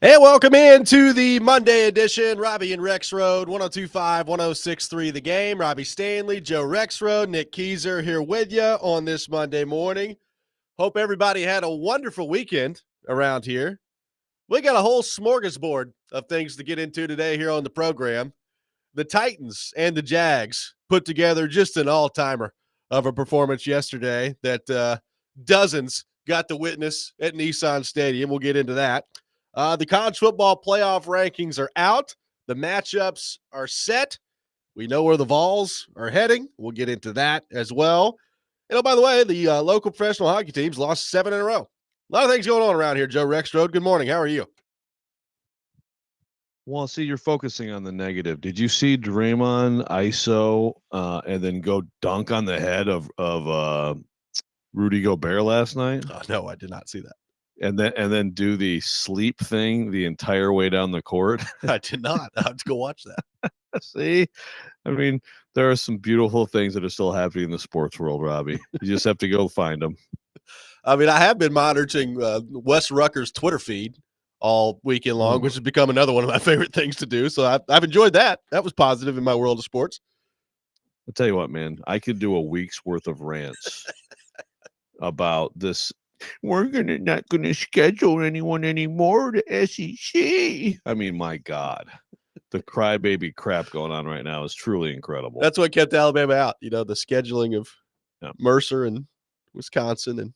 Hey, welcome into the Monday edition. Robby and Rexrode, 1025, 1063 The Game. Robby Stanley, Joe Rexrode, Nick Keyser here with you on this Monday morning. Hope everybody had a wonderful weekend around here. We got a whole smorgasbord of things to get into today here on the program. The Titans and the Jags put together just an all-timer of a performance yesterday that dozens got to witness at Nissan Stadium. We'll get into that. The college football playoff rankings are out. The matchups are set. We know where the Vols are heading. We'll get into that as well. And oh, by the way, the local professional hockey teams lost 7 in a row. A lot of things going on around here, Joe Rexrode. Good morning. How are you? Well, see, you're focusing on the negative. Did you see Draymond ISO and then go dunk on the head of Rudy Gobert last night, Oh, no, I did not see that. and then do the sleep thing the entire way down the court? I did not. I have to go watch that. See, I mean, there are some beautiful things that are still happening in the sports world, Robbie. You just have to go find them. I mean, I have been monitoring Wes Rucker's Twitter feed all weekend long, which has become another one of my favorite things to do. So I've enjoyed that. That was positive in my world of sports. I'll tell you what, man, I could do a week's worth of rants about this. We're not gonna schedule anyone anymore. The SEC. I mean, my God, the crybaby crap going on right now is truly incredible. That's what kept Alabama out. You know, the scheduling of Yeah. Mercer and Wisconsin and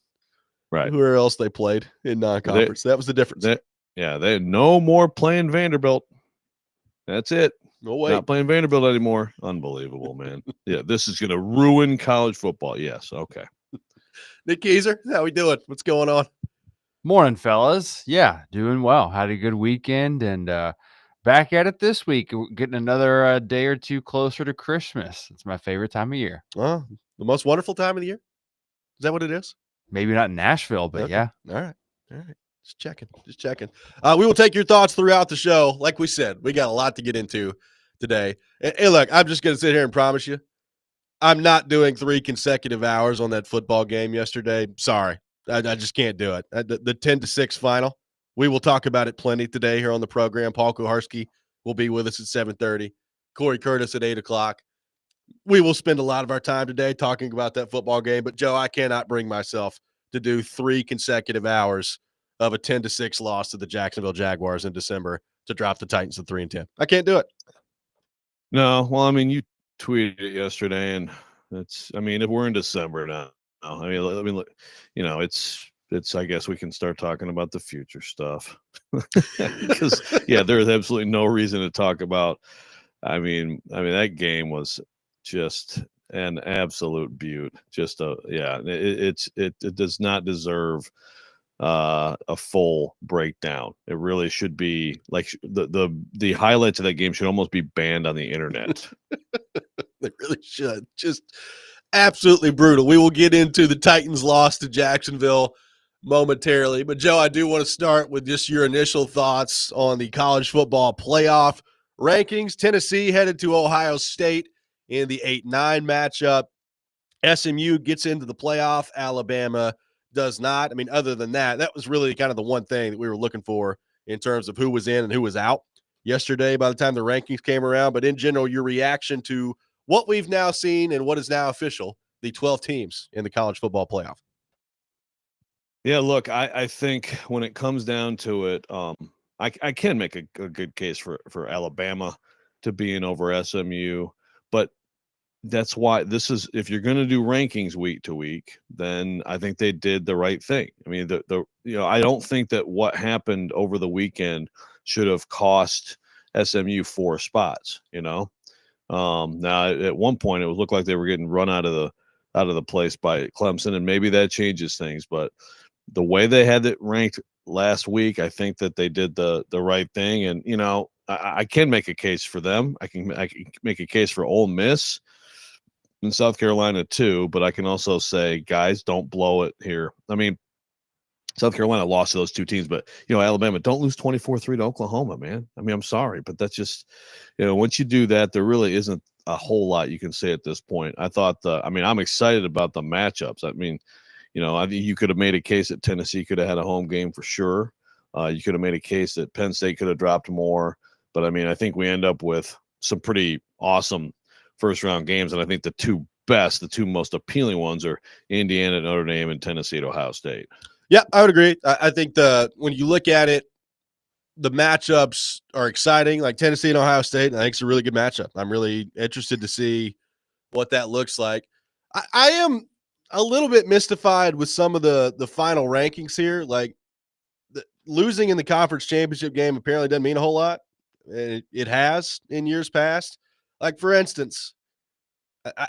Right. whoever else they played in non-conference. That was the difference. They no more playing Vanderbilt. That's it. No way. Not playing Vanderbilt anymore. Unbelievable, man. Yeah, this is going to ruin college football. Yes. Okay. Nick Keyser, how we doing? What's going on? Morning, fellas. Yeah, doing well. Had a good weekend and back at it this week. Getting another day or two closer to Christmas. It's my favorite time of year. The most wonderful time of the year? Is that what it is? Maybe not in Nashville, but Okay. yeah. All right. Just checking. We will take your thoughts throughout the show. Like we said, we got a lot to get into today. And look, I'm just going to sit here and promise you, I'm not doing 3 consecutive hours on that football game yesterday. Sorry. I just can't do it. The 10-6 final, we will talk about it plenty today here on the program. Paul Kuharski will be with us at 7:30. Corey Curtis at 8 o'clock. We will spend a lot of our time today talking about that football game. But, Joe, I cannot bring myself to do 3 consecutive hours of a 10-6 loss to the Jacksonville Jaguars in December to drop the Titans to 3-10. I can't do it. No, well, I mean, you tweeted it yesterday, and if we're in December now, it's. I guess we can start talking about the future stuff because there's absolutely no reason to talk about. I mean, that game was just an absolute beaut. It does not deserve a full breakdown. It really should be like the highlights of that game should almost be banned on the internet. They really should. Just absolutely brutal. We will get into the Titans' loss to Jacksonville momentarily. But, Joe, I do want to start with just your initial thoughts on the college football playoff rankings. Tennessee headed to Ohio State in the 8-9 matchup. SMU gets into the playoff. Alabama does not. I mean, other than that, that was really kind of the one thing that we were looking for in terms of who was in and who was out yesterday by the time the rankings came around. But in general, your reaction to what we've now seen and what is now official, the 12 teams in the college football playoff. Yeah, look, I think when it comes down to it, I can make a good case for Alabama to be in over SMU, but that's why this is, if you're going to do rankings week to week, then I think they did the right thing. I mean, I don't think that what happened over the weekend should have cost SMU 4 spots. Now at one point it would look like they were getting run out of the place by Clemson, and maybe that changes things. But the way they had it ranked last week, I think that they did the right thing. And I can make a case for them. I can make a case for Ole Miss in South Carolina too, but I can also say, guys, don't blow it here. I mean, South Carolina lost to those 2 teams, but Alabama, don't lose 24-3 to Oklahoma, man. I mean, I'm sorry, but that's just, once you do that, there really isn't a whole lot you can say at this point. I'm excited about the matchups. I mean, I think you could have made a case that Tennessee could have had a home game for sure. You could have made a case that Penn State could have dropped more, but I mean, I think we end up with some pretty awesome first round games, and I think the two most appealing ones are Indiana at Notre Dame and Tennessee at Ohio State. Yeah, I would agree. I think when you look at it, the matchups are exciting, like Tennessee and Ohio State. I think it's a really good matchup. I'm really interested to see what that looks like. I am a little bit mystified with some of the final rankings here. Like losing in the conference championship game apparently doesn't mean a whole lot. It has in years past. Like for instance,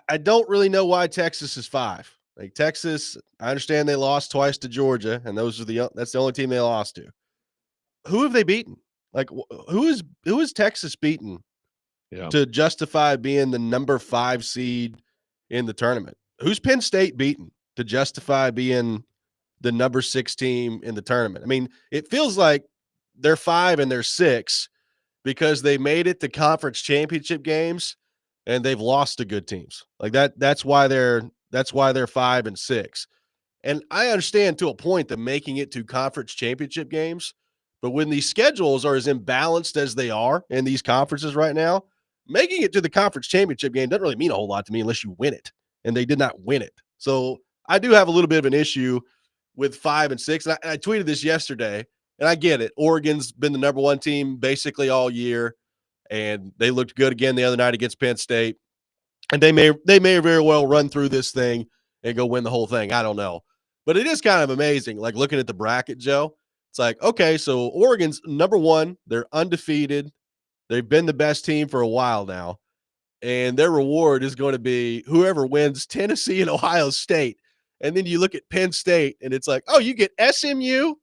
I don't really know why Texas is 5. Like Texas, I understand they lost twice to Georgia, and that's the only team they lost to. Who have they beaten? Like who is Texas beaten to justify being the number 5 seed in the tournament? Who's Penn State beaten to justify being the number 6 team in the tournament? I mean, it feels like they're 5 and they're 6 because they made it to conference championship games and they've lost to good teams. Like that's why they're 5 and 6. And I understand to a point that making it to conference championship games, but when these schedules are as imbalanced as they are in these conferences right now, making it to the conference championship game doesn't really mean a whole lot to me unless you win it. And they did not win it. So I do have a little bit of an issue with 5 and 6. And I tweeted this yesterday, and I get it. Oregon's been the number 1 team basically all year, and they looked good again the other night against Penn State. And they may very well run through this thing and go win the whole thing. I don't know. But it is kind of amazing, like looking at the bracket, Joe. It's like, okay, so Oregon's number 1. They're undefeated. They've been the best team for a while now. And their reward is going to be whoever wins Tennessee and Ohio State. And then you look at Penn State, and it's like, oh, you get SMU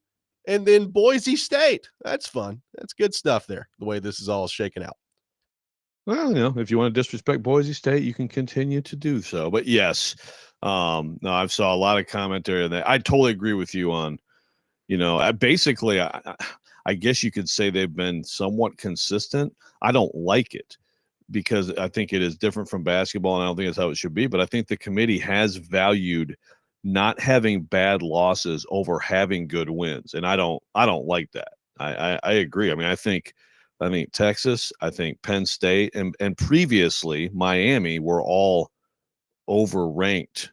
and then Boise State. That's fun. That's good stuff there, the way this is all shaking out. Well, if you want to disrespect Boise State, you can continue to do so. But yes, no, I've saw a lot of commentary on that. I totally agree with you on, basically, I guess you could say they've been somewhat consistent. I don't like it because I think it is different from basketball, and I don't think that's how it should be. But I think the committee has valued not having bad losses over having good wins, and I don't like that. I agree. I mean, I think Texas, I think Penn State, and previously Miami were all overranked.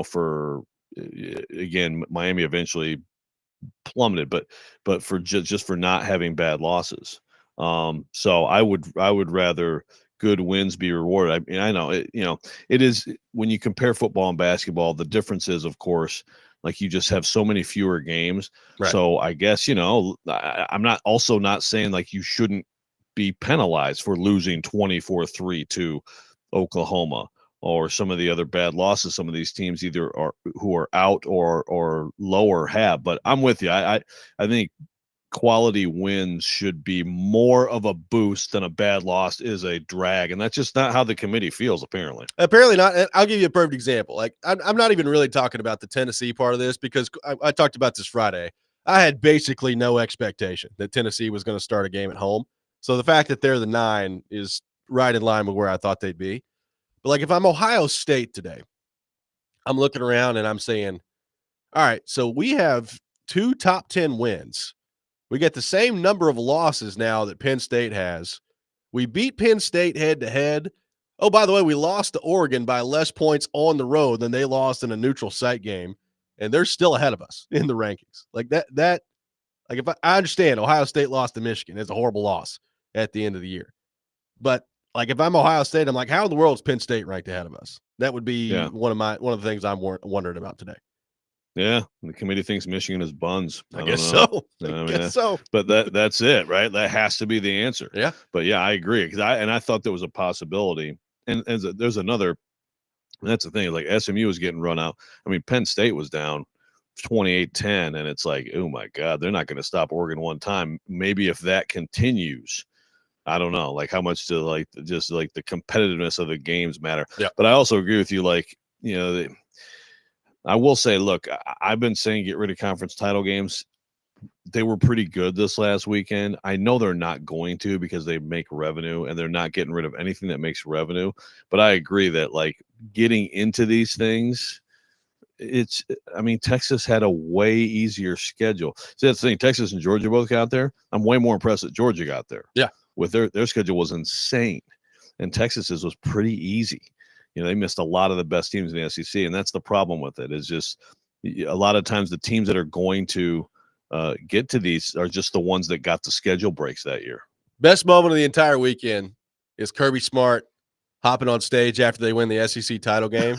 For again, Miami eventually plummeted, but for just for not having bad losses. So I would rather good wins be rewarded. I mean, I know it is when you compare football and basketball, the difference is, of course, like you just have so many fewer games. Right. So I guess, I'm not saying like you shouldn't be penalized for losing 24-3 to Oklahoma or some of the other bad losses some of these teams either are who are out or lower have. But I'm with you. I think quality wins should be more of a boost than a bad loss is a drag, and that's just not how the committee feels. Apparently not. I'll give you a perfect example. Like I'm not even really talking about the Tennessee part of this because I talked about this Friday. I had basically no expectation that Tennessee was going to start a game at home. So the fact that they're the 9 is right in line with where I thought they'd be. But like if I'm Ohio State today, I'm looking around and I'm saying, all right, so we have 2 top 10 wins. We get the same number of losses now that Penn State has. We beat Penn State head-to-head. Oh, by the way, we lost to Oregon by less points on the road than they lost in a neutral site game, and they're still ahead of us in the rankings. Like that like if I understand Ohio State lost to Michigan. It's a horrible loss at the end of the year. But like if I'm Ohio State, I'm like, how in the world is Penn State ranked ahead of us? That would be one of the things I'm wondering about today. Yeah, the committee thinks Michigan is buns. I guess so. I guess so. But that's it, right? That has to be the answer. Yeah. But yeah, I agree because I thought there was a possibility, and there's another. That's the thing. Like SMU was getting run out. I mean, Penn State was down 28-10, and it's like, oh my God, they're not going to stop Oregon one time. Maybe if that continues, I don't know, like how much to like just like the competitiveness of the games matter. Yeah. But I also agree with you, like I will say, look, I've been saying get rid of conference title games. They were pretty good this last weekend. I know they're not going to because they make revenue and they're not getting rid of anything that makes revenue. But I agree that like getting into these things, I mean, Texas had a way easier schedule. See, that's the thing. Texas and Georgia both got there. I'm way more impressed that Georgia got there. Yeah. With their schedule was insane, and Texas's was pretty easy. They missed a lot of the best teams in the SEC, and that's the problem with it. Is just a lot of times the teams that are going to get to these are just the ones that got the schedule breaks that year. Best moment of the entire weekend is Kirby Smart hopping on stage after they win the SEC title game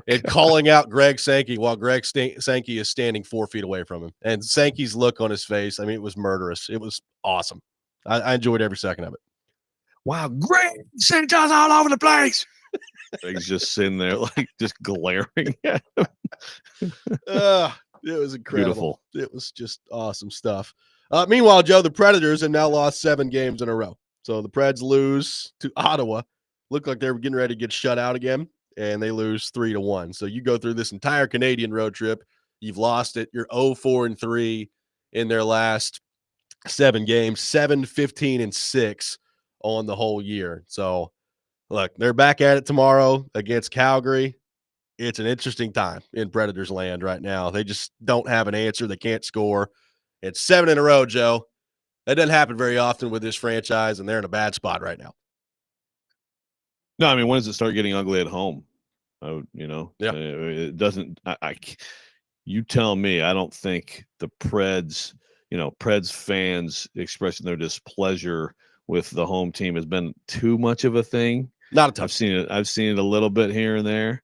and calling out Greg Sankey while Greg Sankey is standing 4 feet away from him. And Sankey's look on his face, I mean, it was murderous. It was awesome. I enjoyed every second of it. Wow, Greg Sankey's all over the place. Greg's just sitting there, like, just glaring at him. It was incredible. Beautiful. It was just awesome stuff. Meanwhile, Joe, the Predators have now lost 7 games in a row. So the Preds lose to Ottawa. Looked like they were getting ready to get shut out again, and they lose 3-1. So you go through this entire Canadian road trip. You've lost it. You're 0-4-3 in their last 7 games, 7-15-6 on the whole year. So, look, they're back at it tomorrow against Calgary. It's an interesting time in Predators land right now. They just don't have an answer. They can't score. It's 7 in a row, Joe. That doesn't happen very often with this franchise, and they're in a bad spot right now. No, I mean, when does it start getting ugly at home? Yeah. It doesn't. You tell me. I don't think the Preds, Preds fans expressing their displeasure with the home team has been too much of a thing. Not a ton. I've seen it a little bit here and there.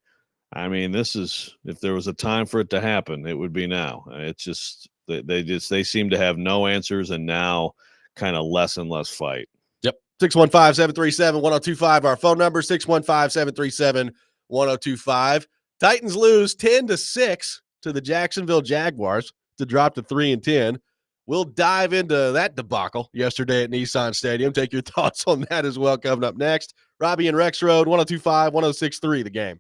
I mean, if there was a time for it to happen, it would be now. It's just they seem to have no answers, and now kind of less and less fight. Yep. 615-737-1025. Our phone number, 615-737-1025. Titans lose 10-6 to the Jacksonville Jaguars to drop to 3-10. We'll dive into that debacle yesterday at Nissan Stadium. Take your thoughts on that as well coming up next. Robby and Rexrode, 1025, 1063, the game.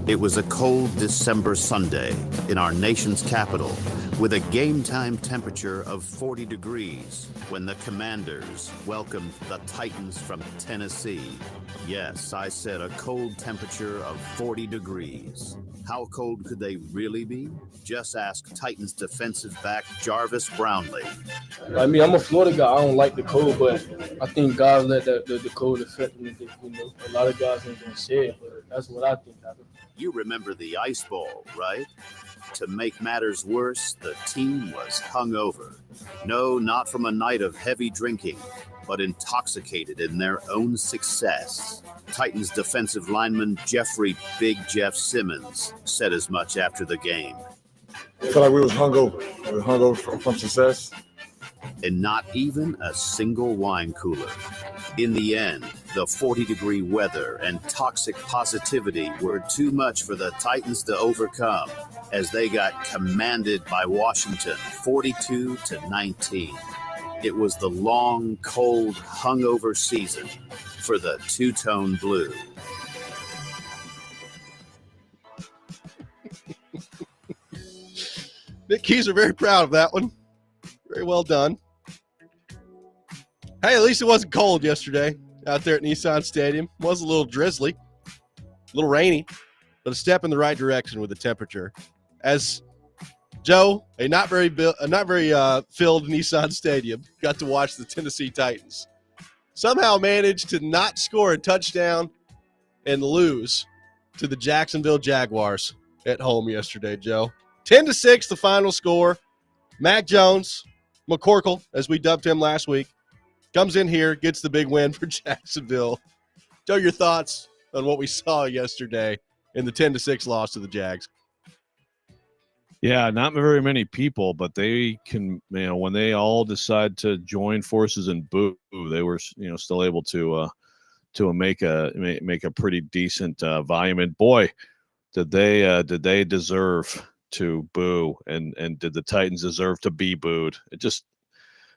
It was a cold December Sunday in our nation's capital with a game-time temperature of 40 degrees when the Commanders welcomed the Titans from Tennessee. Yes, I said a cold temperature of 40 degrees. How cold could they really be? Just ask Titans defensive back Jarvis Brownlee. I mean, I'm a Florida guy. I don't like the cold, but I think God let the cold affect me. You know, a lot of guys ain't gonna say it, but that's what I think happened. You remember the ice ball, right? To make matters worse, the team was hungover. No, not from a night of heavy drinking, but intoxicated in their own success. Titans defensive lineman Jeffrey Big Jeff Simmons said as much after the game. I felt like we was hungover. We were hungover from success. And not even a single wine cooler. In the end, the 40-degree weather and toxic positivity were too much for the Titans to overcome as they got commanded by Washington 42-19. It was the long, cold, hungover season for the two-tone blue. Nick Keyser very proud of that one. Very well done. Hey, at least it wasn't cold yesterday out there at Nissan Stadium. It was a little drizzly, a little rainy, but a step in the right direction with the temperature. As Joe, a not very filled Nissan Stadium, got to watch the Tennessee Titans somehow managed to not score a touchdown and lose to the Jacksonville Jaguars at home yesterday, Joe. 10-6, the final score. Mac Jones, McCorkle, as we dubbed him last week, comes in here, gets the big win for Jacksonville. Joe, your thoughts on what we saw yesterday in the 10-6 loss to the Jags? Yeah, not very many people, but they can, when they all decide to join forces and boo, they were, still able to make a pretty decent volume. And boy, did they deserve to boo, and did the Titans deserve to be booed? It just,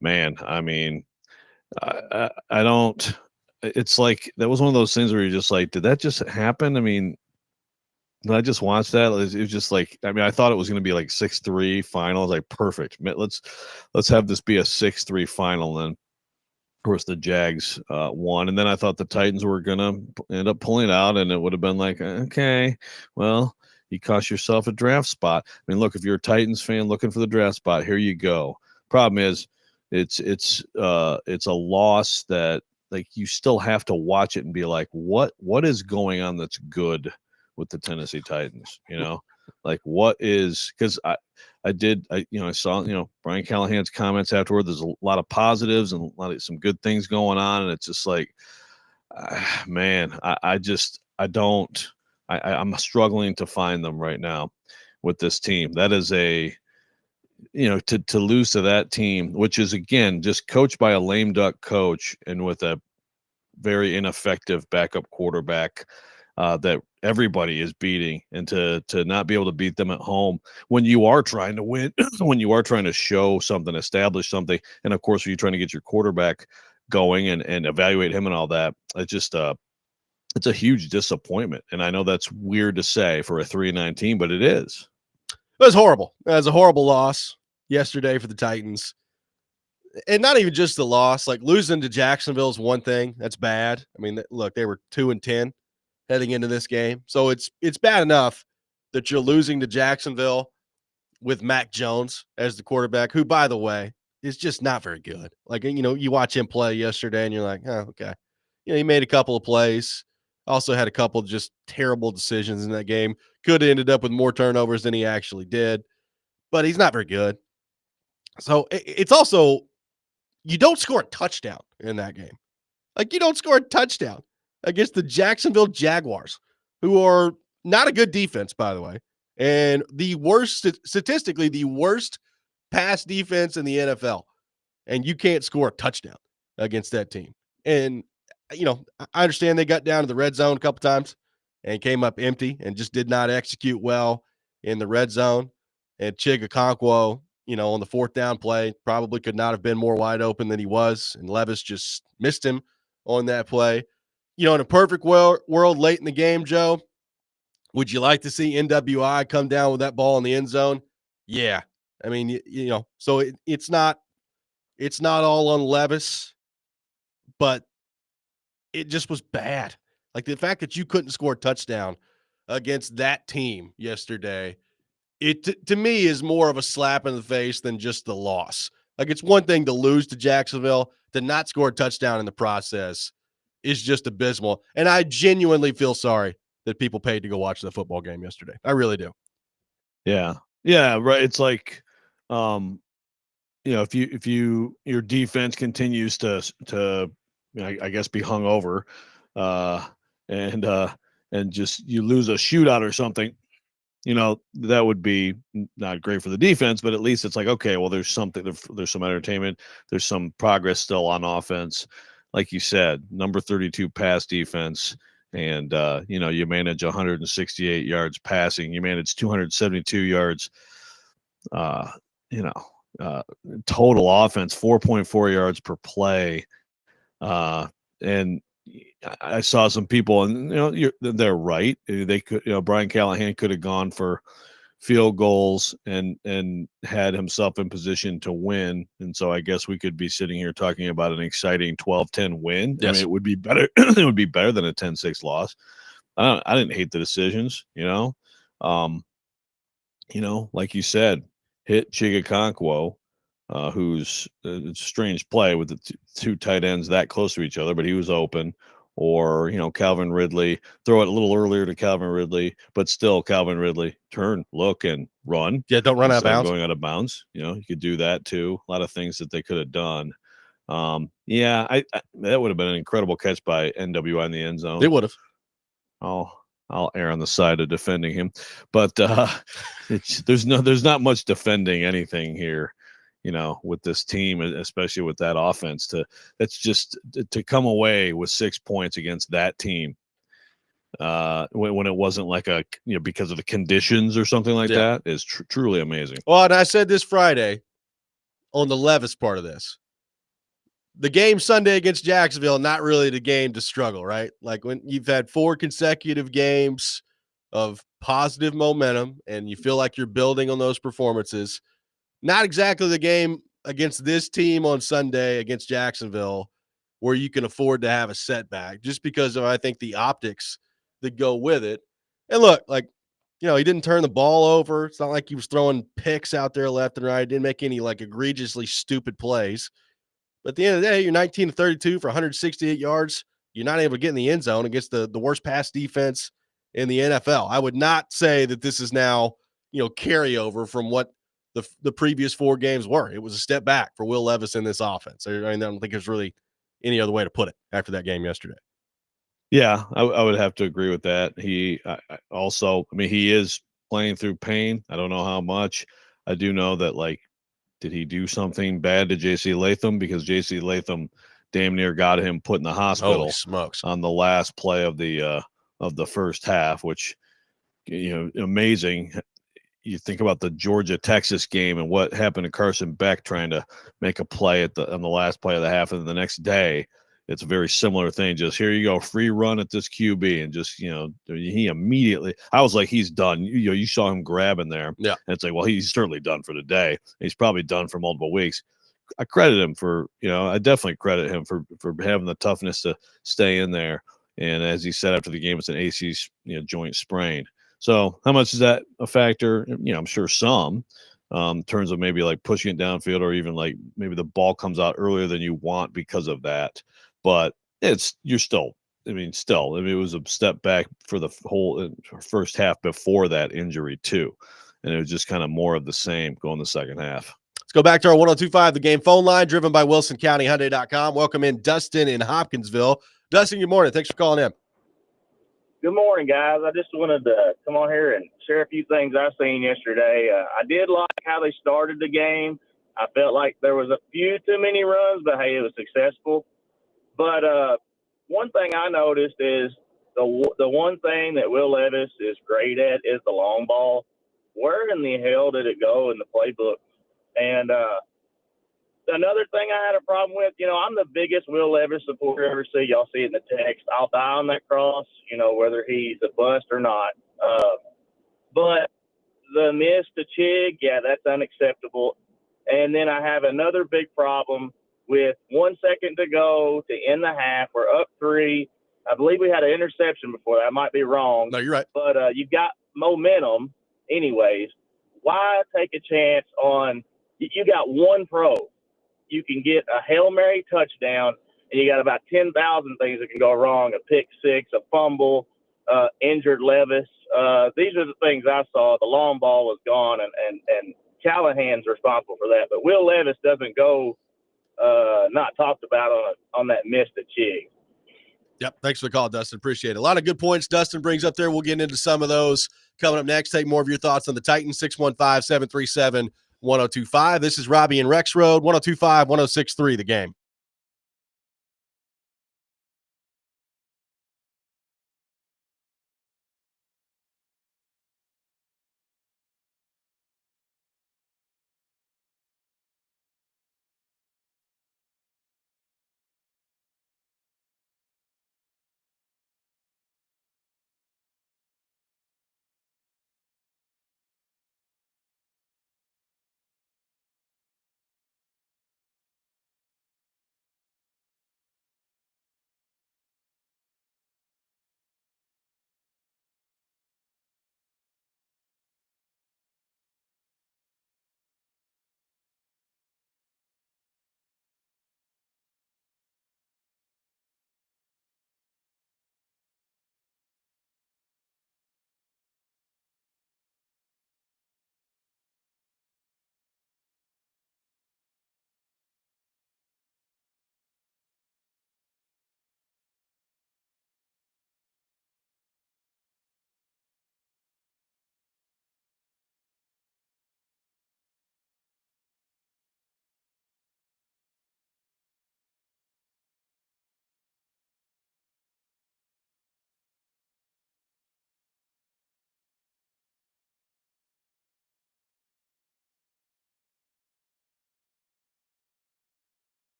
man, I mean, I don't. It's like that was one of those things where you're just like, did that just happen? I mean, did I just watch that? It was just like, I mean, I thought it was going to be like 6-3 final. I was like, perfect. Let's have this be a 6-3 final. And then, of course, the Jags won, and then I thought the Titans were going to end up pulling out, and it would have been like, okay, well, you cost yourself a draft spot. I mean, look, if you're a Titans fan looking for the draft spot, here you go. Problem is, it's a loss that, like, you still have to watch it and be like, what is going on that's good with the Tennessee Titans? Like, what is, because I saw Brian Callahan's comments afterward. There's a lot of positives and some good things going on, and it's just like, man, I'm struggling to find them right now with this team. That is to lose to that team, which is, again, just coached by a lame duck coach and with a very ineffective backup quarterback that everybody is beating, and to not be able to beat them at home when you are trying to win, when you are trying to show something, establish something, and of course, when you're trying to get your quarterback going and evaluate him and all that, it's just it's a huge disappointment. And I know that's weird to say for a 3-9 team, but it is. It was horrible. It was a horrible loss yesterday for the Titans. And not even just the loss, like losing to Jacksonville is one thing. That's bad. I mean, look, they were 2-10 heading into this game. So it's bad enough that you're losing to Jacksonville with Mac Jones as the quarterback, who, by the way, is just not very good. Like, you watch him play yesterday and you're like, oh, okay. He made a couple of plays. Also had a couple of just terrible decisions in that game. Could have ended up with more turnovers than he actually did, but he's not very good. So it's also, you don't score a touchdown in that game. Like, you don't score a touchdown against the Jacksonville Jaguars, who are not a good defense, by the way, and statistically, the worst pass defense in the NFL. And you can't score a touchdown against that team. And I understand they got down to the red zone a couple times and came up empty and just did not execute well in the red zone. And Okonkwo, on the fourth down play, probably could not have been more wide open than he was. And Levis just missed him on that play. In a perfect world late in the game, Joe, Would you like to see NWI come down with that ball in the end zone? Yeah. I mean, so it's not all on Levis, but it just was bad. Like the fact that you couldn't score a touchdown against that team yesterday, to me is more of a slap in the face than just the loss. Like it's one thing to lose to Jacksonville, to not score a touchdown in the process is just abysmal. And I genuinely feel sorry that people paid to go watch the football game yesterday. I really do. Yeah. Yeah, right. It's like, if your defense continues to I guess be hungover, and just you lose a shootout or something, that would be not great for the defense, but at least it's like, okay, well, there's something, there's some entertainment, there's some progress still on offense. Like you said, number 32 pass defense, and you manage 168 yards passing, you manage 272 yards, total offense, 4.4 yards per play. And I saw some people, and they're right. They could, Brian Callahan could have gone for field goals and had himself in position to win. And so I guess we could be sitting here talking about an exciting 12-10 win. Yes. I mean, it would be better. It would be better than a 10-6 loss. I didn't hate the decisions, like you said, hit Chigakonkwo, who's a strange play with the two tight ends that close to each other, but he was open. Or, Calvin Ridley, throw it a little earlier to Calvin Ridley, but still Calvin Ridley, turn, look, and run. Yeah, don't run out of bounds. Going out of bounds. You could do that too. A lot of things that they could have done. I that would have been an incredible catch by NWI in the end zone. It would have. I'll err on the side of defending him, but there's not much defending anything here, with this team, especially with that offense. That's just to come away with 6 points against that team, when it wasn't like because of the conditions or something like that is truly amazing. Well, and I said this Friday on the Levis part of this. The game Sunday against Jacksonville, not really the game to struggle, right? Like when you've had 4 consecutive games of positive momentum and you feel like you're building on those performances. Not exactly the game against this team on Sunday against Jacksonville where you can afford to have a setback just because of, I think, the optics that go with it. And look, he didn't turn the ball over. It's not like he was throwing picks out there left and right. Didn't make any egregiously stupid plays. But at the end of the day, you're 19 to 32 for 168 yards. You're not able to get in the end zone against the worst pass defense in the NFL. I would not say that this is now, carryover from what the previous 4 games were. It was a step back for Will Levis in this offense. I don't think there's really any other way to put it after that game yesterday. Yeah, I would have to agree with that. He he is playing through pain. I don't know how much. I do know that, did he do something bad to J.C. Latham? Because J.C. Latham damn near got him put in the hospital. Holy smokes. On the last play of the first half, which, amazing. You think about the Georgia-Texas game and what happened to Carson Beck trying to make a play on the last play of the half, and the next day it's a very similar thing. Just here you go, free run at this QB, and just he immediately. I was like, he's done. You saw him grabbing there. Yeah, and it's like, well, he's certainly done for the day. He's probably done for multiple weeks. I credit him for I definitely credit him for having the toughness to stay in there. And as he said after the game, it's an AC joint sprain. So how much is that a factor? I'm sure some. In terms of maybe pushing it downfield, or even maybe the ball comes out earlier than you want because of that. But it was a step back for the whole first half before that injury too. And it was just kind of more of the same going the second half. Let's go back to our 102.5 The Game phone line, driven by WilsonCountyHyundai.com. Welcome in Dustin in Hopkinsville. Dustin, good morning. Thanks for calling in. Good morning, guys. I just wanted to come on here and share a few things I seen yesterday. I did like how they started the game. I felt like there was a few too many runs, but hey, it was successful. But one thing I noticed is the one thing that Will Levis is great at is the long ball. Where in the hell did it go in the playbook? And another thing I had a problem with, I'm the biggest Will Levis supporter ever see. Y'all see it in the text. I'll die on that cross, whether he's a bust or not. But the miss to Chig, yeah, that's unacceptable. And then I have another big problem with 1 second to go to end the half. We're up 3. I believe we had an interception before that. I might be wrong. No, you're right. But you've got momentum anyways. Why take a chance on – you got one pro. You can get a Hail Mary touchdown, and you got about 10,000 things that can go wrong, a pick six, a fumble, injured Levis. These are the things I saw. The long ball was gone, and Callahan's responsible for that. But Will Levis doesn't go not talked about on that miss to Chig. Yep. Thanks for the call, Dustin. Appreciate it. A lot of good points Dustin brings up there. We'll get into some of those coming up next. Take more of your thoughts on the Titans, 615-737-1025. This is Robby and Rexrode, 1025-1063, The Game.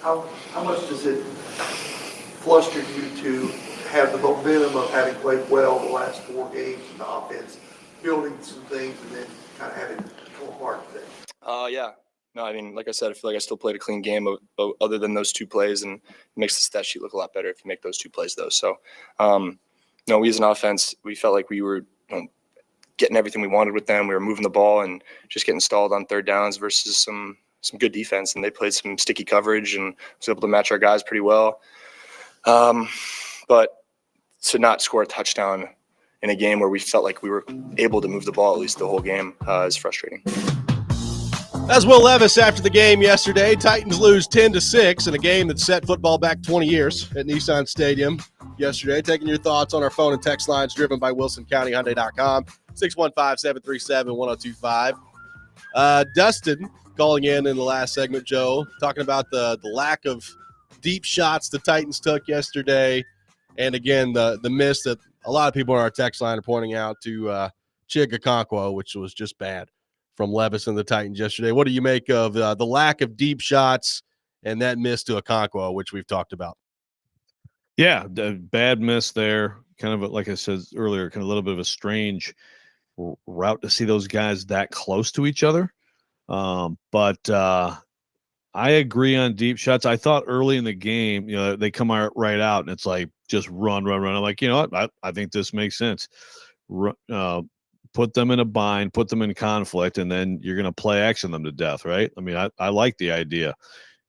how much does it fluster you to have the momentum of having played well the last 4 games in the offense, building some things, and then kind of having it come apart today? Yeah. No, I mean, like I said, I feel like I still played a clean game other than those 2 plays, and it makes the stat sheet look a lot better if you make those 2 plays, though. So, we as an offense, we felt like we were getting everything we wanted with them. We were moving the ball and just getting stalled on 3rd downs versus some good defense, and they played some sticky coverage and was able to match our guys pretty well. But to not score a touchdown in a game where we felt like we were able to move the ball at least the whole game is frustrating. That's Will Levis after the game yesterday. Titans lose 10-6 in a game that set football back 20 years at Nissan Stadium yesterday. Taking your thoughts on our phone and text lines driven by WilsonCountyHyundai.com, 615-737-1025. Dustin calling in the last segment, Joe, talking about the lack of deep shots the Titans took yesterday. And again, the miss that a lot of people on our text line are pointing out to Chig Okonkwo, which was just bad from Levis and the Titans yesterday. What do you make of the lack of deep shots and that miss to Okonkwo, which we've talked about? Yeah, the bad miss there. Kind of, like I said earlier, kind of a little bit of a strange route to see those guys that close to each other. But I agree on deep shots. I thought early in the game, they come out right out and it's like just run. I'm like, you know what? I think this makes sense. Put them in a bind, put them in conflict, and then you're going to play action them to death, right? I mean, I like the idea.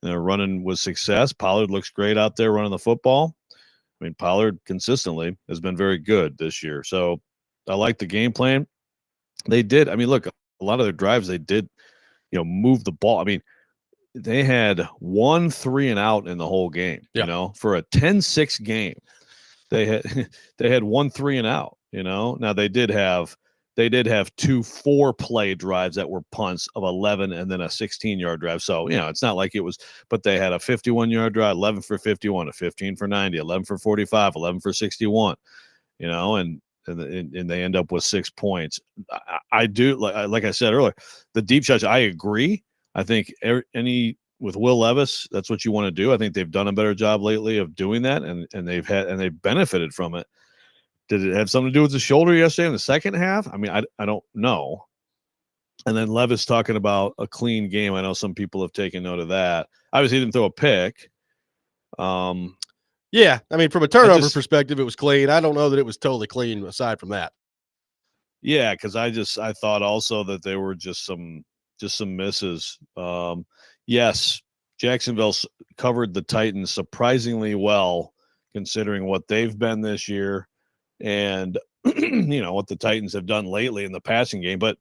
And they're running with success. Pollard looks great out there running the football. I mean, Pollard consistently has been very good this year. So I like the game plan. They did. I mean, look, a lot of their drives, they did, move the ball. I mean, they had 1 3-and-out in the whole game, for a 10-6 game. They had 1 3-and-out, Now they did have 2 4-play drives that were punts of 11 and then a 16-yard drive. So, it's not like it was, but they had a 51-yard drive, 11 for 51, a 15 for 90, 11 for 45, 11 for 61, and they end up with 6 points. I do, like I said earlier, the deep shots, I agree. I think with Will Levis, that's what you want to do. I think they've done a better job lately of doing that, and they've benefited from it. Did it have something to do with the shoulder yesterday in the second half? I mean, I don't know. And then Levis talking about a clean game. I know some people have taken note of that. Obviously, he didn't throw a pick. Yeah, I mean, from a turnover perspective, it was clean. I don't know that it was totally clean aside from that. Yeah, because I thought also that there were just some misses. Yes, Jacksonville covered the Titans surprisingly well, considering what they've been this year and what the Titans have done lately in the passing game. But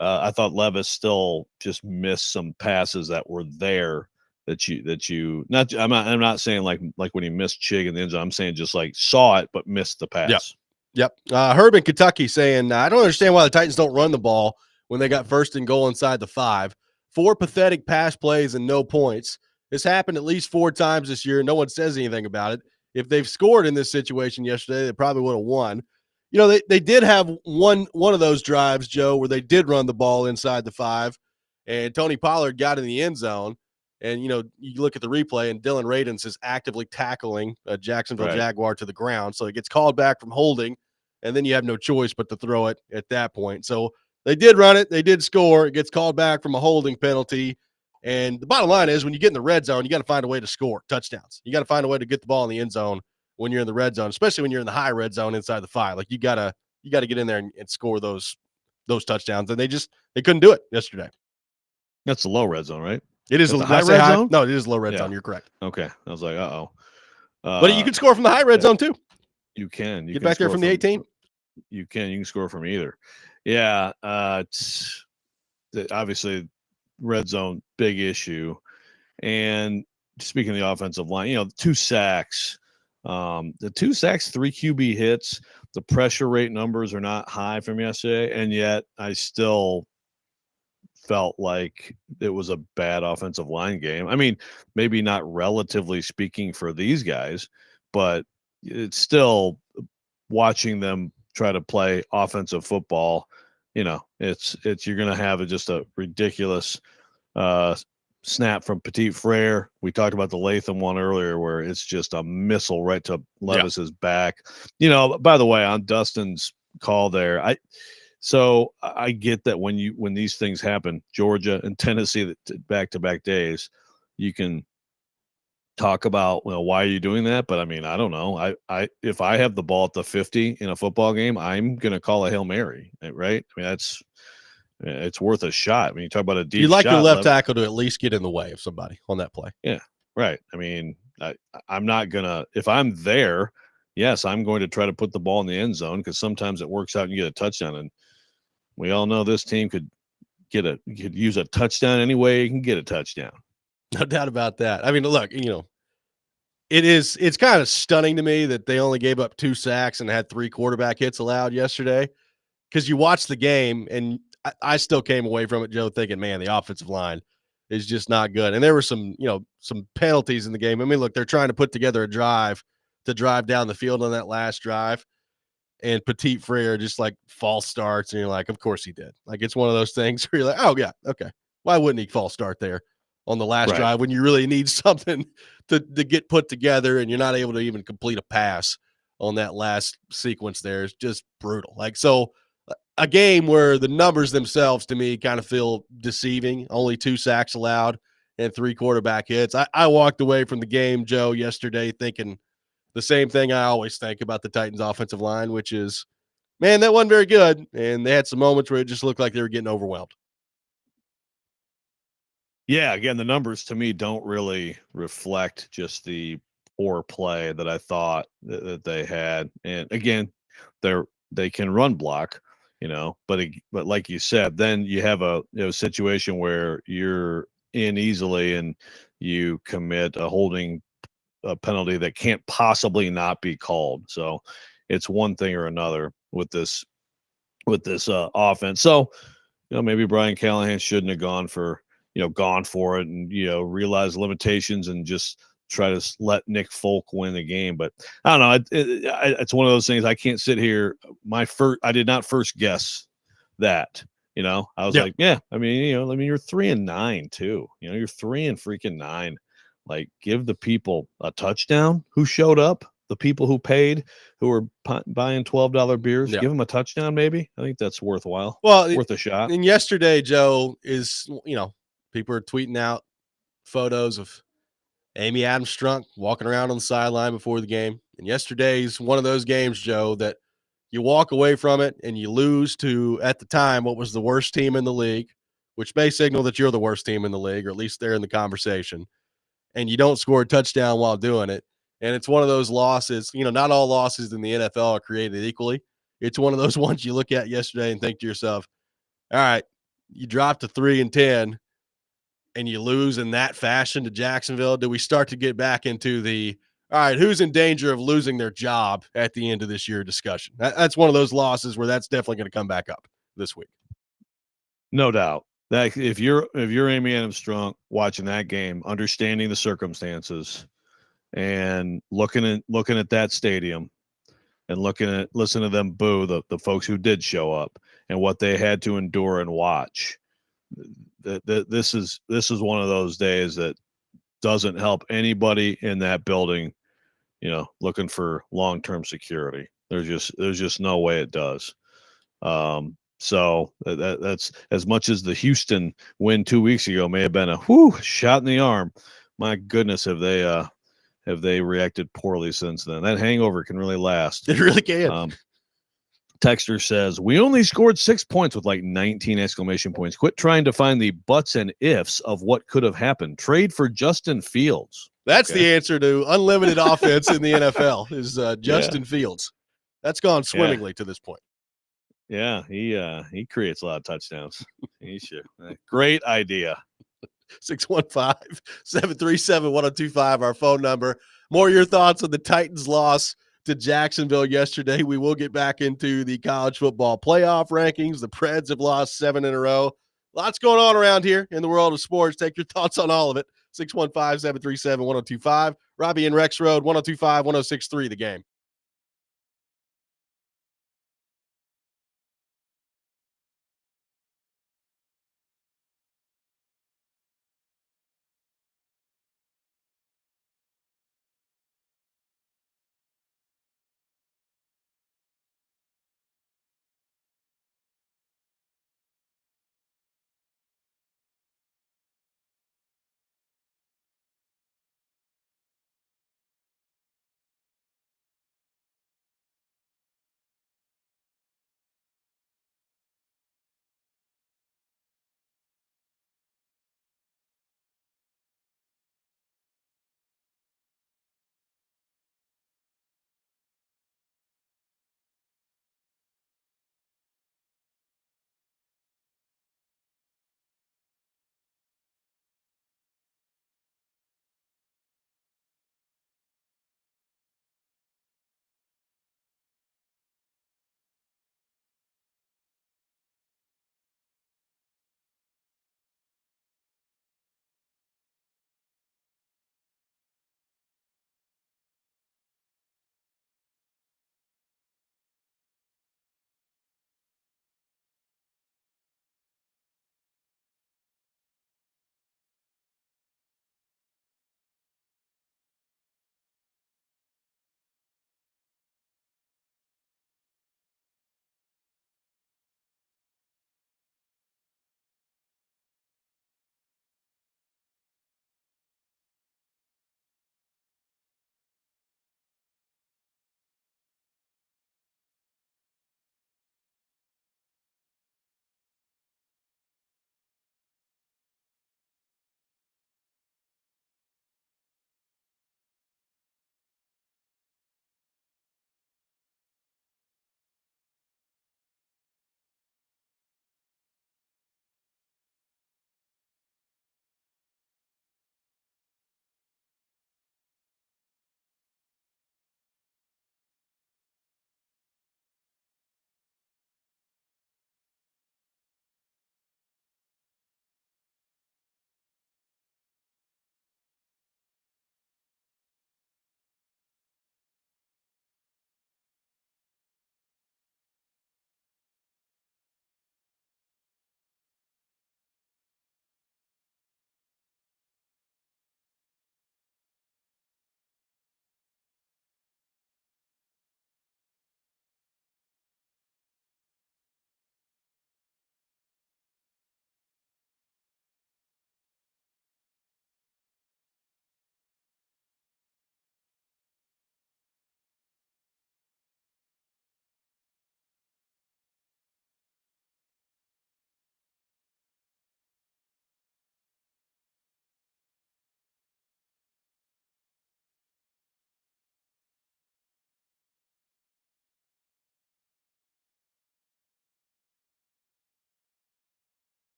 I thought Levis still just missed some passes that were there that you not. I'm not saying like when he missed Chig in the end zone. I'm saying just like saw it but missed the pass. Yep. Herb in Kentucky saying, I don't understand why the Titans don't run the ball when they got 1st and goal inside the 5. 4 pathetic pass plays and no points. This happened at least 4 times this year. No one says anything about it. If they've scored in this situation yesterday, they probably would have won. They did have one of those drives, Joe, where they did run the ball inside the 5, and Tony Pollard got in the end zone. And, you look at the replay, and Dylan Radins is actively tackling a Jacksonville Jaguar to the ground. So it gets called back from holding, and then you have no choice but to throw it at that point. So they did run it. They did score. It gets called back from a holding penalty. And the bottom line is when you get in the red zone, you got to find a way to score touchdowns. You got to find a way to get the ball in the end zone when you're in the red zone, especially when you're in the high red zone inside the 5. Like you got to get in there and score those touchdowns. And they couldn't do it yesterday. That's the low red zone, right? It is the high red zone? No, it is low red zone. You're correct. Okay. I was like, uh-oh. But you can score from the high red zone too. You can. Get back there from the 18. You can score from either. Yeah. Obviously, red zone, big issue. And speaking of the offensive line, 2 sacks. The 2 sacks, 3 QB hits. The pressure rate numbers are not high from yesterday, and yet I still felt like it was a bad offensive line game. I mean, maybe not relatively speaking for these guys, but it's still watching them try to play offensive football. It's you're going to have just a ridiculous snap from Petit Frere. We talked about the Latham one earlier where it's just a missile right to Levis's back. You know, by the way, on Dustin's call there, I get that when these things happen, Georgia and Tennessee back-to-back days, you can talk about, well, why are you doing that? But I mean, I don't know. If I have the ball at the 50 in a football game, I'm going to call a Hail Mary, right? I mean, it's worth a shot. When you talk about a deep You'd like shot, your left tackle to at least get in the way of somebody on that play. Yeah, right. I mean, I'm not going to, if I'm there, yes, I'm going to try to put the ball in the end zone because sometimes it works out and you get a touchdown. And we all know this team could use a touchdown any way you can get a touchdown. No doubt about that. I mean, look, you know, it's kind of stunning to me that they only gave up 2 sacks and had 3 quarterback hits allowed yesterday. Because you watch the game, and I still came away from it, Joe, thinking, man, the offensive line is just not good. And there were some penalties in the game. I mean, look, they're trying to put together a drive to drive down the field on that last drive. And Petit Frere just like false starts, and you're like, of course he did. Like, it's one of those things where you're like, oh, yeah, okay. Why wouldn't he false start there on the last drive when you really need something to get put together and you're not able to even complete a pass on that last sequence there? It's just brutal. Like, so a game where the numbers themselves to me kind of feel deceiving. Only 2 sacks allowed and 3 quarterback hits. I walked away from the game, Joe, yesterday thinking the same thing I always think about the Titans offensive line, which is, man, that wasn't very good. And they had some moments where it just looked like they were getting overwhelmed. Yeah, again, the numbers to me don't really reflect just the poor play that I thought that they had. And again, they can run block, you know, but like you said, then you have a situation where you're in easily and you commit a penalty that can't possibly not be called. So it's one thing or another with this offense. So, you know, maybe Brian Callahan shouldn't have gone for it and, realize limitations and just try to let Nick Folk win the game. But I don't know. It's one of those things. I can't sit here. I did not first guess that, I was like, yeah, I mean, you're 3-9 too, you're 3-9. Like, give the people a touchdown who showed up, the people who paid, who were buying $12 beers, give them a touchdown. Maybe. I think that's worthwhile. Well, worth a shot. And yesterday, Joe, is, people are tweeting out photos of Amy Adams Strunk walking around on the sideline before the game. And yesterday's one of those games, Joe, that you walk away from it and you lose to, at the time, what was the worst team in the league, which may signal that you're the worst team in the league, or at least they're in the conversation. And you don't score a touchdown while doing it. And it's one of those losses, not all losses in the NFL are created equally. It's one of those ones you look at yesterday and think to yourself, all right, you dropped to 3-10 and you lose in that fashion to Jacksonville. Do we start to get back into the, all right, who's in danger of losing their job at the end of this year discussion? That's one of those losses where that's definitely going to come back up this week. No doubt. That if you're Amy Adams Strunk watching that game, understanding the circumstances and looking at that stadium and listen to them boo the folks who did show up and what they had to endure and watch. This is one of those days that doesn't help anybody in that building, looking for long-term security. There's just no way it does. So that's, as much as the Houston win 2 weeks ago may have been a shot in the arm. My goodness, have they reacted poorly since then? That hangover can really last. It really can. Texter says, we only scored 6 points with like 19 exclamation points. Quit trying to find the buts and ifs of what could have happened. Trade for Justin Fields. That's the answer to unlimited offense in the NFL is Justin Fields. That's gone swimmingly to this point. Yeah, he creates a lot of touchdowns. He should. Great idea. 615-737-1025, our phone number. More of your thoughts on the Titans' loss to Jacksonville yesterday. We will get back into the college football playoff rankings. The Preds have lost 7 in a row. Lots going on around here in the world of sports. Take your thoughts on all of it. 615-737-1025. Robby and Rexrode, 102.5-106.3 The Game.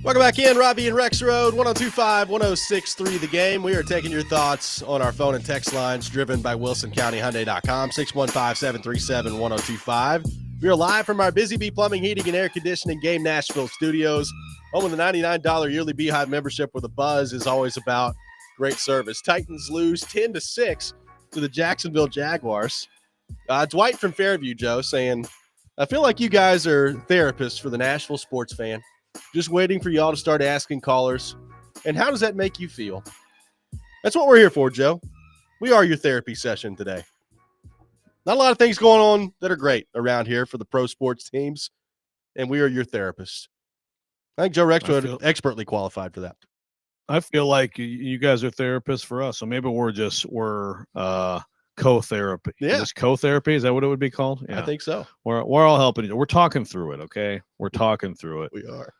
Welcome back in, Robby and Rexrode, 102.5, 106.3 The Game. We are taking your thoughts on our phone and text lines driven by WilsonCountyHyundai.com, 615-737-1025. We are live from our Busy Bee Plumbing, Heating, and Air Conditioning Game Nashville studios, home of the $99 yearly Beehive membership where the buzz is always about great service. Titans lose 10-6 to the Jacksonville Jaguars. Dwight from Fairview, Joe, saying, I feel like you guys are therapists for the Nashville sports fan. Just waiting for y'all to start asking callers. And how does that make you feel? That's what we're here for, Joe. We are your therapy session today. Not a lot of things going on that are great around here for the pro sports teams, and we are your therapist. I think Joe Rexrode expertly qualified for that. I feel like you guys are therapists for us, so maybe we're co-therapy. Yeah. Is this co-therapy? Is that what it would be called? Yeah. I think so. We're all helping you. We're talking through it, okay? We're talking through it. We are.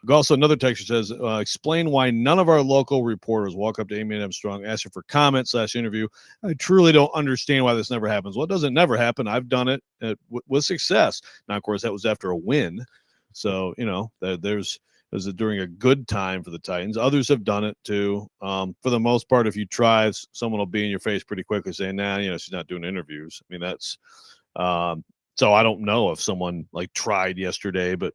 Also, another texter says, explain why none of our local reporters walk up to Amy and Armstrong asking for comments/interview. I truly don't understand why this never happens. Well, it doesn't never happen. I've done it with success. Now, of course, that was after a win. So, there's during a good time for the Titans. Others have done it too. For the most part, if you try, someone will be in your face pretty quickly saying, nah, she's not doing interviews. I mean, that's so I don't know if someone like tried yesterday, but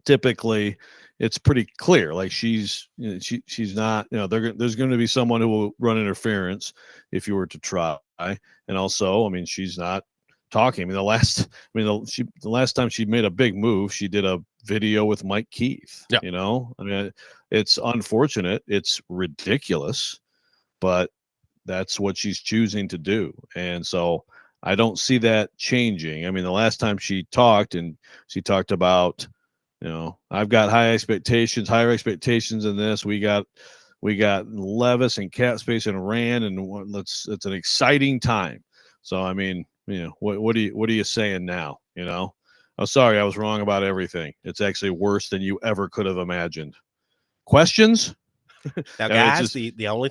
typically it's pretty clear. Like she's not, there's going to be someone who will run interference if you were to try. And also, I mean, she's not talking. I mean, the last time she made a big move, she did a video with Mike Keith. Yeah. I mean, it's unfortunate. It's ridiculous, but that's what she's choosing to do. And so I don't see that changing. I mean, the last time she talked about, I've got higher expectations in this. We got Levis and Cat Space and Rand, and it's an exciting time. So, I mean, what are you saying now? Oh, sorry, I was wrong about everything. It's actually worse than you ever could have imagined. Questions? Now, guys, the only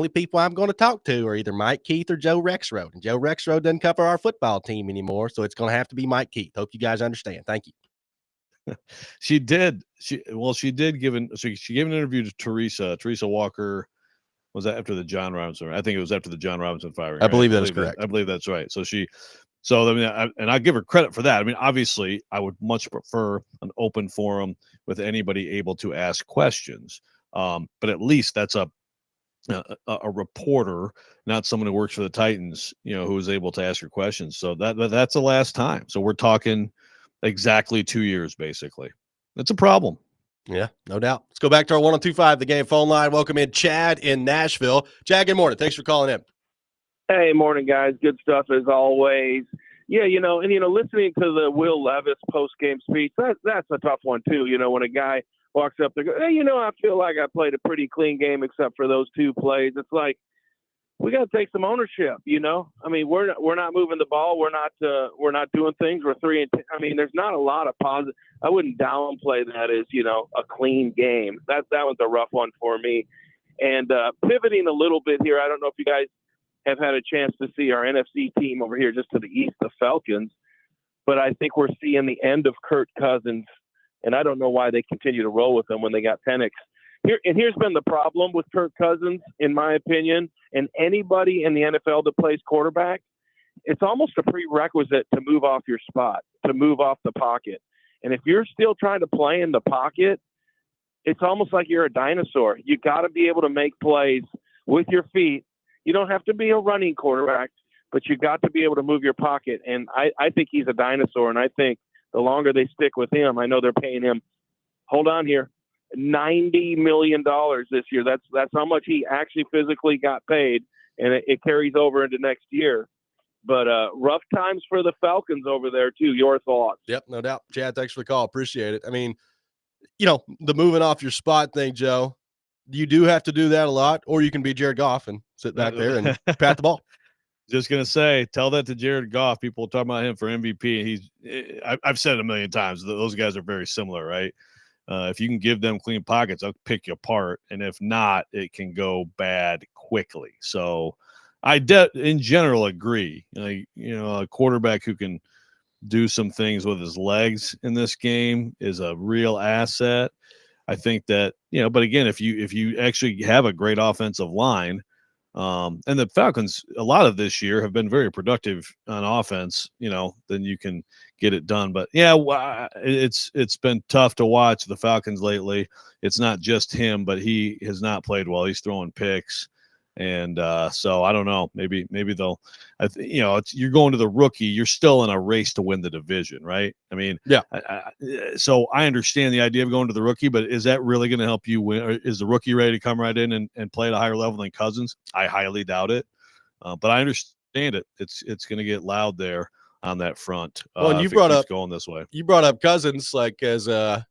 people I'm going to talk to are either Mike Keith or Joe Rexrode. And Joe Rexrode doesn't cover our football team anymore, so it's going to have to be Mike Keith. Hope you guys understand. Thank you. She gave an interview to Teresa Walker. Was that after the John Robinson? I think it was after the John Robinson firing. I believe that is correct. I believe that's right. So I mean, and I give her credit for that. I mean, obviously, I would much prefer an open forum with anybody able to ask questions. But at least that's a reporter, not someone who works for the Titans, who is able to ask her questions. So that's the last time. So we're talking exactly 2 years, basically. That's a problem. Yeah, no doubt. Let's go back to our 102.5 The Game phone line. Welcome in Chad in Nashville. Chad, good morning. Thanks for calling in. Hey, morning, guys. Good stuff as always. Yeah, listening to the Will Levis post-game speech, that's a tough one, too. When a guy walks up there, hey, I feel like I played a pretty clean game except for those two plays. It's like, we got to take some ownership, I mean, we're not moving the ball. We're not doing things. We're 3-10. I mean, there's not a lot of positive. I wouldn't downplay that as, a clean game. That was a rough one for me. And pivoting a little bit here, I don't know if you guys have had a chance to see our NFC team over here just to the east, the Falcons, but I think we're seeing the end of Kirk Cousins, and I don't know why they continue to roll with him when they got Penix. Here's been the problem with Kirk Cousins, in my opinion, and anybody in the NFL that plays quarterback, it's almost a prerequisite to move off your spot, to move off the pocket. And if you're still trying to play in the pocket, it's almost like you're a dinosaur. You got to be able to make plays with your feet. You don't have to be a running quarterback, but you got to be able to move your pocket. And I think he's a dinosaur, and I think the longer they stick with him, I know they're paying him, hold on here, $90 million this year. That's how much he actually physically got paid, and it carries over into next year. But rough times for the Falcons over there, too. Your thoughts? Yep, no doubt. Chad, thanks for the call. Appreciate it. I mean, the moving off your spot thing, Joe, you do have to do that a lot, or you can be Jared Goff and sit back there and pat the ball. Just going to say, tell that to Jared Goff. People talk about him for MVP. I've said it a million times. Those guys are very similar, right? If you can give them clean pockets, I'll pick you apart. And if not, it can go bad quickly. So I in general agree. A quarterback who can do some things with his legs in this game is a real asset. I think that, but again, if you actually have a great offensive line, and the Falcons, a lot of this year have been very productive on offense, then you can get it done. But yeah, it's been tough to watch the Falcons lately. It's not just him, but he has not played well. He's throwing picks. And so I don't know. Maybe they'll, you're going to the rookie. You're still in a race to win the division, right? I mean, yeah. So I understand the idea of going to the rookie, but is that really going to help you win? Or is the rookie ready to come right in and play at a higher level than Cousins? I highly doubt it. But I understand it. It's going to get loud there on that front. Well, and you brought up going this way. You brought up Cousins like as a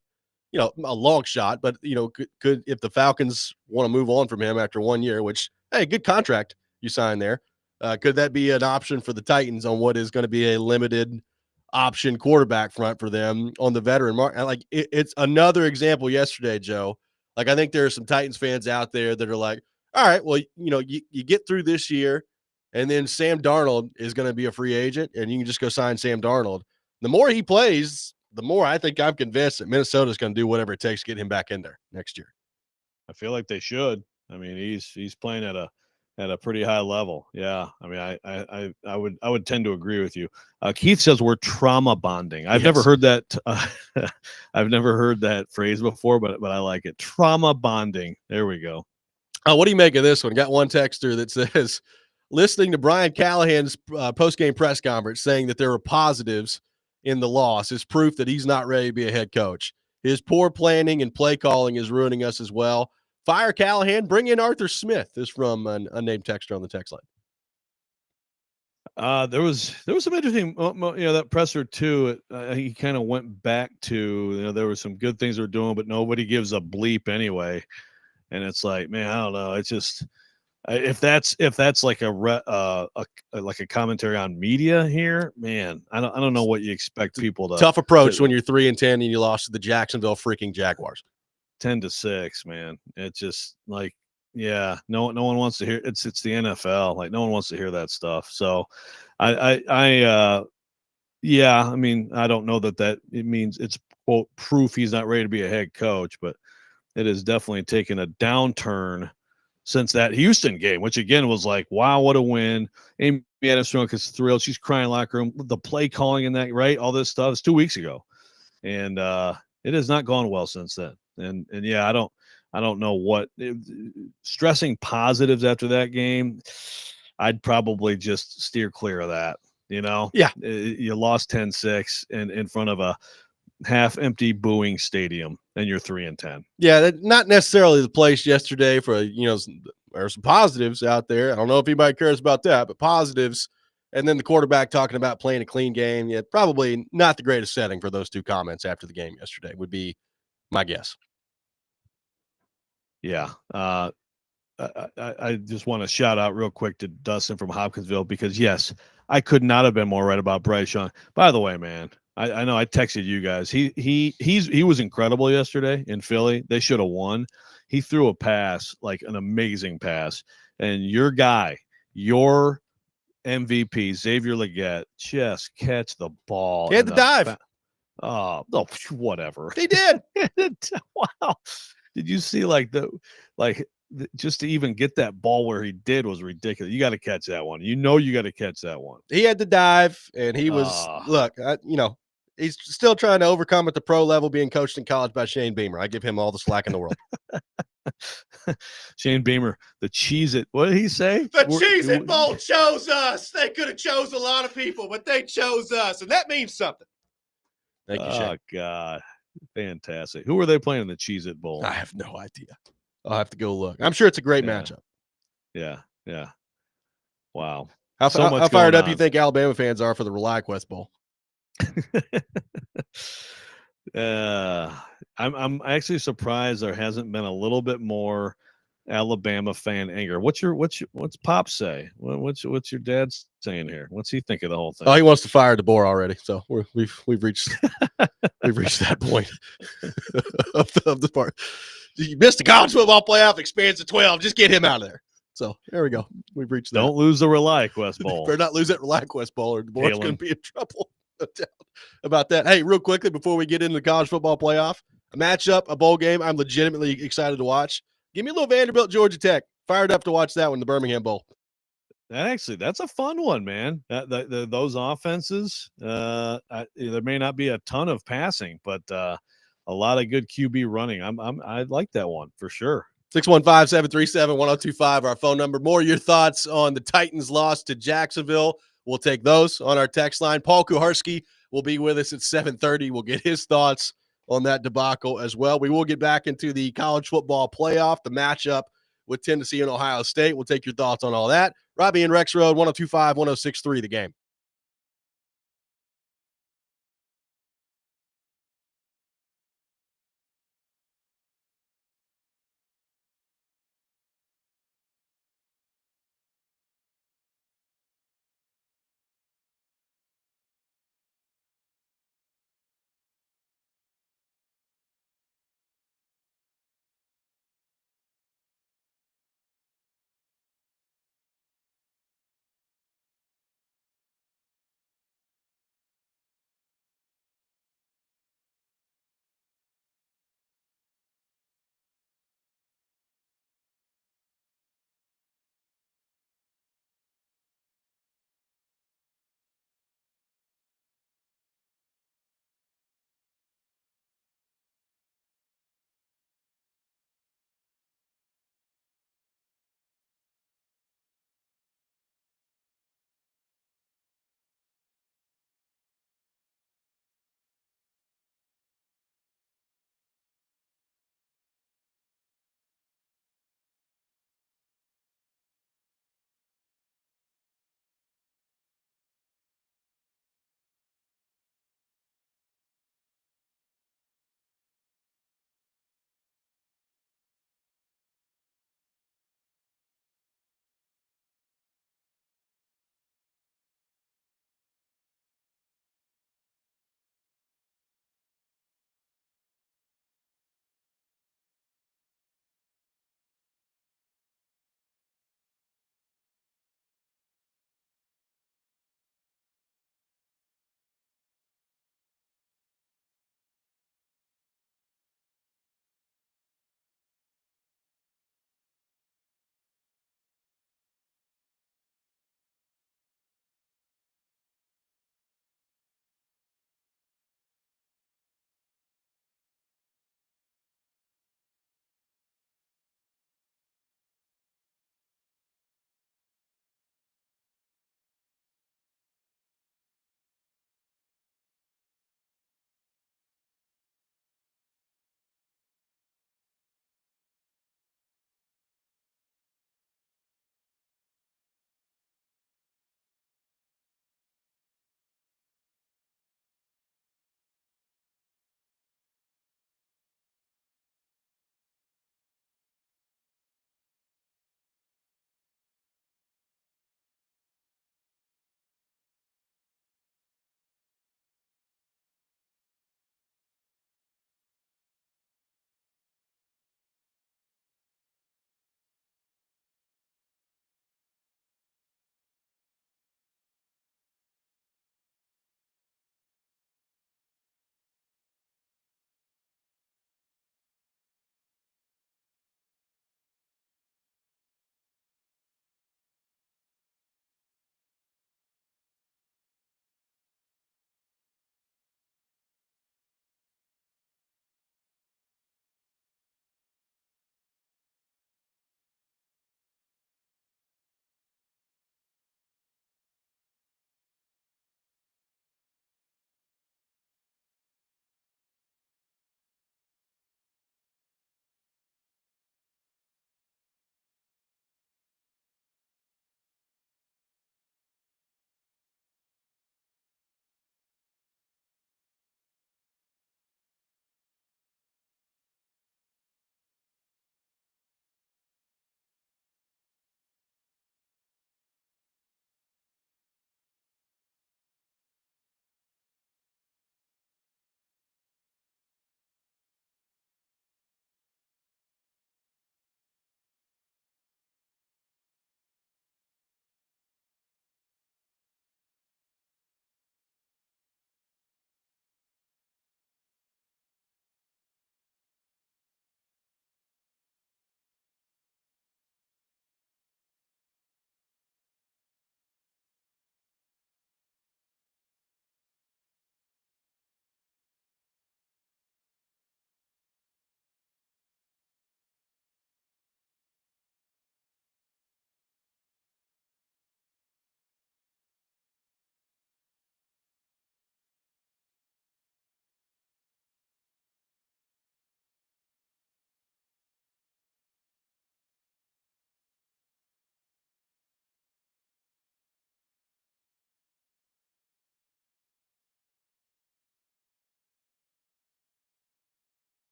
long shot, but could if the Falcons want to move on from him after 1 year, which, hey, good contract you signed there. Could that be an option for the Titans on what is going to be a limited option quarterback front for them on the veteran market? Like it's another example yesterday, Joe. Like I think there are some Titans fans out there that are like, all right, well, you get through this year, and then Sam Darnold is going to be a free agent, and you can just go sign Sam Darnold. The more he plays, the more I think I'm convinced that Minnesota is going to do whatever it takes to get him back in there next year. I feel like they should. I mean, he's playing at a pretty high level. Yeah. I mean, I would tend to agree with you. Keith says we're trauma bonding. I've never heard that. I've never heard that phrase before, but I like it. Trauma bonding. There we go. What do you make of this one? Got one texter that says, listening to Brian Callahan's post-game press conference saying that there were positives in the loss is proof that he's not ready to be a head coach. His poor planning and play calling is ruining us as well. Fire Callahan, bring in Arthur Smith. This is from an unnamed texter on the text line. There was some interesting, that presser too. He kind of went back to, there were some good things they're doing, but nobody gives a bleep anyway. And it's like, man, I don't know. It's just, if that's like like a commentary on media here, man, I don't know what you expect people to. Tough approach when you're 3-10 and you lost to the Jacksonville freaking Jaguars. 10-6, man. It's just like, yeah, no one wants to hear. It's the NFL. Like no one wants to hear that stuff. So, yeah, I mean, I don't know that it means it's quote proof he's not ready to be a head coach, but it has definitely taken a downturn since that Houston game, which again was like, wow, what a win. Amy Adams is thrilled. She's crying in the locker room. The play calling in that, right? All this stuff. It's 2 weeks ago. And it has not gone well since then. And yeah, I don't know what stressing positives after that game. I'd probably just steer clear of that, Yeah. You lost 10-6 in front of a half empty booing stadium and you're 3-10. Yeah, not necessarily the place yesterday for, there are some positives out there. I don't know if anybody cares about that, but positives. And then the quarterback talking about playing a clean game. Yeah, probably not the greatest setting for those two comments after the game yesterday would be my guess. Yeah. I just want to shout out real quick to Dustin from Hopkinsville because, yes, I could not have been more right about Bryce Young. By the way, man, I know I texted you guys. He was incredible yesterday in Philly. They should have won. He threw a pass, like an amazing pass. And your guy, your MVP, Xavier Legette, just catch the ball. He had the dive. Oh, no, whatever. He did. Wow. Did you see just to even get that ball where he did was ridiculous. You got to catch that one. You got to catch that one. He had the dive, and he was he's still trying to overcome at the pro level, being coached in college by Shane Beamer. I give him all the slack in the world. Shane Beamer, the Cheez-It. What did he say? The Cheez-It Bowl chose us. They could have chose a lot of people, but they chose us, and that means something. Thank you, Shane. Oh, God. Fantastic. Who are they playing in the Cheez-It Bowl? I have no idea. I'll have to go look. I'm sure it's a great matchup. Yeah. Wow. How fired up do you think Alabama fans are for the ReliQuest Bowl? I'm actually surprised there hasn't been a little bit more Alabama fan anger. What's Pop say? What's your dad saying here? What's he think of the whole thing? Oh, he wants to fire DeBoer already. So we've reached that point of the part. You missed the college football playoff, expands to 12. Just get him out of there. So there we go. We've reached that. Don't lose the ReliQuest Bowl. Better not lose that ReliQuest Bowl, or DeBoer's going to be in trouble. No doubt about that. Hey, real quickly before we get into the college football playoff, A matchup, a bowl game I'm legitimately excited to watch. Give me a little Vanderbilt, Georgia Tech. Fired up to watch that one, the Birmingham Bowl. That's a fun one, man. Those offenses, there may not be a ton of passing, but a lot of good QB running. I like that one for sure. 615-737-1025, our phone number. More your thoughts on the Titans' loss to Jacksonville. We'll take those on our text line. Paul Kuharski will be with us at 7:30. We'll get his thoughts on that debacle as well. We will get back into the college football playoff, the matchup with Tennessee and Ohio State. We'll take your thoughts on all that. Robby and Rexrode, 1025, 1063, the game.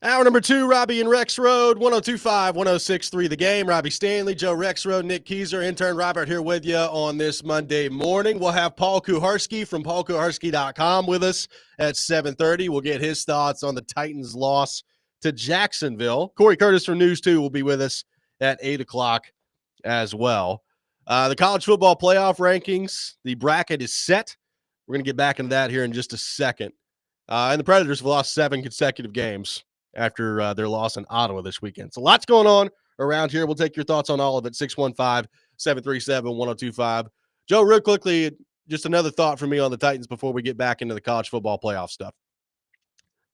Hour number 2, Robby and Rexrode, 102.5, 106.3 The Game. Robby Stanley, Joe Rexrode, Nick Keyser, intern Robert here with you on this Monday morning. We'll have Paul Kuharski from paulkuharski.com with us at 7:30. We'll get his thoughts on the Titans' loss to Jacksonville. Corey Curtis from News 2 will be with us at 8 o'clock as well. The college football playoff rankings, the bracket is set. We're going to get back into that here in just a second. And the Predators have lost 7 consecutive games after their loss in Ottawa this weekend. So lots going on around here. We'll take your thoughts on all of it. 615-737-1025. Joe, real quickly, just another thought from me on the Titans before we get back into the college football playoff stuff.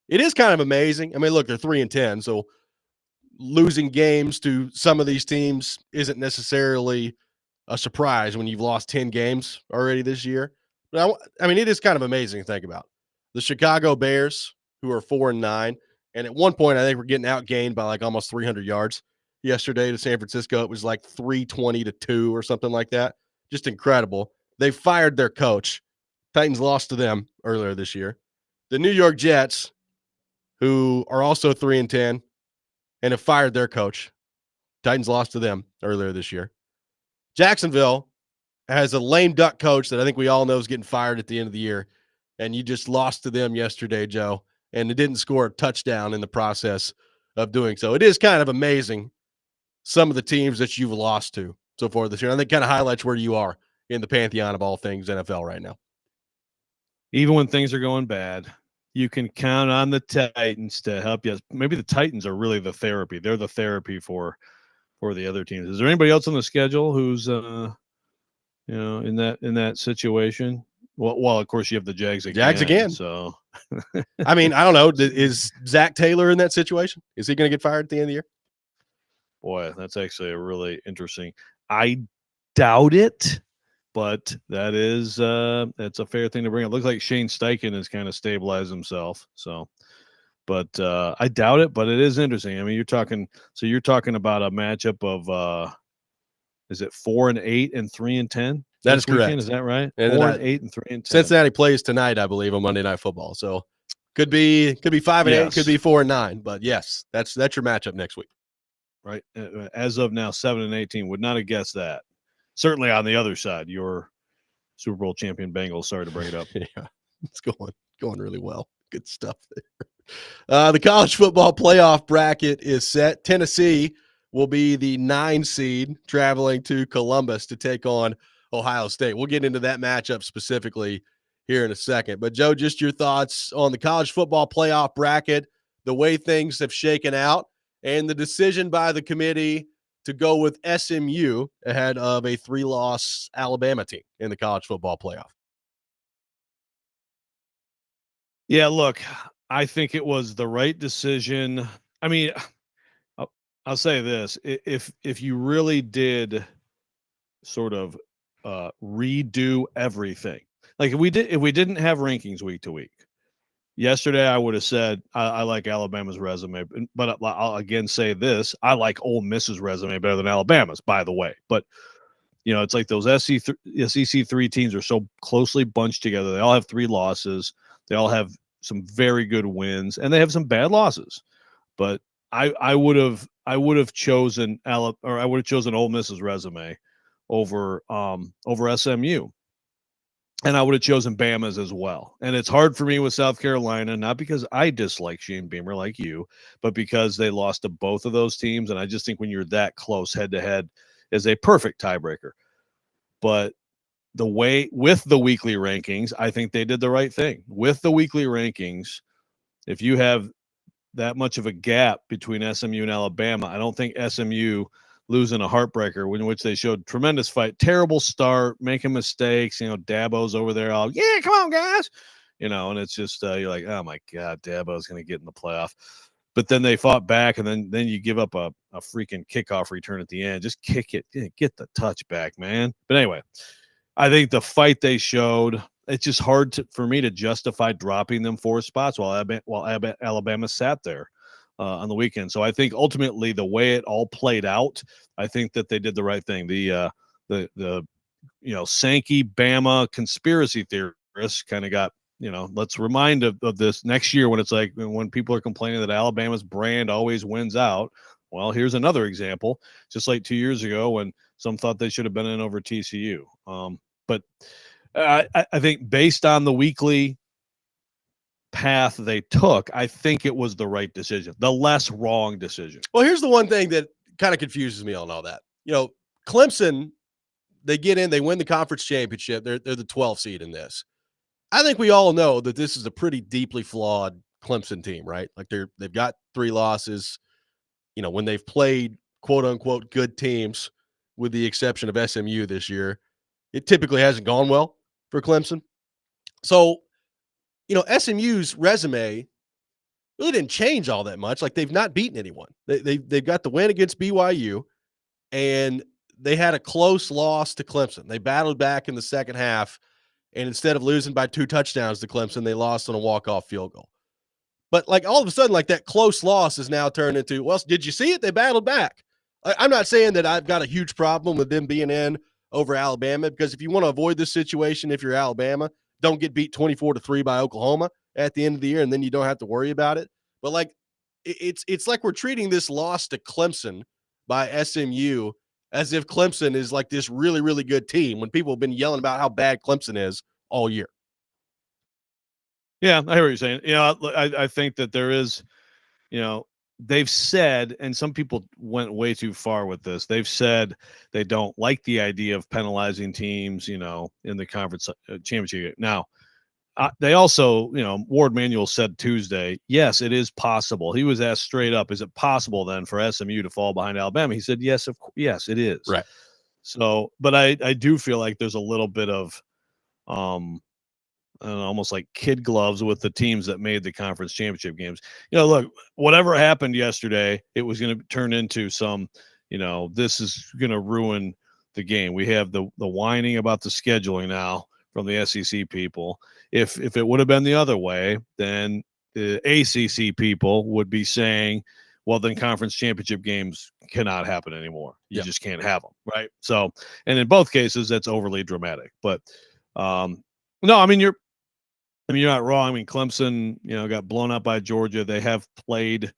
It is kind of amazing. I mean, look, they're 3-10, so losing games to some of these teams isn't necessarily a surprise when you've lost 10 games already this year. But I mean, it is kind of amazing to think about. The Chicago Bears, who are 4-9, and at one point, I think we're getting outgained by like almost 300 yards yesterday to San Francisco. It was like 320-2 or something like that. Just incredible. They fired their coach. Titans lost to them earlier this year. The New York Jets, who are also 3-10 and have fired their coach. Titans lost to them earlier this year. Jacksonville has a lame duck coach that I think we all know is getting fired at the end of the year. And you just lost to them yesterday, Joe. And it didn't score a touchdown in the process of doing so. It is kind of amazing, some of the teams that you've lost to so far this year. I think kind of highlights where you are in the pantheon of all things NFL right now. Even when things are going bad, you can count on the Titans to help you. Maybe the Titans are really the therapy. They're the therapy for the other teams. Is there anybody else on the schedule who's in that situation? Well, of course you have the Jags again. So, I mean, I don't know. Is Zach Taylor in that situation? Is he going to get fired at the end of the year? Boy, that's actually a really interesting. I doubt it, but that's a fair thing to bring up. It looks like Shane Steichen has kind of stabilized himself. So, but I doubt it. But it is interesting. I mean, you're talking about a matchup of is it 4-8 and 3-10? That is correct. Is that right? And 4-8 and 3-10. Cincinnati plays tonight, I believe, on Monday Night Football. So could be 5-8, Yes. could be 4-9. But yes, that's your matchup next week. Right. As of now, 7-18. Would not have guessed that. Certainly on the other side, your Super Bowl champion Bengals. Sorry to bring it up. Yeah, it's going really well. Good stuff there. The college football playoff bracket is set. Tennessee will be the 9 seed traveling to Columbus to take on Ohio State. We'll get into that matchup specifically here in a second. But, Joe, just your thoughts on the college football playoff bracket, the way things have shaken out, and the decision by the committee to go with SMU ahead of a 3-loss Alabama team in the college football playoff. Yeah, look, I think it was the right decision. I mean, I'll say this. If you really did sort of redo everything, like if we didn't have rankings week to week, yesterday I would have said I like Alabama's resume, but I'll again say this: I like Ole Miss's resume better than Alabama's, by the way. But it's like those SEC 3 teams are so closely bunched together. They all have 3 losses. They all have some very good wins, and they have some bad losses. But I would have chosen Ole Miss's resume over SMU. And I would have chosen Bama's as well. And it's hard for me with South Carolina, not because I dislike Shane Beamer like you, but because they lost to both of those teams. And I just think when you're that close head-to-head is a perfect tiebreaker. But the way with the weekly rankings, I think they did the right thing. With the weekly rankings, if you have that much of a gap between SMU and Alabama, I don't think SMU losing a heartbreaker in which they showed tremendous fight, terrible start, making mistakes. Dabo's over there all, yeah, come on, guys. And it's just you're like, oh my God, Dabo's going to get in the playoff. But then they fought back, and then you give up a freaking kickoff return at the end. Just kick it, get the touch back, man. But anyway, I think the fight they showed, it's just hard for me to justify dropping them 4 spots while Alabama sat there on the weekend. So I think ultimately the way it all played out, I think that they did the right thing. The Sankey Bama conspiracy theorists kind of got let's remind of this next year when it's like when people are complaining that Alabama's brand always wins out. Well, here's another example, just like 2 years ago when some thought they should have been in over TCU. But I think based on the weekly path they took, I think it was the right decision, the less wrong decision. Well, here's the one thing that kind of confuses me on all that. Clemson, they get in, they win the conference championship. They're the 12th seed in this. I think we all know that this is a pretty deeply flawed Clemson team, right? Like they've got 3 losses. When they've played quote unquote good teams, with the exception of SMU this year, it typically hasn't gone well for Clemson. So, SMU's resume really didn't change all that much. Like they've not beaten anyone. They've got the win against BYU, and they had a close loss to Clemson. They battled back in the second half, and instead of losing by 2 touchdowns to Clemson, they lost on a walk-off field goal. But like all of a sudden, like that close loss is now turned into, well, did you see it? They battled back. I'm not saying that I've got a huge problem with them being in over Alabama, because if you want to avoid this situation, if you're Alabama, don't get beat 24-3 by Oklahoma at the end of the year, and then you don't have to worry about it. But like it's like we're treating this loss to Clemson by SMU as if Clemson is like this really, really good team, when people have been yelling about how bad Clemson is all year. Yeah, I hear what you're saying. I think that there is, they've said, and some people went way too far with this. They've said they don't like the idea of penalizing teams, in the conference championship. Now, they also, Ward Manuel said Tuesday, yes, it is possible. He was asked straight up, is it possible then for SMU to fall behind Alabama? He said, yes, yes, it is. Right. So, but I do feel like there's a little bit of, almost like kid gloves with the teams that made the conference championship games. Look, whatever happened yesterday, it was going to turn into some, this is going to ruin the game. We have the whining about the scheduling now from the SEC people. If it would have been the other way, then the ACC people would be saying, well, then conference championship games cannot happen anymore. You just can't have them, right? So, and in both cases, that's overly dramatic. But no, I mean, you're not wrong. I mean, Clemson, got blown out by Georgia. They have played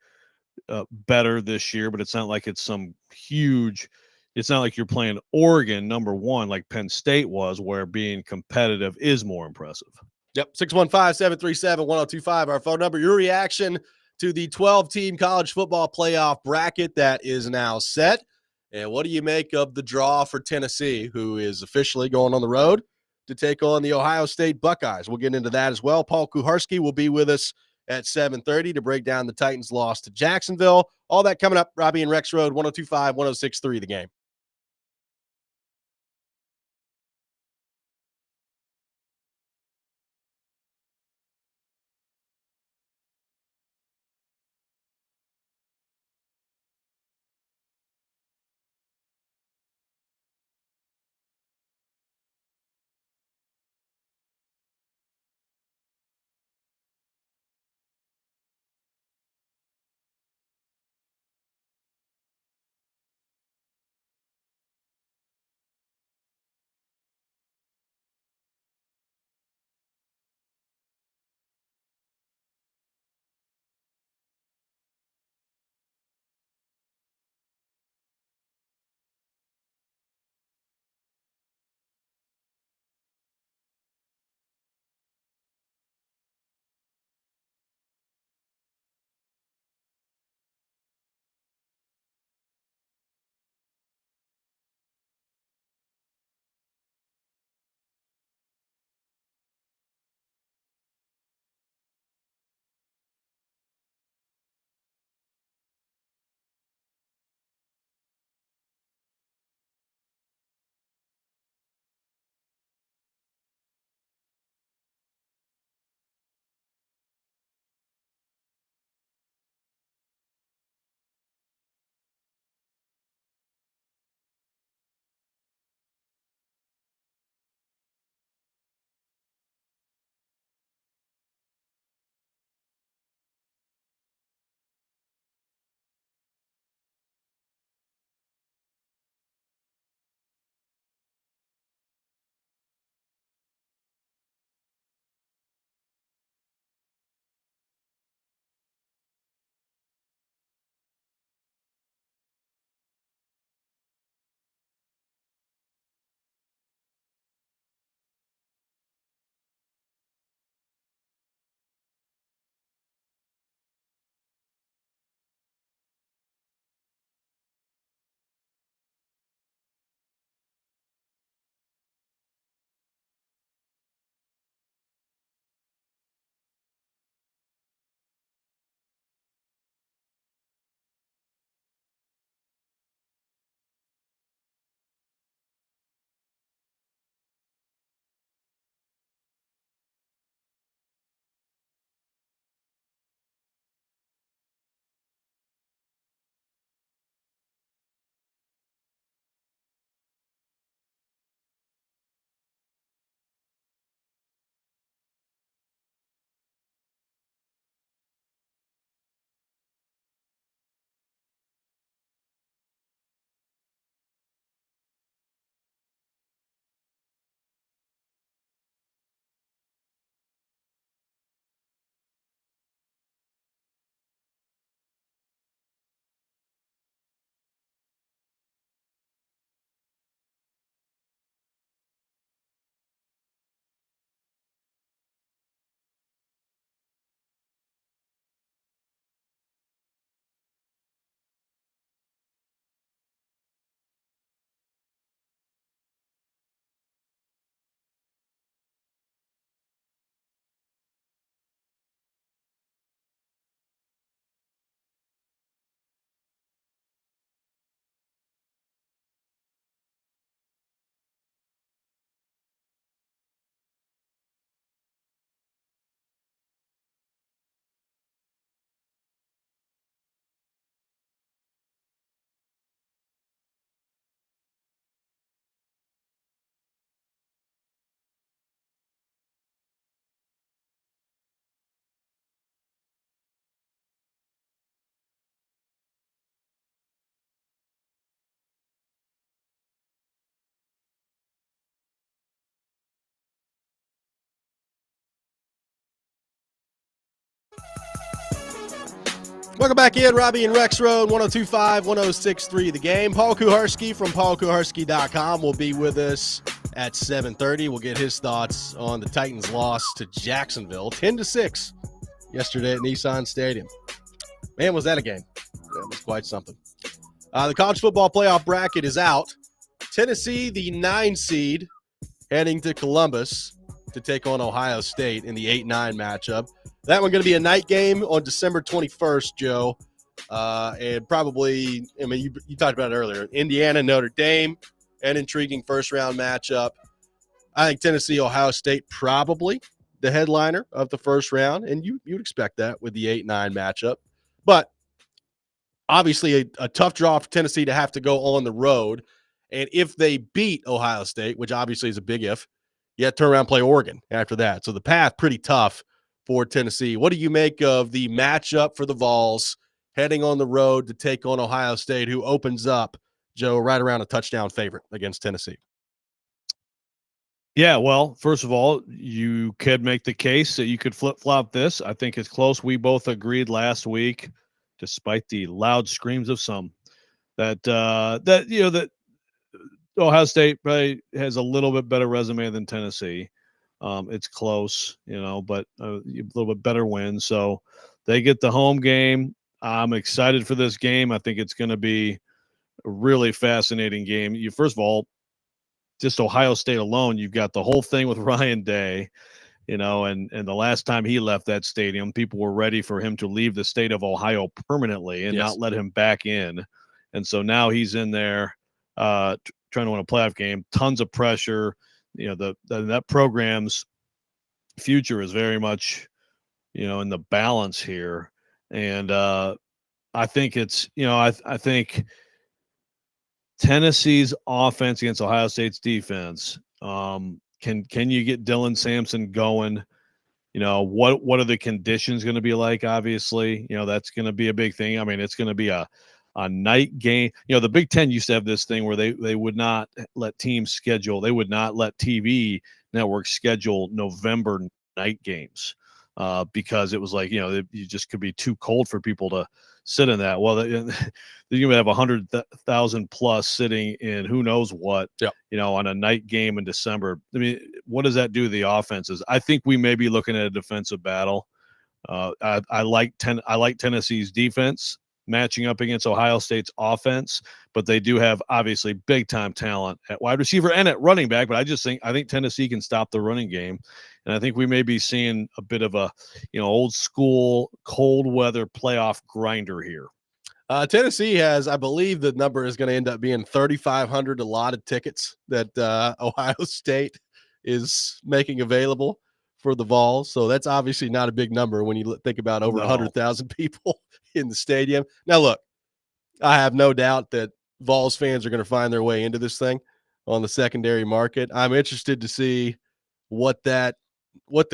better this year, but it's not like it's some huge. It's not like you're playing Oregon number 1 like Penn State was, where being competitive is more impressive. Yep, 615-737-1025, our phone number. Your reaction to the 12-team college football playoff bracket that is now set. And what do you make of the draw for Tennessee, who is officially going on the road to take on the Ohio State Buckeyes? We'll get into that as well. Paul Kuharski will be with us at 7:30 to break down the Titans' loss to Jacksonville. All that coming up. Robby and Rexrode, 102.5, 106.3 The Game. Welcome back in, Robby and Rexrode, 102.5, 106.3 The Game. Paul Kuharski from paulkuharski.com will be with us at 7:30. We'll get his thoughts on the Titans' loss to Jacksonville, 10-6, yesterday at Nissan Stadium. Man, was that a game. That was quite something. The college football playoff bracket is out. Tennessee, the 9 seed, heading to Columbus to take on Ohio State in the 8-9 matchup. That one going to be a night game on December 21st, Joe. And probably, I mean, you talked about it earlier. Indiana, Notre Dame, an intriguing first-round matchup. I think Tennessee, Ohio State, probably the headliner of the first round, and you'd expect that with the 8-9 matchup. But obviously a tough draw for Tennessee to have to go on the road. And if they beat Ohio State, which obviously is a big if, you have to turn around and play Oregon after that. So the path pretty tough for Tennessee. What do you make of the matchup for the Vols heading on the road to take on Ohio State, who opens up, Joe, right around a touchdown favorite against Tennessee? Yeah, well, first of all, you could make the case that you could flip-flop this. I think it's close. We both agreed last week, despite the loud screams of some, that that Ohio State probably has a little bit better resume than Tennessee. It's close, but a little bit better win. So they get the home game. I'm excited for this game. I think it's going to be a really fascinating game. First of all, just Ohio State alone, you've got the whole thing with Ryan Day, and the last time he left that stadium, people were ready for him to leave the state of Ohio permanently and not let him back in. And so now he's in there trying to win a playoff game, tons of pressure. That program's future is very much, in the balance here. And I think it's, I think Tennessee's offense against Ohio State's defense, can you get Dylan Sampson going? What are the conditions going to be like? Obviously, that's going to be a big thing. I mean, it's going to be a night game. The Big Ten used to have this thing where they would not let teams schedule. They would not let TV networks schedule November night games because it was like, you just could be too cold for people to sit in that. Well, you would have 100,000 plus sitting in who knows what, on a night game in December. I mean, what does that do to the offenses? I think we may be looking at a defensive battle. I like Tennessee's defense matching up against Ohio State's offense, but they do have obviously big time talent at wide receiver and at running back. But I think Tennessee can stop the running game, and I think we may be seeing a bit of a old school cold weather playoff grinder here. Tennessee has, I believe, the number is going to end up being 3,500 allotted tickets that Ohio State is making available for the Vols. So that's obviously not a big number when you think about over 100,000 people in the stadium. Now, look, I have no doubt that Vols fans are going to find their way into this thing on the secondary market. I'm interested to see what the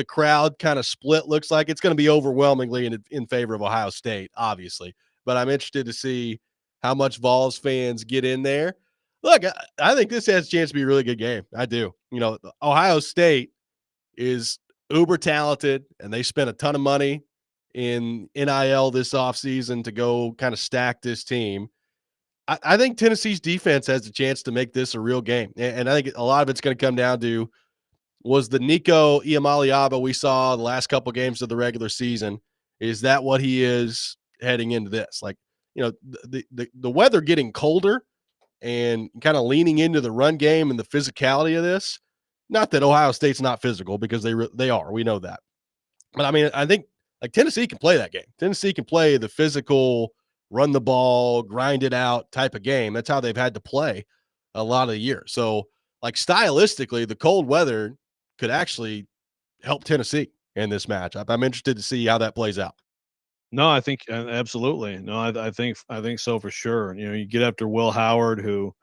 crowd kind of split looks like. It's going to be overwhelmingly in favor of Ohio State, obviously, but I'm interested to see how much Vols fans get in there. Look, I think this has a chance to be a really good game. I do. Ohio State is uber talented, and they spent a ton of money in NIL this offseason to go kind of stack this team. I think Tennessee's defense has a chance to make this a real game. And I think a lot of it's going to come down to, was the Nico Iamaleava we saw the last couple games of the regular season, is that what he is heading into this? Like, the weather getting colder and kind of leaning into the run game and the physicality of this. Not that Ohio State's not physical, because they are. We know that. But, I mean, I think like Tennessee can play that game. Tennessee can play the physical, run the ball, grind it out type of game. That's how they've had to play a lot of the year. So, like, stylistically, the cold weather could actually help Tennessee in this matchup. I'm interested to see how that plays out. No, I think absolutely. No, I think so for sure. You get after Will Howard, who,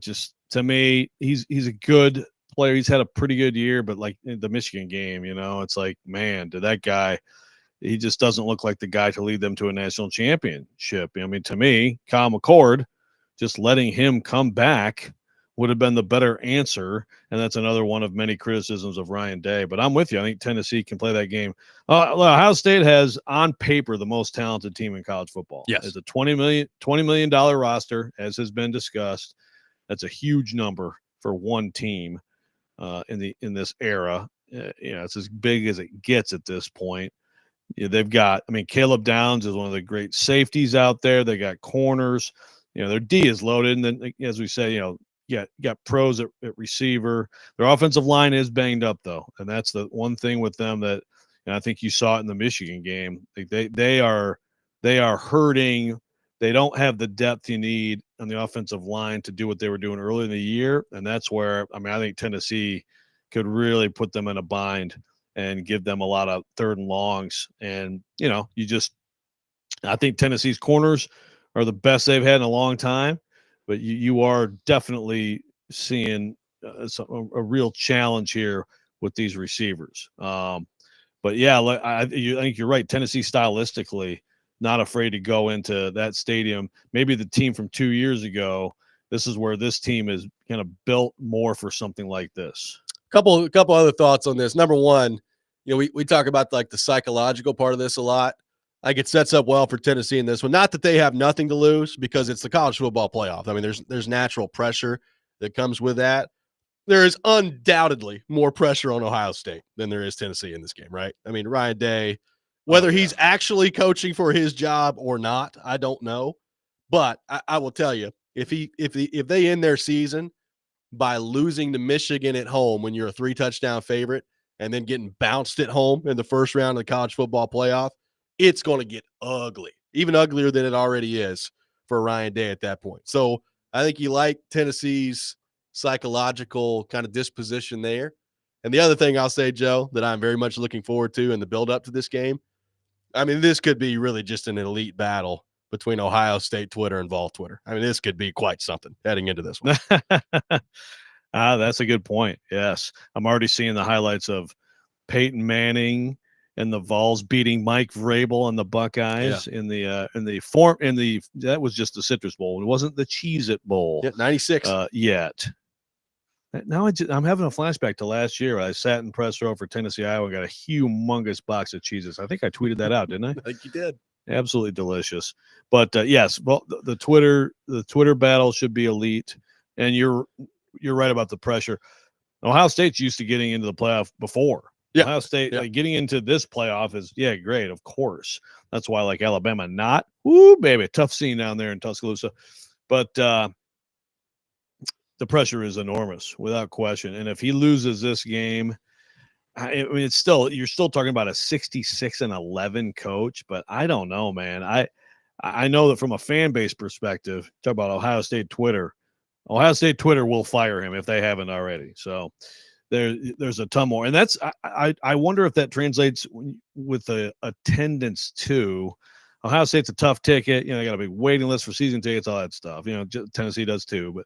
just to me, he's a good player. He's had a pretty good year, but like the Michigan game, it's like, man, did that guy, he just doesn't look like the guy to lead them to a national championship. I mean, to me, Kyle McCord, just letting him come back would have been the better answer. And that's another one of many criticisms of Ryan Day. But I'm with you. I think Tennessee can play that game. Ohio State has, on paper, the most talented team in college football. Yes. It's a $20 million roster, as has been discussed. That's a huge number for one team in this era. It's as big as it gets at this point. They've got, Caleb Downs is one of the great safeties out there. They got corners. Their D is loaded. And then, as we say, got pros at receiver. Their offensive line is banged up, though. And that's the one thing with them that, I think you saw it in the Michigan game. They are hurting. They don't have the depth you need on the offensive line to do what they were doing earlier in the year. And that's where, I think Tennessee could really put them in a bind and give them a lot of third and longs. And, I think Tennessee's corners are the best they've had in a long time, but you are definitely seeing a real challenge here with these receivers. But yeah, I think you're right. Tennessee stylistically, not afraid to go into that stadium. Maybe the team from 2 years ago, this is where this team is kind of built more for something like this. Couple other thoughts on this. Number one, we talk about like the psychological part of this a lot. I think it sets up well for Tennessee in this one. Not that they have nothing to lose because it's the college football playoff. There's natural pressure that comes with that. There is undoubtedly more pressure on Ohio State than there is Tennessee in this game, right? Ryan Day, whether he's actually coaching for his job or not, I don't know. But I will tell you, if they end their season by losing to Michigan at home when you're a 3-touchdown favorite and then getting bounced at home in the first round of the college football playoff, it's going to get ugly, even uglier than it already is for Ryan Day at that point. So I think you like Tennessee's psychological kind of disposition there. And the other thing I'll say, Joe, that I'm very much looking forward to in the build up to this game, this could be really just an elite battle between Ohio State Twitter and Vol Twitter. This could be quite something heading into this one. That's a good point. Yes. I'm already seeing the highlights of Peyton Manning and the Vols beating Mike Vrabel and the Buckeyes in the that was just the Citrus Bowl. It wasn't the Cheez-It Bowl. 96 yet. Now I'm having a flashback to last year. I sat in press row for Tennessee, Iowa, and got a humongous box of Cheez-Its. I think I tweeted that out, didn't I? I think you did. Absolutely delicious. But yes, well, the Twitter battle should be elite. And you're right about the pressure. Ohio State's used to getting into the playoff before. Yeah. Ohio State getting into this playoff is great, of course. That's why like Alabama not. Woo, baby, tough scene down there in Tuscaloosa. But the pressure is enormous, without question. And if he loses this game, it's still, you're still talking about a 66-11 coach, but I don't know, man. I know that from a fan base perspective, talk about Ohio State Twitter will fire him if they haven't already. So there's a ton more. And that's, I wonder if that translates with the attendance too. Ohio State's a tough ticket. They got a big waiting list for season tickets, all that stuff. Tennessee does too, but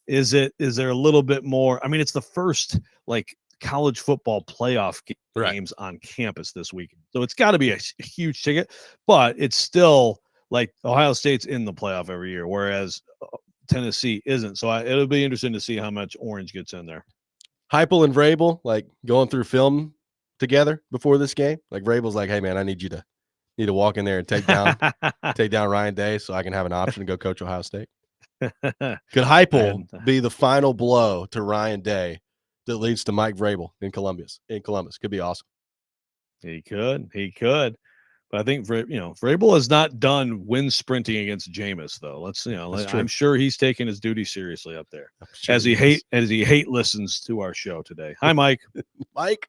is there a little bit more? It's the first like college football playoff games on campus this week. So it's got to be a huge ticket, but it's still like Ohio State's in the playoff every year, whereas Tennessee isn't. So it'll be interesting to see how much orange gets in there. Heupel and Vrabel like going through film together before this game. Like Vrabel's like, hey man, I need you to walk in there and take down Ryan Day so I can have an option to go coach Ohio State. Could Heupel be the final blow to Ryan Day that leads to Mike Vrabel in Columbus? Could be awesome. He could. But I think Vrabel has not done wind sprinting against Jameis though. I'm sure he's taking his duty seriously up there. Sure as he hate listens to our show today. Hi, Mike. Mike.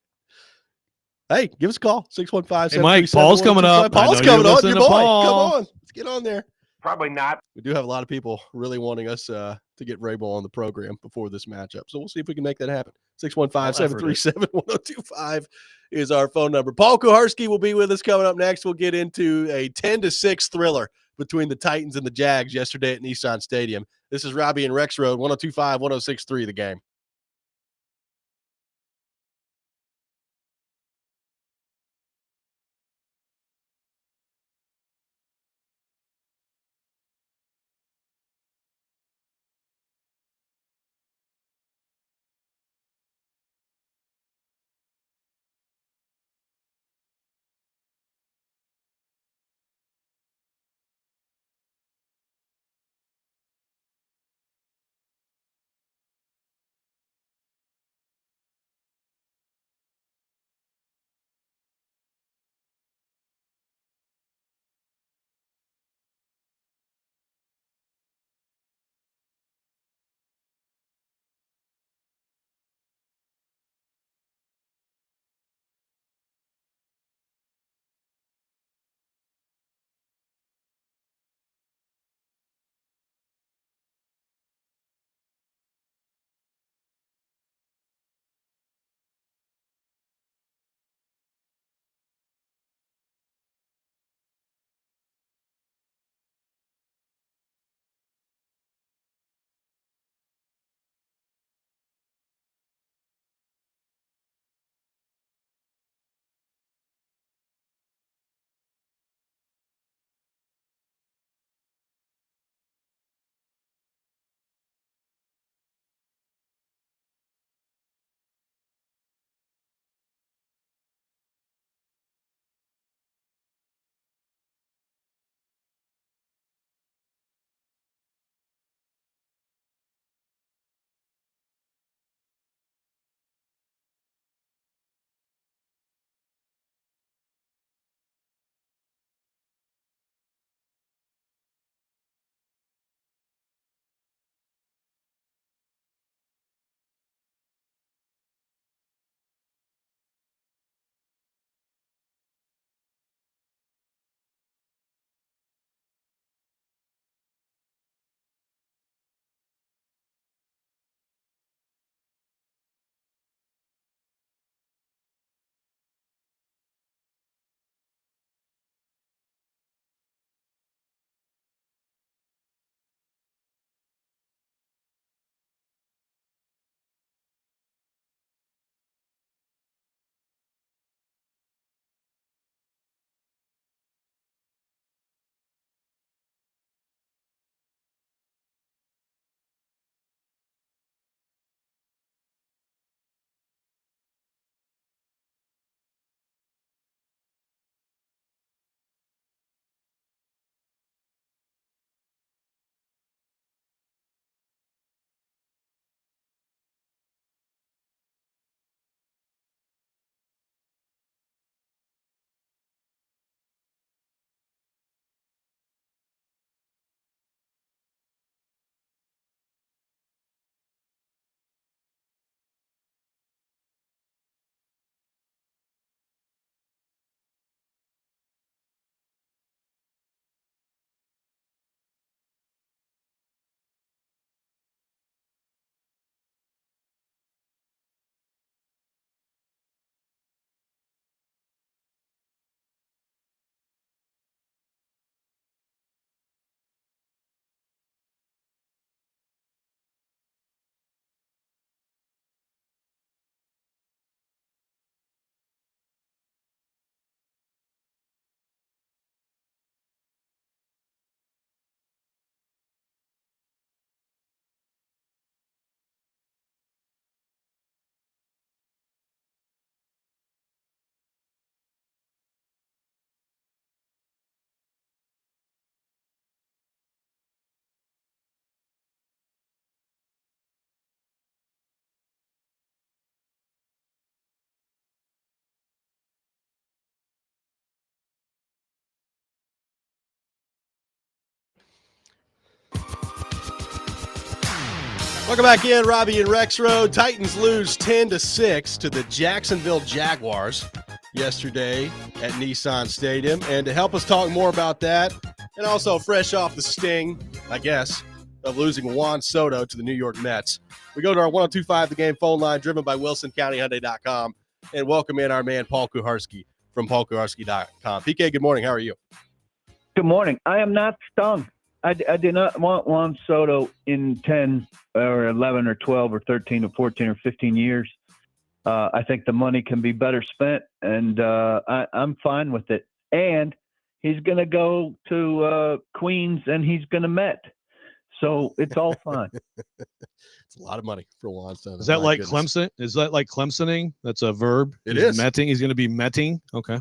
Hey, give us a call. 615. Hey, Mike, Paul's coming up. Paul's coming on. Your boy. Paul. Come on. Let's get on there. Probably not. We do have a lot of people really wanting us to get Vrabel on the program before this matchup. So we'll see if we can make that happen. 615-737-1025 is our phone number. Paul Kuharski will be with us coming up next. We'll get into a 10-6 thriller between the Titans and the Jags yesterday at Nissan Stadium. This is Robby and Rexrode, 102.5, 106.3 The Game. Welcome back in, Robby and Rexrode. Titans lose 10-6 to the Jacksonville Jaguars yesterday at Nissan Stadium. And to help us talk more about that, and also fresh off the sting, I guess, of losing Juan Soto to the New York Mets, we go to our 102.5 The Game phone line, driven by WilsonCountyHyundai.com, and welcome in our man Paul Kuharski from PaulKuharski.com. PK, good morning. How are you? Good morning. I am not stung. I do not want Juan Soto in 10 or 11 or 12 or 13 or 14 or 15 years. I think the money can be better spent, and I'm fine with it. And he's going to go to Queens, and he's going to Met. So it's all fine. It's a lot of money for Juan Soto. Is that My like goodness. Clemson? Is that like Clemsoning? That's a verb. It He's is. Metting. He's going to be Metting. Okay.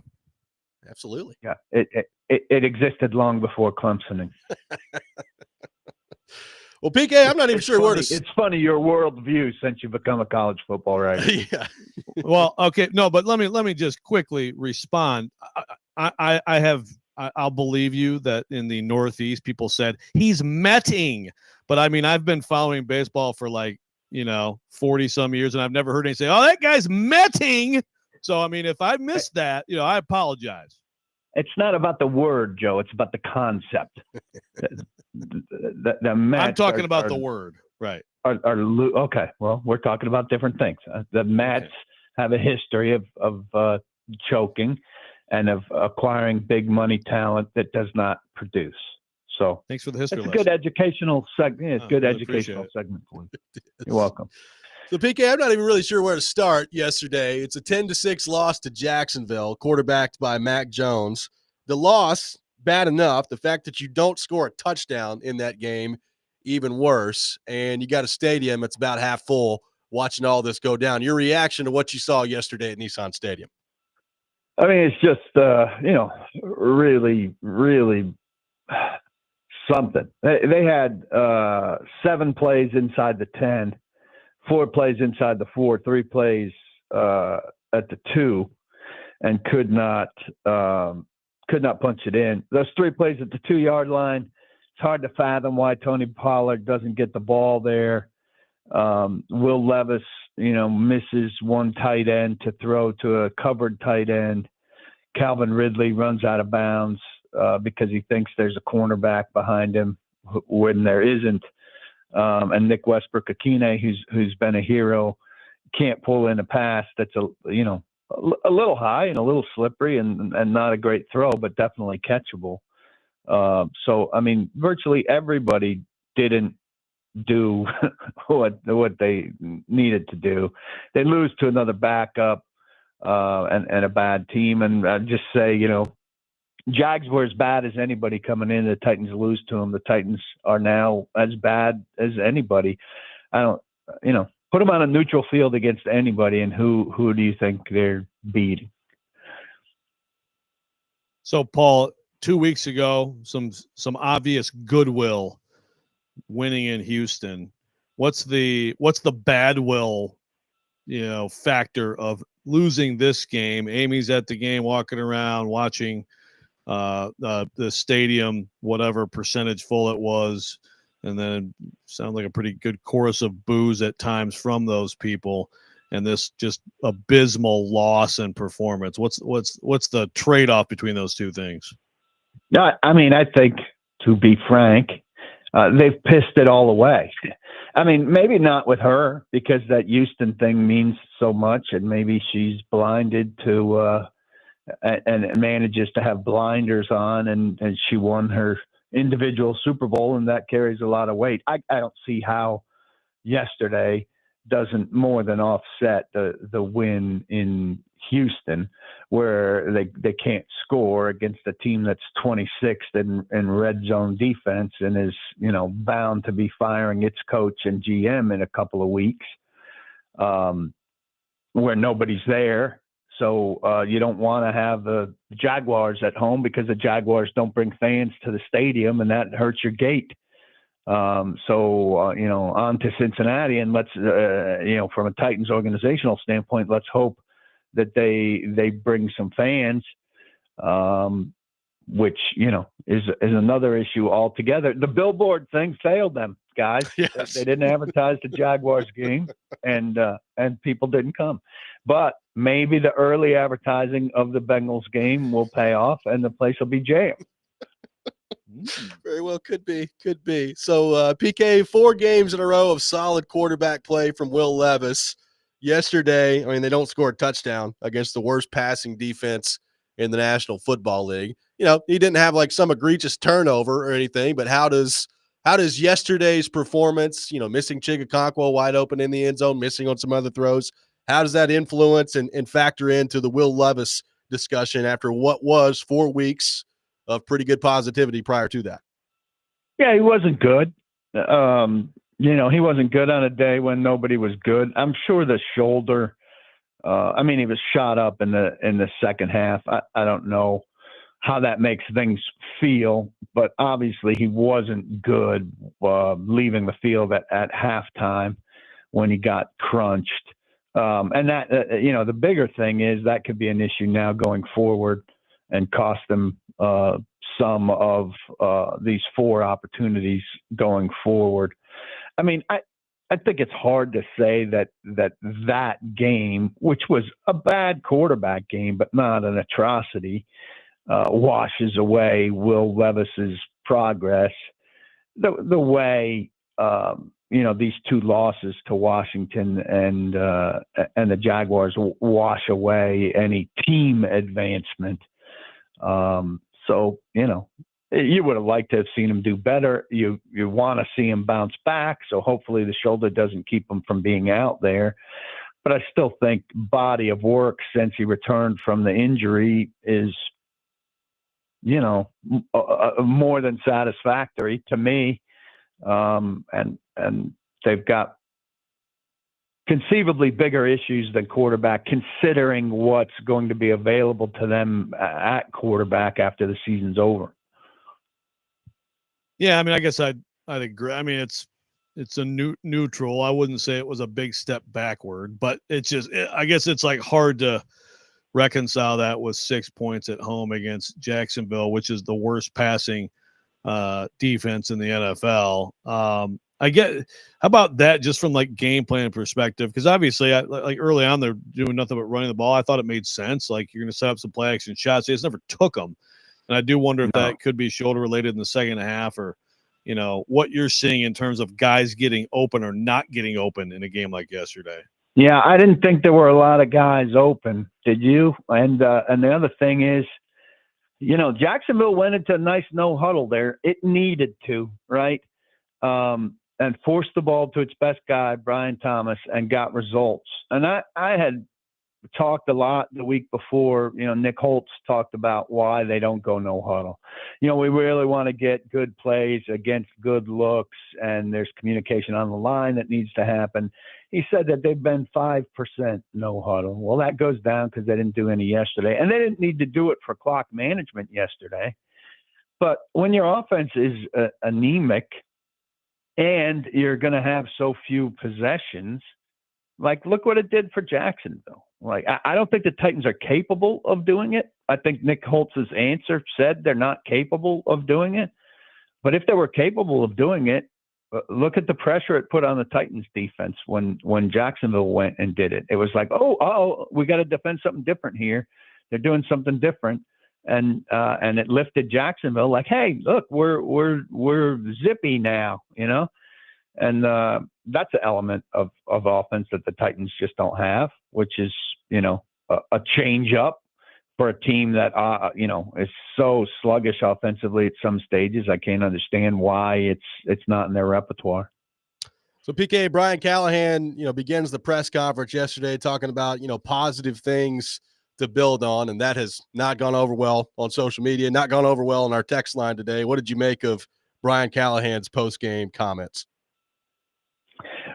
Absolutely. Yeah, it existed long before Clemsoning. Well, PK, I'm not even sure where to. It's funny your worldview since you become a college football writer. Yeah. Well, okay, no, but let me just quickly respond. I'll believe you that in the Northeast people said he's Metting, but I mean I've been following baseball for 40 some years, and I've never heard anyone say, "Oh, that guy's Metting." So I mean, if I missed that, I apologize. It's not about the word, Joe. It's about the concept. The Mets I'm talking about the word, right? Okay. Well, we're talking about different things. The Mets have a history of choking and of acquiring big money talent that does not produce. So thanks for the history. It's a good educational segment. Yeah, it's good really educational segment for you. You're welcome. So, PK, I'm not even really sure where to start yesterday. It's a 10-6 loss to Jacksonville, quarterbacked by Mac Jones. The loss, bad enough. The fact that you don't score a touchdown in that game, even worse. And you got a stadium that's about half full watching all this go down. Your reaction to what you saw yesterday at Nissan Stadium? I mean, it's just, really, really something. They had 7 plays inside the 10. 4 plays inside the 4, 3 plays at the 2, and could not punch it in. Those 3 plays at the 2-yard line, it's hard to fathom why Tony Pollard doesn't get the ball there. Will Levis, misses one tight end to throw to a covered tight end. Calvin Ridley runs out of bounds because he thinks there's a cornerback behind him when there isn't. And Nick Westbrook-Akine, who's been a hero, can't pull in a pass that's a little high and a little slippery and not a great throw, but definitely catchable. So I mean, virtually everybody didn't do what they needed to do. They lose to another backup and a bad team, and I'd just say Jags were as bad as anybody coming in. The Titans lose to them. The Titans are now as bad as anybody. I don't, put them on a neutral field against anybody, and who do you think they're beating? So, Paul, 2 weeks ago, some obvious goodwill winning in Houston. What's the bad will, factor of losing this game? Amy's at the game, walking around, watching the stadium, whatever percentage full it was, and then sounds like a pretty good chorus of boos at times from those people, and this just abysmal loss in performance. What's the trade-off between those two things? No, I mean, I think, to be frank, they've pissed it all away. I mean, maybe not with her, because that Houston thing means so much, and maybe she's blinded to and manages to have blinders on, and she won her individual Super Bowl, and that carries a lot of weight. I don't see how yesterday doesn't more than offset the win in Houston, where they can't score against a team that's 26th in red zone defense and is bound to be firing its coach and GM in a couple of weeks, where nobody's there. So you don't want to have the Jaguars at home, because the Jaguars don't bring fans to the stadium, and that hurts your gate. On to Cincinnati, and let's, from a Titans organizational standpoint, let's hope that they bring some fans. which, is another issue altogether. The billboard thing failed them, guys. Yes. They didn't advertise the Jaguars game, and people didn't come. But maybe the early advertising of the Bengals game will pay off, and the place will be jammed. Very well, could be. So, PK, 4 games in a row of solid quarterback play from Will Levis. Yesterday, they don't score a touchdown against the worst passing defense in the National Football League. He didn't have like some egregious turnover or anything, but how does yesterday's performance, missing Chigakonkwo wide open in the end zone, missing on some other throws, how does that influence and factor into the Will Levis discussion after what was 4 weeks of pretty good positivity prior to that? Yeah, he wasn't good. He wasn't good on a day when nobody was good. I'm sure the shoulder, he was shot up in the second half. I don't know how that makes things feel, but obviously he wasn't good leaving the field at halftime when he got crunched. And that, the bigger thing is that could be an issue now going forward and cost them some of these 4 opportunities going forward. I think it's hard to say that game, which was a bad quarterback game, but not an atrocity, washes away Will Levis's progress. The way these 2 losses to Washington and the Jaguars wash away any team advancement. You would have liked to have seen him do better. You want to see him bounce back. So hopefully the shoulder doesn't keep him from being out there. But I still think body of work since he returned from the injury is, more than satisfactory to me. And they've got conceivably bigger issues than quarterback, considering what's going to be available to them at quarterback after the season's over. Yeah, I guess I'd agree. It's a neutral. I wouldn't say it was a big step backward, but it's just, I guess it's like hard to reconcile that with 6 points at home against Jacksonville, which is the worst passing defense in the NFL. I get, how about that just from like game plan perspective? Because obviously, like early on, they're doing nothing but running the ball. I thought it made sense. Like you're going to set up some play action shots. They just never took them. And I do wonder if that could be shoulder related in the second half, or, what you're seeing in terms of guys getting open or not getting open in a game like yesterday. Yeah, I didn't think there were a lot of guys open. Did you? And the other thing is, Jacksonville went into a nice no huddle there. It needed to, right? And forced the ball to its best guy, Brian Thomas, and got results. And I had talked a lot the week before. Nick Holtz talked about why they don't go no huddle. We really want to get good plays against good looks, and there's communication on the line that needs to happen. He said that they've been 5% no huddle. Well, that goes down because they didn't do any yesterday, and they didn't need to do it for clock management yesterday. But when your offense is anemic and you're going to have so few possessions, like look what it did for Jacksonville. Like I don't think the Titans are capable of doing it. I think Nick Holtz's answer said they're not capable of doing it. But if they were capable of doing it, look at the pressure it put on the Titans defense when Jacksonville went and did it. It was like, oh, we got to defend something different here. They're doing something different. And it lifted Jacksonville like, hey, look, we're zippy now, and that's an element of offense that the Titans just don't have, which is, a change up for a team that, is so sluggish offensively at some stages. I can't understand why it's not in their repertoire. So PK, Brian Callahan, begins the press conference yesterday talking about, positive things to build on, and that has not gone over well on social media, not gone over well on our text line today. What did you make of Brian Callahan's post-game comments?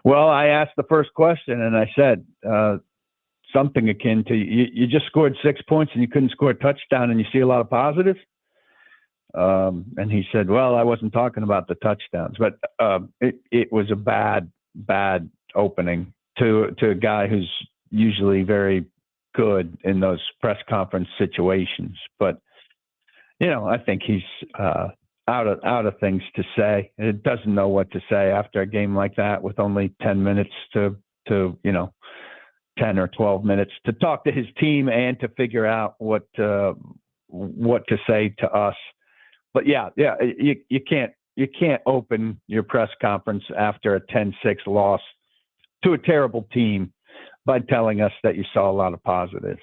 Well, I asked the first question, and I said something akin to, you just scored 6 points and you couldn't score a touchdown, and you see a lot of positives? And he said, well, I wasn't talking about the touchdowns, but it was a bad opening to a guy who's usually very good in those press conference situations. But I think he's out of things to say. It doesn't know what to say after a game like that with only 10 minutes to 10 or 12 minutes to talk to his team and to figure out what to say to us. But yeah, you can't open your press conference after a 10-6 loss to a terrible team by telling us that you saw a lot of positives.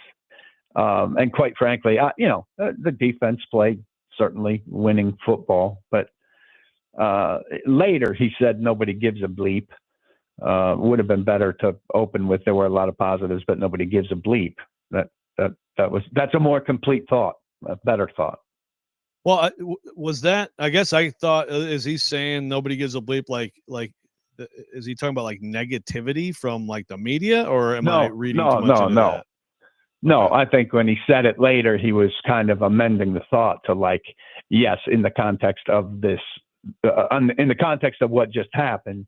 And quite frankly, the defense played certainly winning football, but later he said nobody gives a bleep. Would have been better to open with there were a lot of positives, but nobody gives a bleep. That's a more complete thought, a better thought. Well, was that? I guess I thought, is he saying nobody gives a bleep? Like, is he talking about like negativity from like the media, or am I reading too much into that? No, Okay. I think when he said it later, he was kind of amending the thought to like, yes, in the context of this, in the context of what just happened,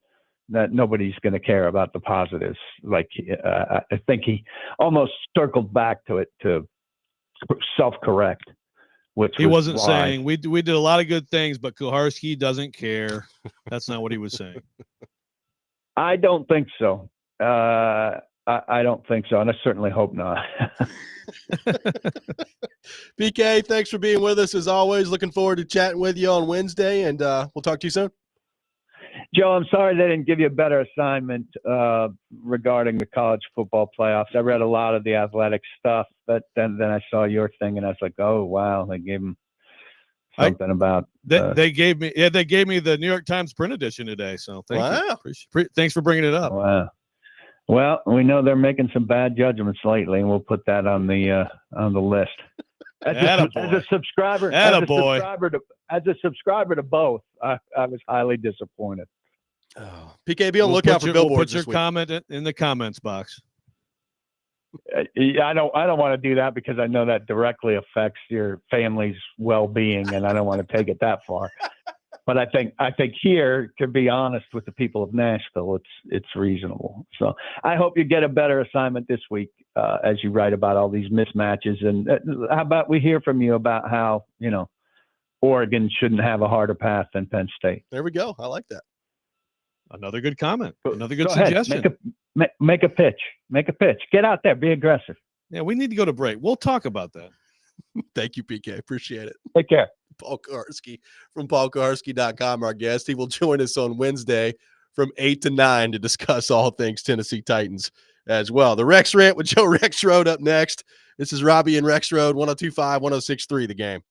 that nobody's going to care about the positives. Like, I think he almost circled back to it to self-correct. He wasn't saying we did a lot of good things, but Kuharski doesn't care. That's not what he was saying. I don't think so. I don't think so, and I certainly hope not. PK, thanks for being with us as always. Looking forward to chatting with you on Wednesday, and we'll talk to you soon. Joe, I'm sorry they didn't give you a better assignment regarding the college football playoffs. I read a lot of the athletic stuff, but then I saw your thing, and I was like, oh, wow, they gave him something about they gave me the New York Times print edition today, so thank you. Thanks for bringing it up. Wow. Well, we know they're making some bad judgments lately, and we'll put that on the list. As a subscriber to both, I was highly disappointed. Oh, PK, be on the lookout for billboards. We'll put your this week. comment in the comments box. I don't want to do that because I know that directly affects your family's well-being, and I don't want to take it that far. But I think here, to be honest with the people of Nashville, it's reasonable. So I hope you get a better assignment this week as you write about all these mismatches. And how about we hear from you about how Oregon shouldn't have a harder path than Penn State. There we go. I like that. Another good comment. Another good Go ahead. suggestion. Make a pitch. Make a pitch. Get out there. Be aggressive. Yeah, we need to go to break. We'll talk about that. Thank you, PK. Appreciate it. Take care. Paul Kuharski from paulkuharski.com, our guest. He will join us on Wednesday from 8 to 9 to discuss all things Tennessee Titans as well. The Rex Rant with Joe Rexrode up next. This is Robby and Rexrode, 102.5, 106.3 The Game.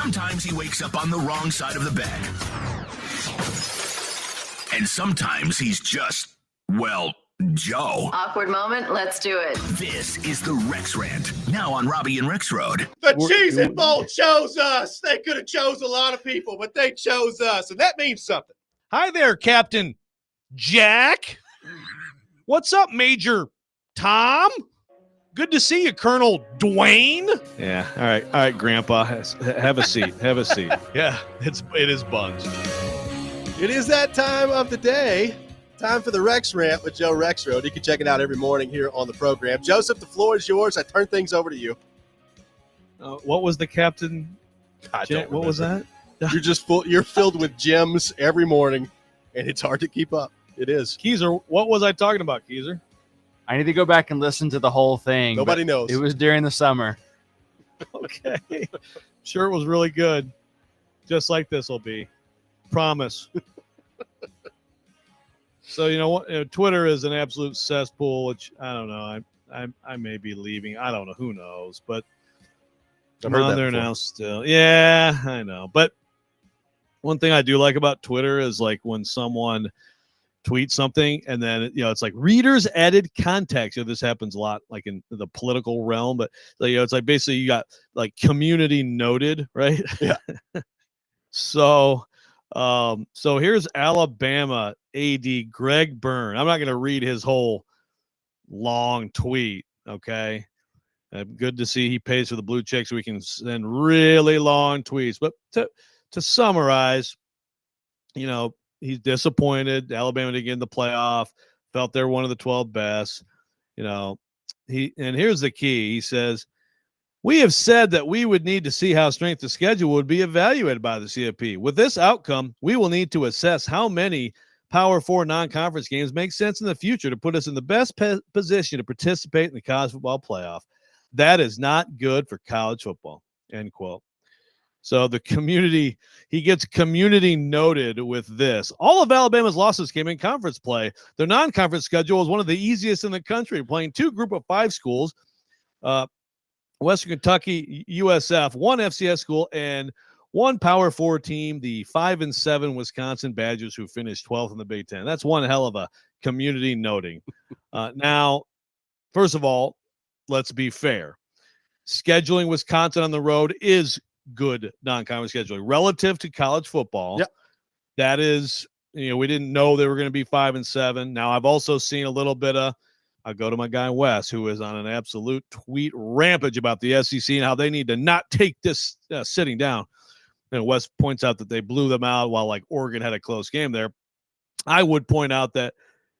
Sometimes he wakes up on the wrong side of the bed. And sometimes he's just, well, Joe. Awkward moment. Let's do it. This is the Rex Rant, now on Robby and Rexrode. The Cheese and Bowl chose us. They could have chose a lot of people, but they chose us, and that means something. Hi there, Captain Jack. What's up, Major Tom? Good to see you, Colonel Dwayne. Yeah. All right, Grandpa. Have a seat. Have a seat. Yeah, it is bugs. It is that time of the day. Time for the Rex Rant with Joe Rexrode. You can check it out every morning here on the program. Joseph, the floor is yours. I turn things over to you. What was the captain? What was that? You're just full. You're filled with gems every morning, and it's hard to keep up. It is. Keezer, what was I talking about, Keezer? I need to go back and listen to the whole thing. Nobody knows. It was during the summer. Okay. Sure, it was really good. Just like this will be. Promise. So, you know what? Twitter is an absolute cesspool, which I don't know. I may be leaving. I don't know. Who knows? But I'm on there now still. Yeah, I know. But one thing I do like about Twitter is like when someone tweets something and then, it's like readers added context. This happens a lot like in the political realm, but it's like basically you got like community noted, right? Yeah. So here's Alabama AD Greg Byrne. I'm not going to read his whole long tweet. Okay. Good to see he pays for the blue check so we can send really long tweets. But to summarize, he's disappointed. Alabama didn't get in the playoff. Felt they're one of the 12 best. And here's the key. He says, we have said that we would need to see how strength of schedule would be evaluated by the CFP. With this outcome, we will need to assess how many Power 4 non-conference games make sense in the future to put us in the best position to participate in the college football playoff. That is not good for college football, end quote. So the community, he gets community noted with this. All of Alabama's losses came in conference play. Their non-conference schedule was one of the easiest in the country, playing 2 group of 5 schools, Western Kentucky, USF, 1 FCS school, and 1 Power 4 team, the 5-7 Wisconsin Badgers, who finished 12th in the Big Ten. That's one hell of a community noting. Now, first of all, let's be fair. Scheduling Wisconsin on the road is good non-conference scheduling relative to college football. Yep. That is, we didn't know they were going to be 5-7. Now, I've also seen a little bit of, I'll go to my guy Wes, who is on an absolute tweet rampage about the SEC and how they need to not take this sitting down. And Wes points out that they blew them out while like Oregon had a close game there. I would point out that,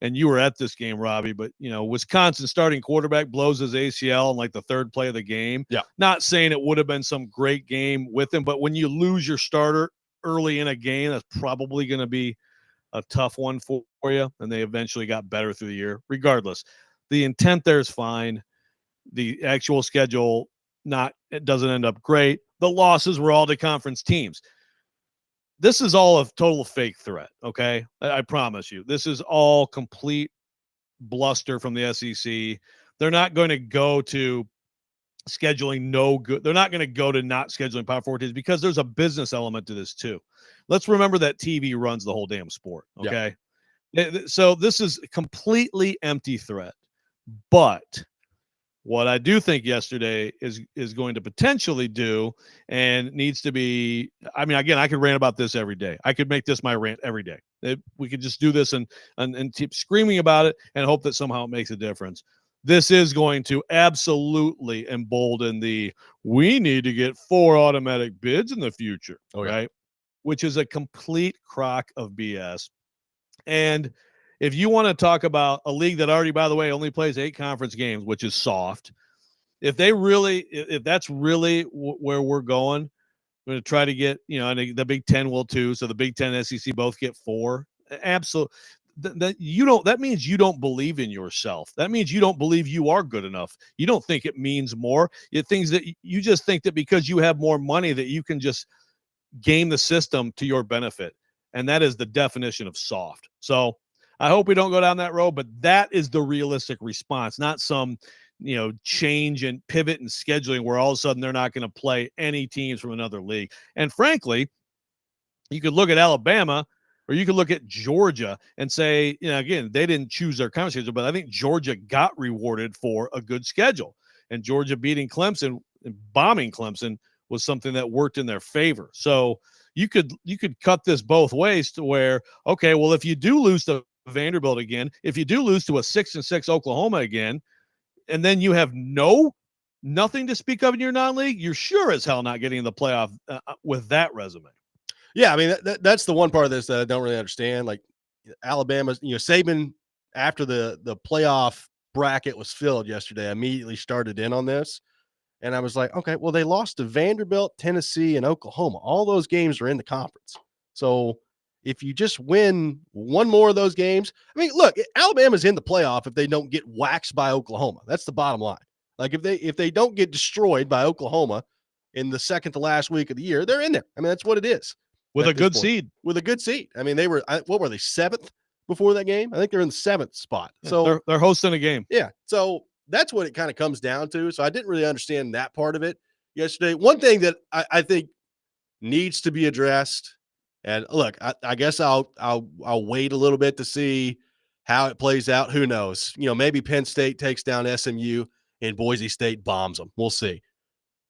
and you were at this game, Robby, but Wisconsin starting quarterback blows his ACL in like the 3rd play of the game. Yeah. Not saying it would have been some great game with him, but when you lose your starter early in a game, that's probably going to be a tough one for you. And they eventually got better through the year. Regardless, the intent there is fine. The actual schedule, it doesn't end up great. The losses were all to conference teams. This is all a total fake threat, okay? I promise you. This is all complete bluster from the SEC. They're not going to go to scheduling no good. They're not going to go to not scheduling Power 4 teams because there's a business element to this too. Let's remember that TV runs the whole damn sport, okay? Yeah. So this is a completely empty threat. But what I do think yesterday is going to potentially do and needs to be, again, I could rant about this every day. I could make this my rant every day. We could just do this and keep screaming about it and hope that somehow it makes a difference. This is going to absolutely embolden we need to get 4 automatic bids in the future, right? Which is a complete crock of BS. And if you want to talk about a league that already, by the way, only plays 8 conference games, which is soft, if that's really where we're going, we're going to try to get, and the Big Ten will too. So the Big Ten and SEC both get 4. Absolutely. That means you don't believe in yourself. That means you don't believe you are good enough. You don't think it means more. It thinks that you just think that because you have more money that you can just game the system to your benefit. And that is the definition of soft. So I hope we don't go down that road, but that is the realistic response, not some change and pivot and scheduling where all of a sudden they're not going to play any teams from another league. And frankly, you could look at Alabama or you could look at Georgia and say, again, they didn't choose their conference schedule, but I think Georgia got rewarded for a good schedule. And Georgia beating Clemson and bombing Clemson was something that worked in their favor. So you could cut this both ways to where, okay, well, if you do lose to Vanderbilt again, if you do lose to a 6-6 Oklahoma again, and then you have nothing to speak of in your non-league, you're sure as hell not getting in the playoff with that resume. Yeah, I mean, that's the one part of this that I don't really understand. Like Alabama's, Saban, after the playoff bracket was filled yesterday, immediately started in on this. And I was like, okay, well, they lost to Vanderbilt, Tennessee, and Oklahoma. All those games are in the conference. So if you just win one more of those games, I mean, look, Alabama's in the playoff if they don't get waxed by Oklahoma. That's the bottom line. Like if they don't get destroyed by Oklahoma in the second to last week of the year, they're in there. I mean, that's what it is. With a good seed. With a good seed. I mean, what were they, 7th before that game? I think they're in the 7th spot. So they're hosting a game. Yeah. So that's what it kind of comes down to. So I didn't really understand that part of it yesterday. One thing that I think needs to be addressed, and look, I guess I'll wait a little bit to see how it plays out. Who knows? Maybe Penn State takes down SMU and Boise State bombs them. We'll see.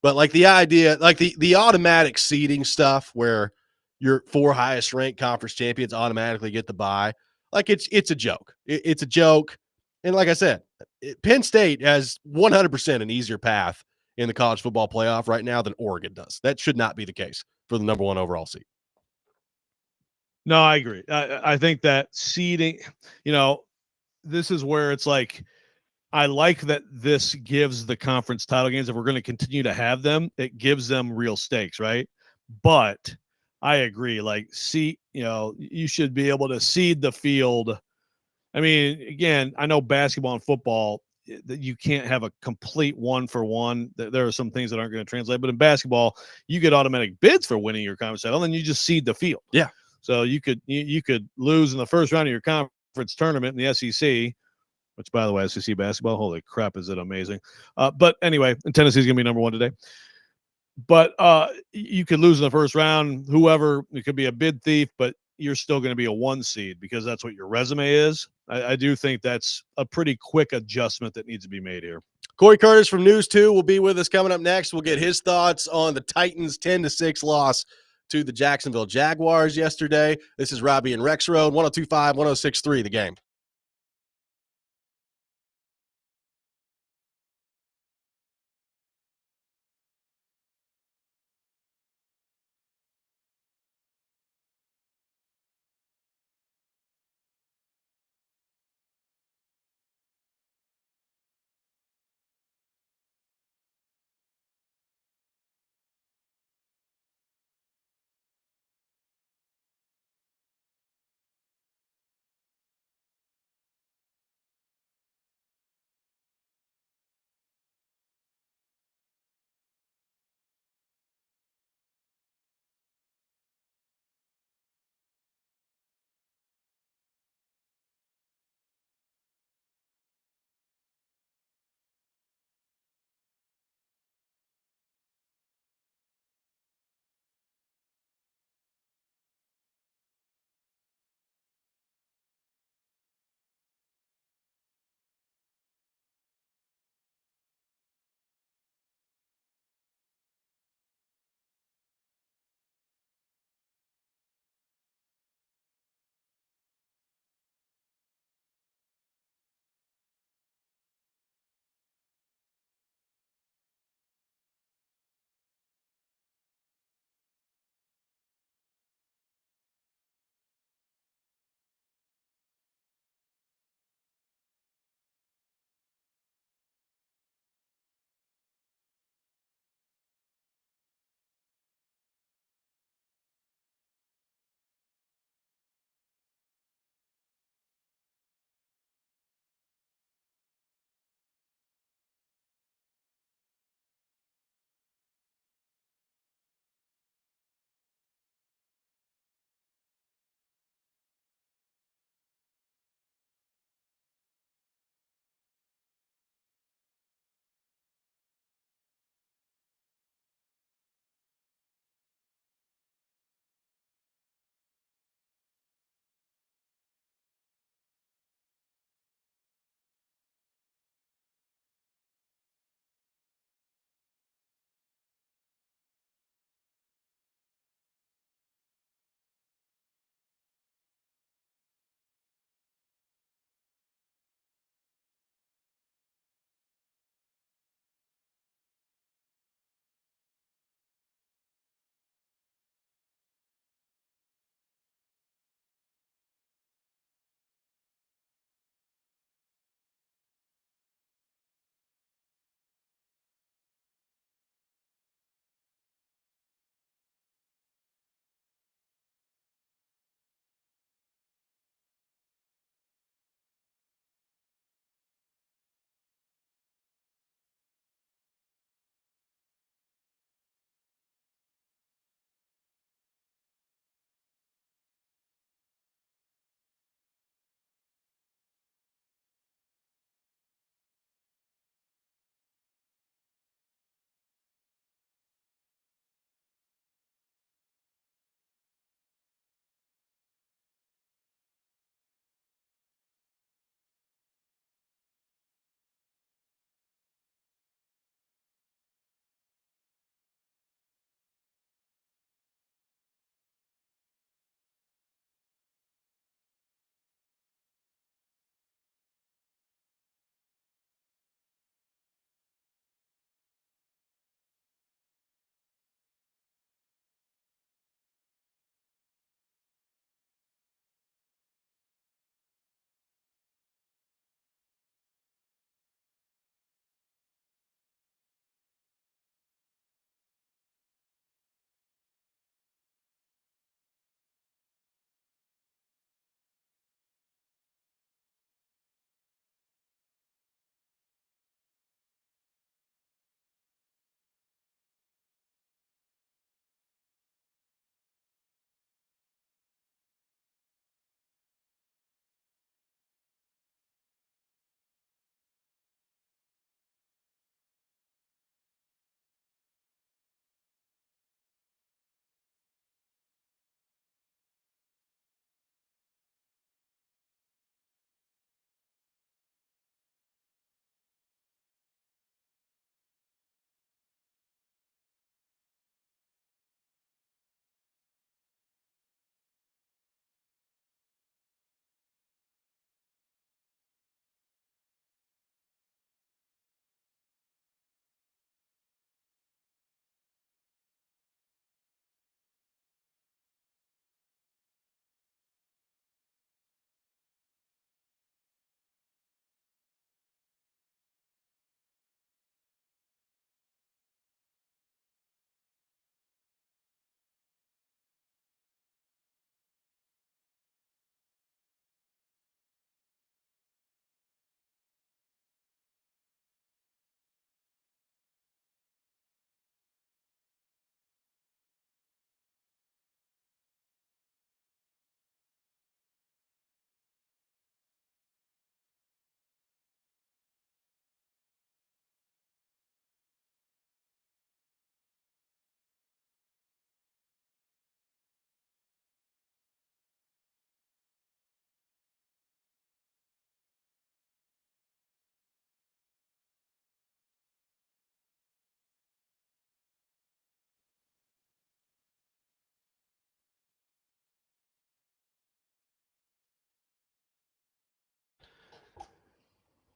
But like the idea, like the automatic seeding stuff where your 4 highest ranked conference champions automatically get the bye, like it's a joke. It's a joke. And like I said, Penn State has 100% an easier path in the college football playoff right now than Oregon does. That should not be the case for the number 1 overall seed. No, I agree. I think that seeding, this is where it's like, I like that this gives the conference title games, if we're going to continue to have them, it gives them real stakes, right? But I agree. Like, you should be able to seed the field. I mean, again, I know basketball and football, that you can't have a complete 1-for-1. There are some things that aren't going to translate, but in basketball, you get automatic bids for winning your conference title, and then you just seed the field. Yeah. So you could lose in the first round of your conference tournament in the SEC. Which, by the way, SEC basketball, holy crap, is it amazing. But anyway, Tennessee's going to be number 1 today. But you could lose in the first round, whoever. It could be a bid thief, but you're still going to be a 1 seed because that's what your resume is. I do think that's a pretty quick adjustment that needs to be made here. Corey Curtis from News 2 will be with us coming up next. We'll get his thoughts on the Titans' 10-6 loss to the Jacksonville Jaguars yesterday. This is Robby and Rexrode, 102.5, 106.3 The Game.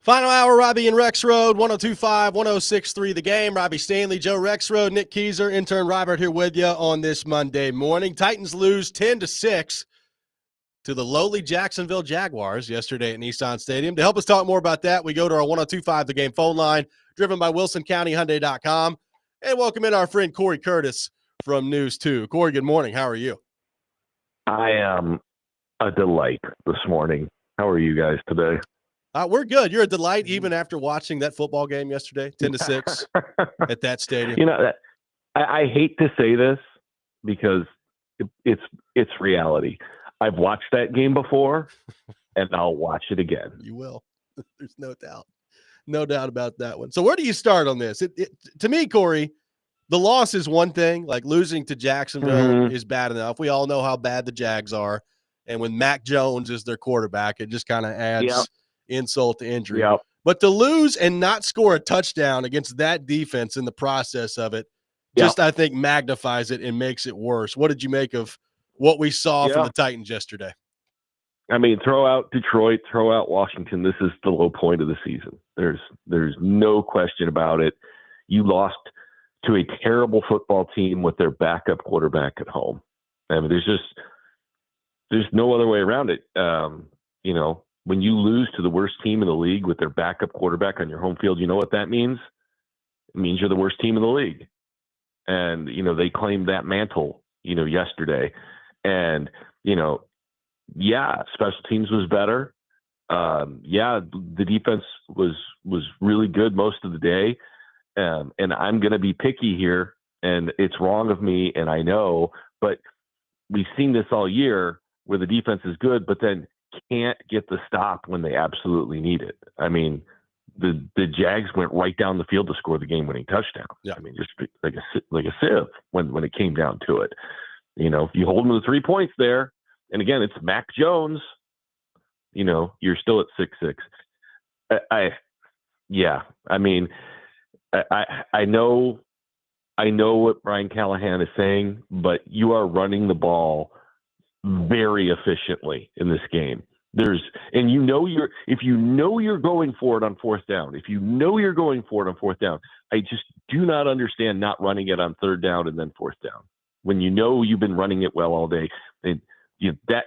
Final hour, Robby and Rexrode, 102.5, 106.3 The Game. Robby Stanley, Joe Rexrode, Nick Keyser, intern Robert here with you on this Monday morning. Titans lose 10-6 to the lowly Jacksonville Jaguars yesterday at Nissan Stadium. To help us talk more about that, we go to our 102.5 The Game phone line, driven by WilsonCountyHyundai.com, and welcome in our friend Corey Curtis from News 2. Corey, good morning. How are you? I am a delight this morning. How are you guys today? We're good. You're a delight even after watching that football game yesterday, 10-6 at that stadium. You know, I hate to say this because it's reality. I've watched that game before, and I'll watch it again. You will. There's no doubt. No doubt about that one. So where do you start on this? To me, Corey, the loss is one thing. Like losing to Jacksonville is bad enough. We all know how bad the Jags are. And when Mac Jones is their quarterback, it just kind of adds insult to injury. But to lose and not score a touchdown against that defense in the process of it, just I think magnifies it and makes it worse. What did you make of what we saw from the Titans yesterday? I mean, throw out Detroit, throw out Washington. This is the low point of the season. There's no question about it. You lost to a terrible football team with their backup quarterback at home. I mean, there's no other way around it. You know, when you lose to the worst team in the league with their backup quarterback on your home field, you know what that means? It means you're the worst team in the league. And, you know, they claimed that mantle, you know, yesterday. And, you know, special teams was better. The defense was really good most of the day. And I'm going to be picky here, and it's wrong of me, and I know, but we've seen this all year where the defense is good, but then can't get the stop when they absolutely need it. I mean, the Jags went right down the field to score the game-winning touchdown. I mean, just like a sieve when it came down to it. You know, if you hold them to 3 points there, and again, it's Mac Jones, you know, you're still at 6-6. I mean, I know what Brian Callahan is saying, but you are running the ball very efficiently in this game. If you know you're going for it on fourth down, I just do not understand not running it on third down and then fourth down when you know you've been running it well all day. And the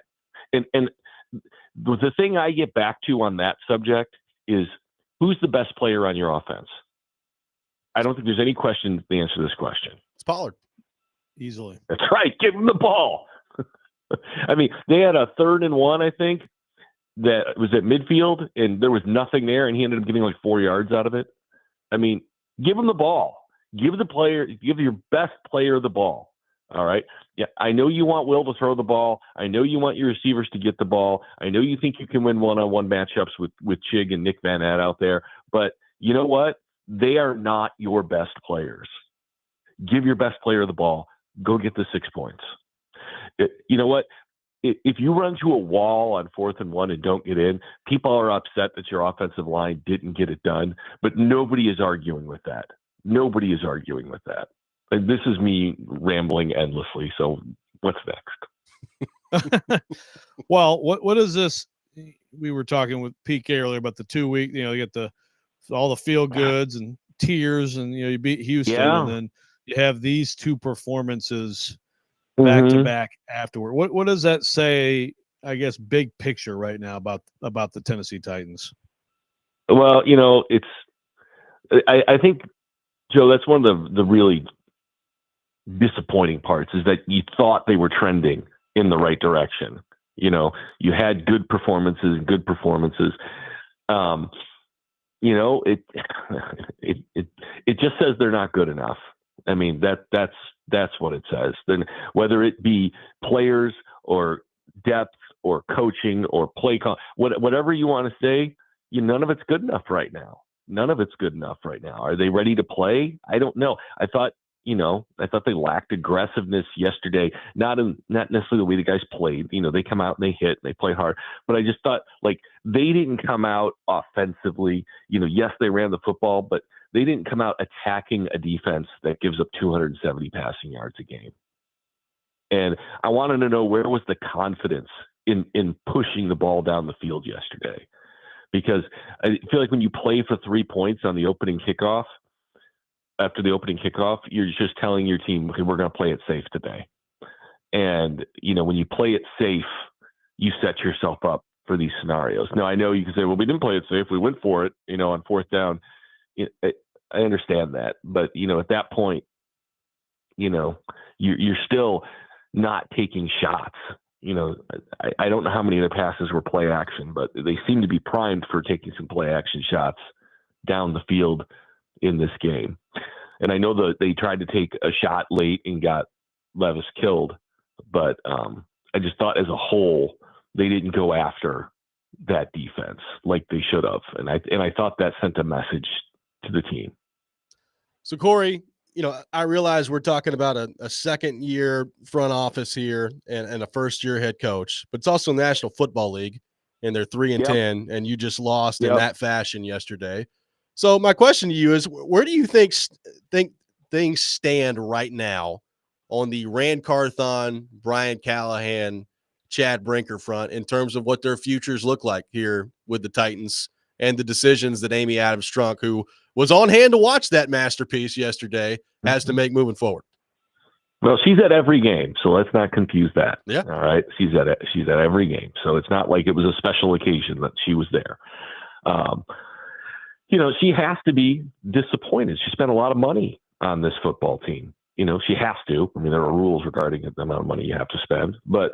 thing I get back to on that subject is who's the best player on your offense? I don't think there's any question the answer to this question. It's Pollard. Easily. That's right. Give him the ball. I mean, they had a 3rd and 1, I think, that was at midfield, and there was nothing there, and he ended up getting like 4 yards out of it. I mean, give him the ball. Give your best player the ball. All right. Yeah, I know you want Will to throw the ball. I know you want your receivers to get the ball. I know you think you can win one-on-one matchups with Chig and Nick Van Adt out there. But you know what? They are not your best players. Give your best player the ball. Go get the 6 points. You know what? If you run to a wall on 4th and 1 and don't get in, people are upset that your offensive line didn't get it done. But nobody is arguing with that. And this is me rambling endlessly. So what's next? Well, what is this? We were talking with PK earlier about the 2 week, you know, you get all the feel goods and tears, and, you know, you beat Houston and then you have these 2 performances back to back afterward. What does that say, I guess, big picture right now about the Tennessee Titans? Well, you know, I think, Joe, that's one of the really disappointing parts is that you thought they were trending in the right direction. You know, you had good performances. You know, it just says they're not good enough. I mean, that's what it says. Then whether it be players or depth or coaching or play call, whatever you want to say, none of it's good enough right now. Are they ready to play? I don't know. I thought they lacked aggressiveness yesterday. Not necessarily the way the guys played. You know, they come out and they hit, and they play hard. But I just thought, like, they didn't come out offensively. You know, yes, they ran the football, but they didn't come out attacking a defense that gives up 270 passing yards a game. And I wanted to know, where was the confidence in pushing the ball down the field yesterday? because I feel like when you play for 3 points on the opening kickoff, after the opening kickoff, you're just telling your team, okay, we're going to play it safe today. And, when you play it safe, you set yourself up for these scenarios. Now, I know you can say, well, we didn't play it safe. We went for it, on fourth down. I understand that. But, at that point, you're still not taking shots. I don't know how many of the passes were play action, but they seem to be primed for taking some play action shots down the field in this game. And I know that they tried to take a shot late and got Levis killed, but I just thought as a whole, they didn't go after that defense like they should have. And I thought that sent a message to the team. So, Corey, I realize we're talking about a second-year front office here and a first-year head coach, but it's also National Football League, and they're 3-10, and you just lost in that fashion yesterday. So my question to you is, where do you think things stand right now on the Rand Carthon, Brian Callahan, Chad Brinker front in terms of what their futures look like here with the Titans and the decisions that Amy Adams-Strunk, who was on hand to watch that masterpiece yesterday, has to make moving forward? Well, she's at every game, so let's not confuse that. Yeah. All right. She's at every game. So it's not like it was a special occasion that she was there. She has to be disappointed. She spent a lot of money on this football team. She has to. I mean, there are rules regarding the amount of money you have to spend. But,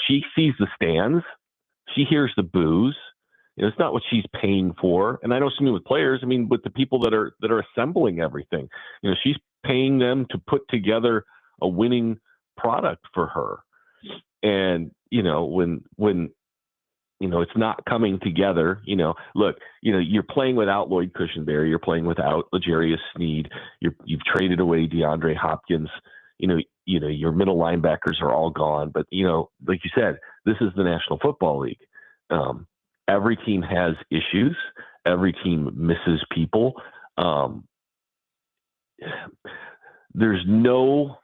she sees the stands. She hears the boos. It's not what she's paying for. And I know something with players. I mean, with the people that are assembling everything, she's paying them to put together a winning product for her. And, when it's not coming together, look, you're playing without Lloyd Cushenberry. You're playing without L'Jarius Sneed. You've traded away DeAndre Hopkins. Your middle linebackers are all gone. But, like you said, this is the National Football League. Every team has issues. Every team misses people. There's no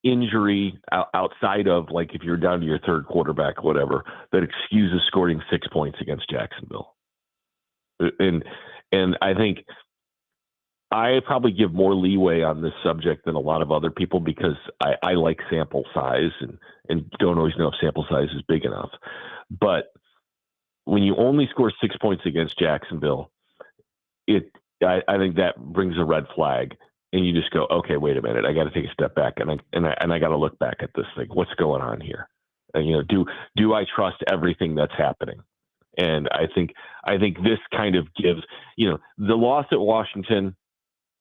injury outside of, like, if you're down to your third quarterback, whatever, that excuses scoring 6 points against Jacksonville. And I think I probably give more leeway on this subject than a lot of other people because I like sample size and don't always know if sample size is big enough. But when you only score 6 points against Jacksonville, I think that brings a red flag. And you just go, okay, wait a minute. I got to take a step back and I got to look back at this thing. What's going on here? And, do I trust everything that's happening? And I think this kind of gives, the loss at Washington,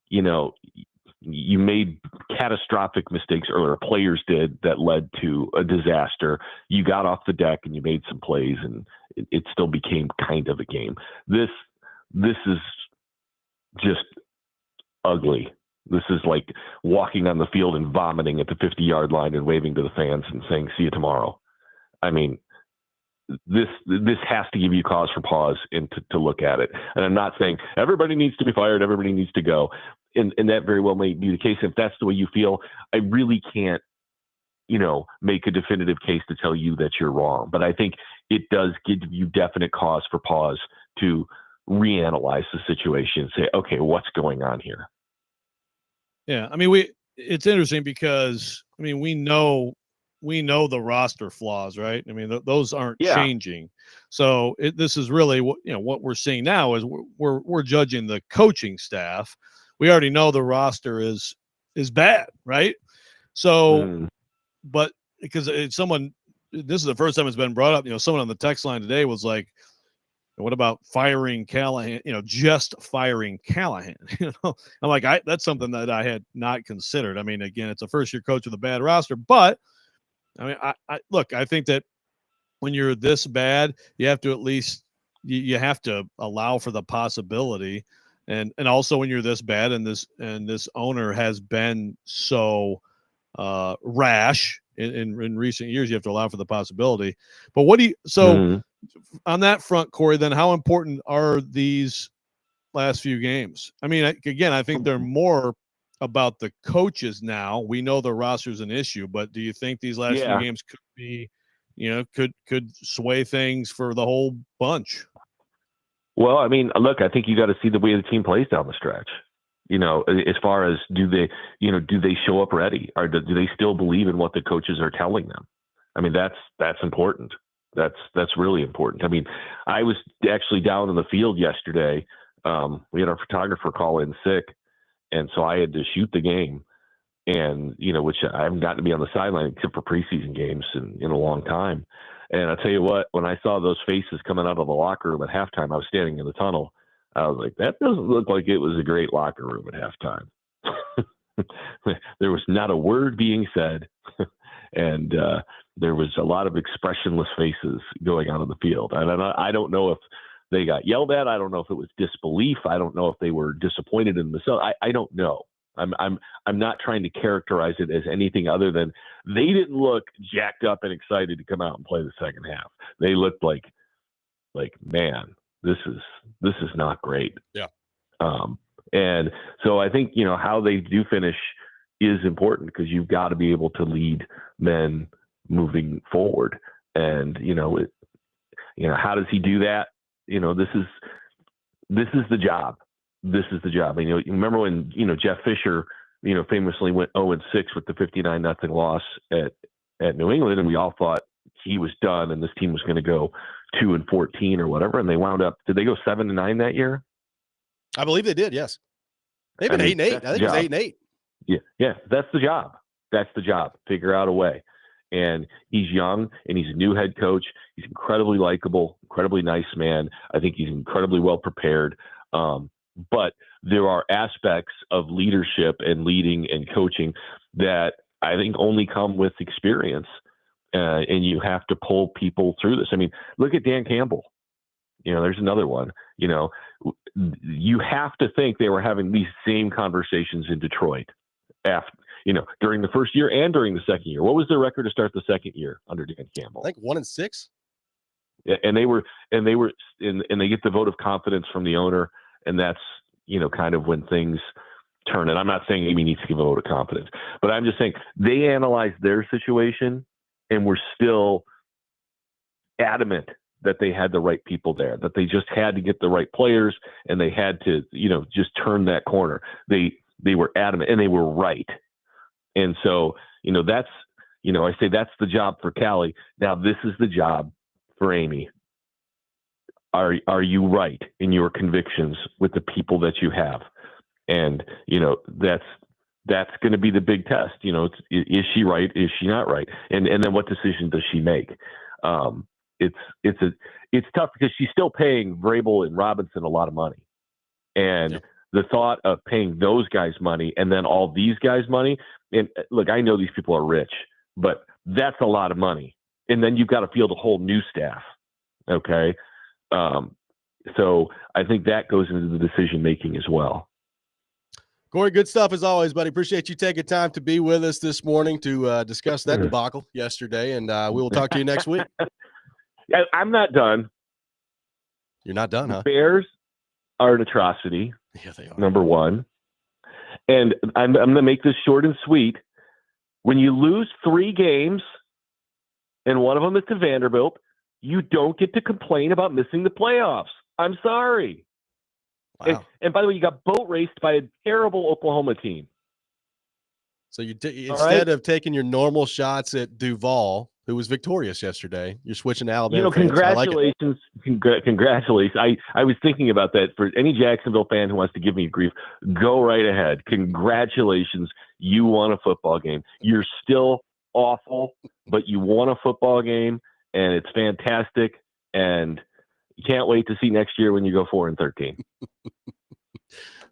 you made catastrophic mistakes, or players did, that led to a disaster. You got off the deck and you made some plays, and it still became kind of a game. This is just ugly. This is like walking on the field and vomiting at the 50-yard line and waving to the fans and saying, see you tomorrow. I mean, this has to give you cause for pause and to look at it. And I'm not saying everybody needs to be fired, everybody needs to go. And that very well may be the case. If that's the way you feel, I really can't, make a definitive case to tell you that you're wrong. But I think it does give you definite cause for pause to reanalyze the situation and say, okay, what's going on here? Yeah, I mean, it's interesting because we know the roster flaws, right? I mean, those aren't changing. So this is really what we're seeing now is we're judging the coaching staff. We already know the roster is bad, right? So, but because this is the first time it's been brought up. Someone on the text line today was like, what about firing Callahan? Just firing Callahan. I'm like, that's something that I had not considered. I mean, again, it's a first-year coach with a bad roster, but I mean, I think that when you're this bad, you have to at least you have to allow for the possibility, and also when you're this bad and this owner has been so rash in recent years, you have to allow for the possibility. But what do you on that front, Corey, then how important are these last few games? I mean, again, I think they're more about the coaches now. We know the roster's an issue, but do you think these last few games could be, could sway things for the whole bunch? Well, I mean, look, I think you got to see the way the team plays down the stretch. As far as do they show up ready, or do they still believe in what the coaches are telling them? I mean, that's important. That's really important. I mean, I was actually down in the field yesterday. We had our photographer call in sick, and so I had to shoot the game. And which I haven't gotten to be on the sideline except for preseason games in a long time. And I tell you what, when I saw those faces coming out of the locker room at halftime, I was standing in the tunnel. I was like, that doesn't look like it was a great locker room at halftime. There was not a word being said, and there was a lot of expressionless faces going on in the field. And I don't know if they got yelled at. I don't know if it was disbelief. I don't know if they were disappointed in themselves. I don't know. I'm not trying to characterize it as anything other than they didn't look jacked up and excited to come out and play the second half. They looked like man, this is not great. Yeah. And so I think how they do finish is important, because you've got to be able to lead men moving forward. And how does he do that? This is the job. This is the job. You remember when Jeff Fisher famously went 0-6 with the 59-0 loss at New England, and we all thought he was done and this team was going to go 2-14 or whatever, and they wound up. Did they go 7-9 that year? I believe they did. Yes, they've been 8-8. I think it was 8-8. Yeah, that's the job. That's the job. Figure out a way. And he's young, and he's a new head coach. He's incredibly likable, incredibly nice man. I think he's incredibly well prepared. But there are aspects of leadership and leading and coaching that I think only come with experience. And you have to pull people through this. I mean, look at Dan Campbell. There's another one. You have to think they were having these same conversations in Detroit during the first year and during the second year. What was their record to start the second year under Dan Campbell? I think 1-6. Yeah, and they get the vote of confidence from the owner. And that's, kind of when things turn. And I'm not saying Amy needs to give a vote of confidence, but I'm just saying they analyzed their situation and were still adamant that they had the right people there, that they just had to get the right players, and they had to, just turn that corner. They were adamant, and they were right. And so, that's, I say that's the job for Callie. Now, this is the job for Amy. Are you right in your convictions with the people that you have? And that's going to be the big test. Is she right? Is she not right? And then what decision does she make? It's tough because she's still paying Vrabel and Robinson a lot of money, and the thought of paying those guys money and then all these guys money. And look, I know these people are rich, but that's a lot of money. And then you've got to field a whole new staff. Okay. So I think that goes into the decision-making as well. Corey, good stuff as always, buddy. Appreciate you taking time to be with us this morning to discuss that debacle yesterday, and we will talk to you next week. I'm not done. You're not done, huh? Bears are an atrocity. Yeah, they are. Number one. And I'm going to make this short and sweet. When you lose 3 games, and one of them is to Vanderbilt, you don't get to complain about missing the playoffs. I'm sorry. Wow. And by the way, you got boat raced by a terrible Oklahoma team. So instead of taking your normal shots at Duval, who was victorious yesterday, you're switching to Alabama. Congratulations. Congratulations. I was thinking about that. For any Jacksonville fan who wants to give me grief, go right ahead. Congratulations. You won a football game. You're still awful, but you won a football game, and it's fantastic. And you can't wait to see next year when you go 4-13.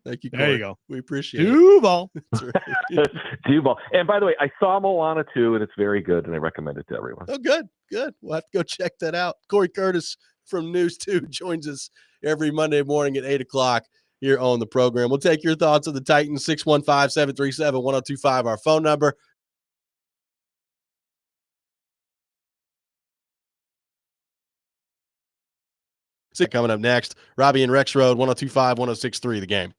Thank you, Corey. There you go. We appreciate Duval. it. That's right. Duval. And by the way, I saw Moana 2, and it's very good, and I recommend it to everyone. Oh, good. We'll have to go check that out. Corey Curtis from News 2 joins us every Monday morning at 8 o'clock here on the program. We'll take your thoughts on the Titans, 615-737-1025, our phone number. Coming up next, Robby and Rexrode, 1025, 1063, The Game.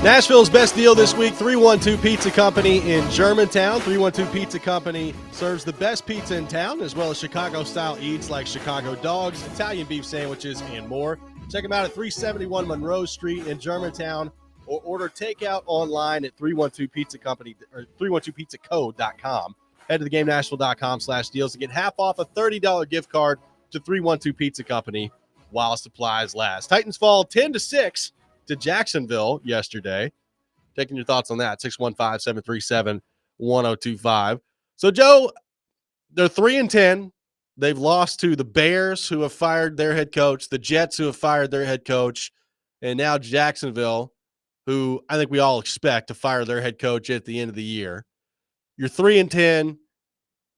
Nashville's best deal this week, 312 Pizza Company in Germantown. 312 Pizza Company serves the best pizza in town, as well as Chicago-style eats like Chicago dogs, Italian beef sandwiches, and more. Check them out at 371 Monroe Street in Germantown, or order takeout online at 312 Pizza Company or 312pizzacode.com. Head to theGameNashville.com/deals to get half off a $30 gift card to 312 Pizza Company while supplies last. Titans fall 10-6 to Jacksonville yesterday. Taking your thoughts on that, 615-737-1025. So, Joe, they're 3-10. They've lost to the Bears, who have fired their head coach, the Jets, who have fired their head coach, and now Jacksonville, who I think we all expect to fire their head coach at the end of the year. You're 3-10.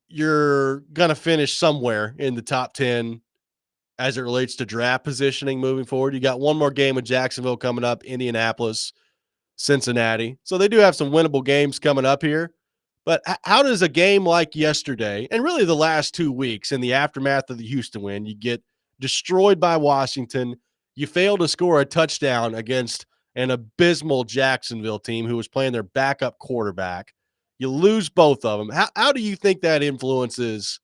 You're going to finish somewhere in the top 10 as it relates to draft positioning moving forward. You got one more game with Jacksonville coming up, Indianapolis, Cincinnati. So they do have some winnable games coming up here. But how does a game like yesterday, and really the last 2 weeks in the aftermath of the Houston win, you get destroyed by Washington, you fail to score a touchdown against an abysmal Jacksonville team who was playing their backup quarterback. You lose both of them. How do you think that influences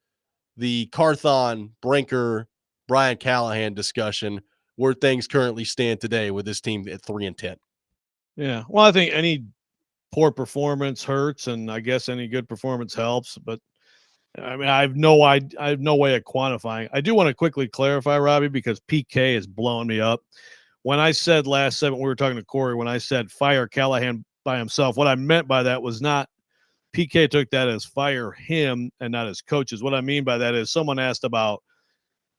the Carthon, Brinker, Brian Callahan discussion where things currently stand today with this team at 3-10? Yeah. Well, I think any poor performance hurts, and I guess any good performance helps. But I mean, I have no way of quantifying. I do want to quickly clarify, Robbie, because PK is blowing me up. When I said last segment, we were talking to Corey, when I said fire Callahan by himself, what I meant by that was not PK took that as fire him and not his coaches. What I mean by that is someone asked about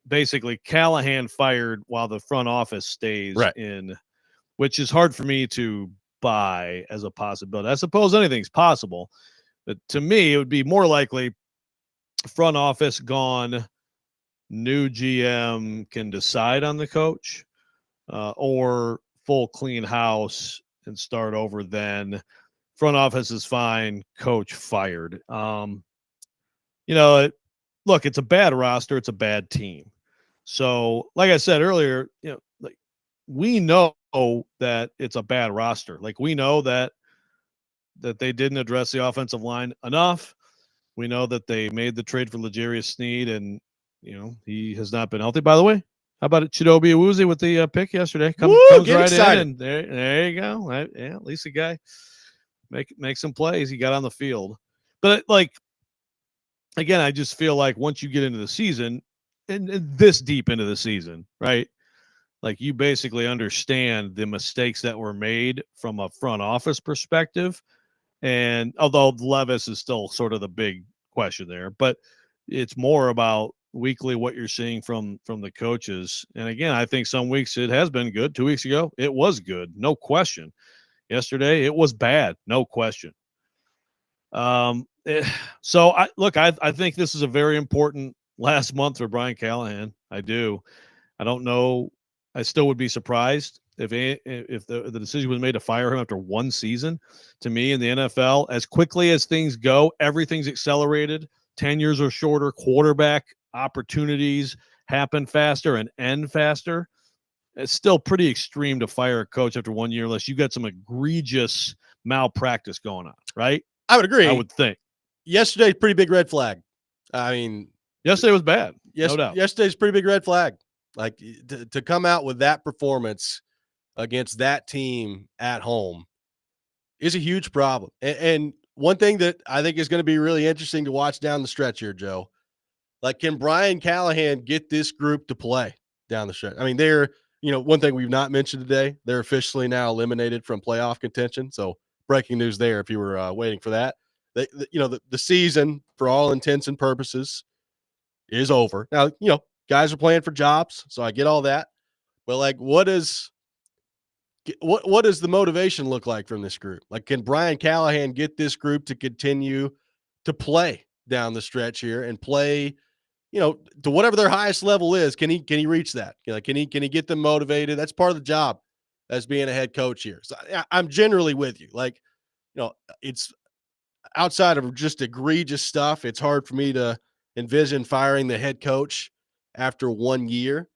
basically Callahan fired while the front office stays in, which is hard for me to buy as a possibility. I suppose anything's possible, but to me, it would be more likely front office gone, new GM can decide on the coach, or full clean house and start over then. Front office is fine, coach fired. Look, it's a bad roster. It's a bad team. So, like I said earlier, we know that it's a bad roster. Like, we know that they didn't address the offensive line enough. We know that they made the trade for L'Jarius Sneed, and he has not been healthy. By the way, how about Chidobe Awuzie with the pick yesterday? Comes right excited. In, and there you go. At least the guy make some plays. He got on the field, but again, I just feel like once you get into the season, and this deep into the season, right? Like, you basically understand the mistakes that were made from a front office perspective. And although Levis is still sort of the big question there, but it's more about weekly what you're seeing from the coaches. And again, I think some weeks it has been good. 2 weeks ago, it was good, no question. Yesterday, it was bad, no question. So I think this is a very important last month for Brian Callahan. I do. I don't know. I still would be surprised if the decision was made to fire him after one season. To me, in the NFL, as quickly as things go, everything's accelerated. 10 years or shorter, quarterback opportunities happen faster and end faster. It's still pretty extreme to fire a coach after 1 year unless you got some egregious malpractice going on, right? I would agree. I would think. Yesterday's pretty big red flag. I mean, yesterday was bad. No doubt. Yesterday's pretty big red flag. Like, to come out with that performance against that team at home is a huge problem. And one thing that I think is going to be really interesting to watch down the stretch here, Joe, like, can Brian Callahan get this group to play down the stretch? I mean, they're, one thing we've not mentioned today, they're officially now eliminated from playoff contention. So breaking news there, if you were waiting for that. The season, for all intents and purposes, is over. Now, guys are playing for jobs, so I get all that. But, like, what does the motivation look like from this group? Like, can Brian Callahan get this group to continue to play down the stretch here and play, to whatever their highest level is? Can he reach that? Can he get them motivated? That's part of the job as being a head coach here. So I'm generally with you. Like, it's outside of just egregious stuff. It's hard for me to envision firing the head coach after 1 year.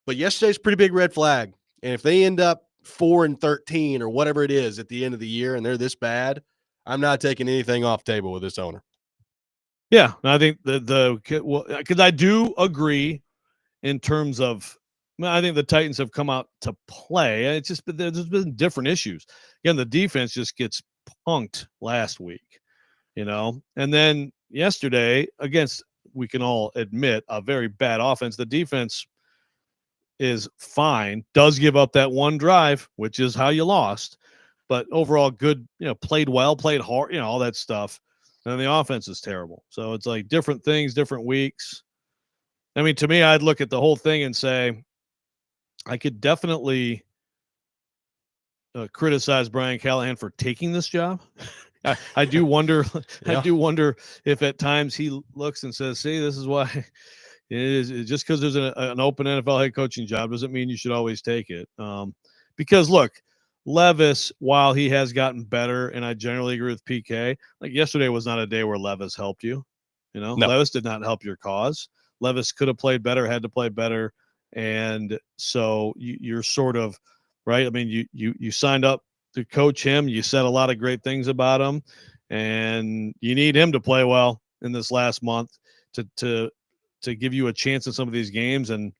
But yesterday's pretty big red flag. And if they end up 4-13 or whatever it is at the end of the year, and they're this bad, I'm not taking anything off the table with this owner. Yeah, I think because I do agree in terms of, I think the Titans have come out to play. It's just there's been different issues. Again, the defense just gets punked last week, and then yesterday against, we can all admit, a very bad offense. The defense is fine, does give up that one drive, which is how you lost, but overall good, played well, played hard, all that stuff. And the offense is terrible. So it's like different things, different weeks. I mean, to me, I'd look at the whole thing and say, I could definitely criticize Brian Callahan for taking this job. I do wonder. Yeah. I do wonder if at times he looks and says, "See, this is why it is just because there's an open NFL head coaching job doesn't mean you should always take it." Because look, Levis, while he has gotten better, and I generally agree with PK, like yesterday was not a day where Levis helped you. No. Levis did not help your cause. Levis could have played better, had to play better, and so you're sort of right. I mean, you signed up to coach him. You said a lot of great things about him, and you need him to play well in this last month to give you a chance in some of these games, and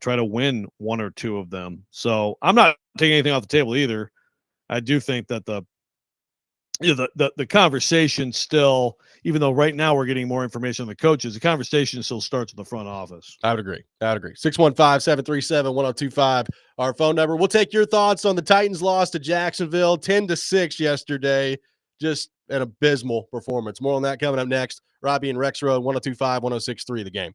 try to win one or two of them. So I'm not taking anything off the table either. I do think that the conversation still, even though right now we're getting more information on the coaches, the conversation still starts in the front office. I would agree. 615-737-1025, our phone number. We'll take your thoughts on the Titans' loss to Jacksonville 10-6 yesterday. Just an abysmal performance. More on that coming up next. Robby and Rexrode, 1025-1063, The Game.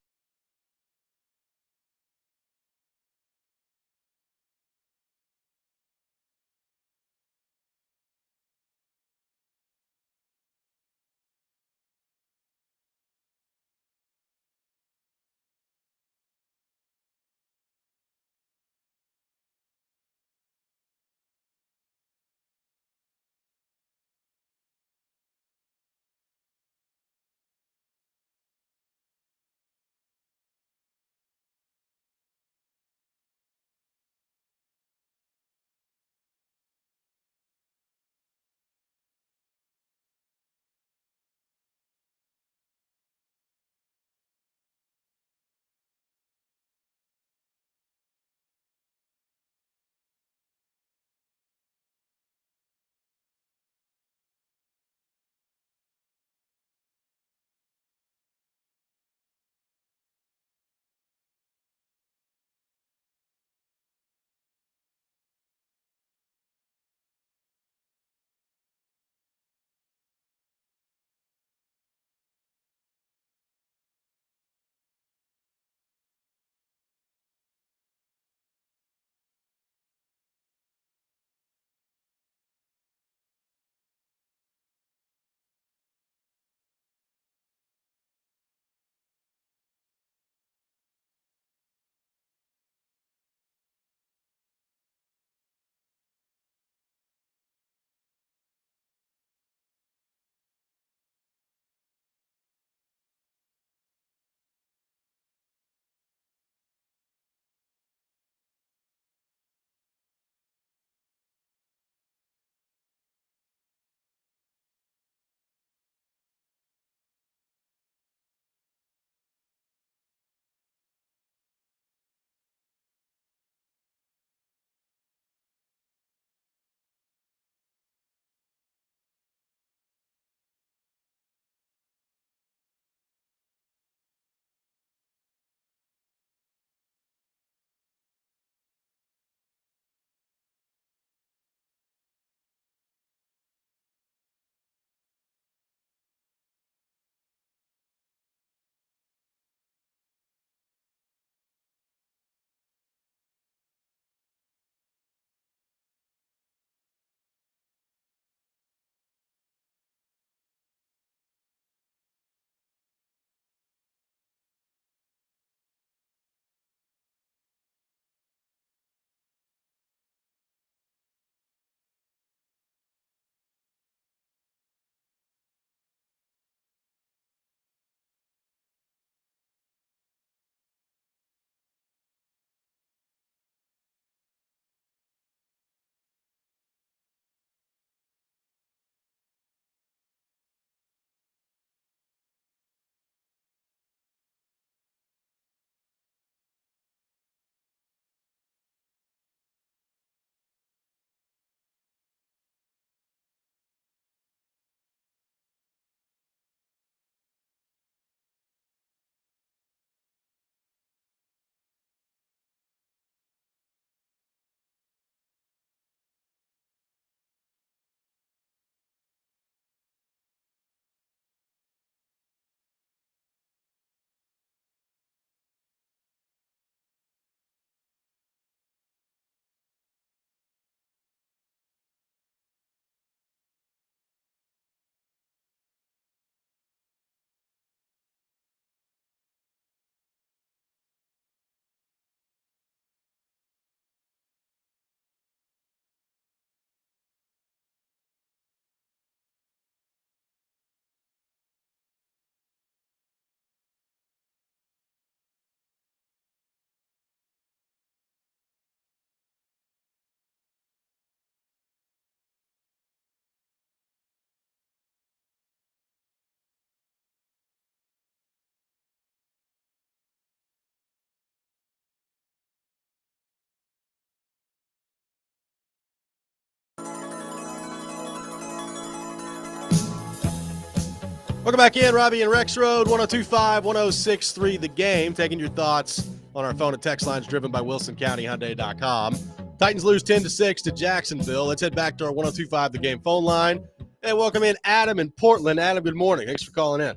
Welcome back in, Robby and Rexrode, 102.5-106.3 The Game. Taking your thoughts on our phone and text lines driven by WilsonCountyHyundai.com. Titans lose 10-6 to Jacksonville. Let's head back to our 102.5 The Game phone line and welcome in Adam in Portland. Adam, good morning. Thanks for calling in.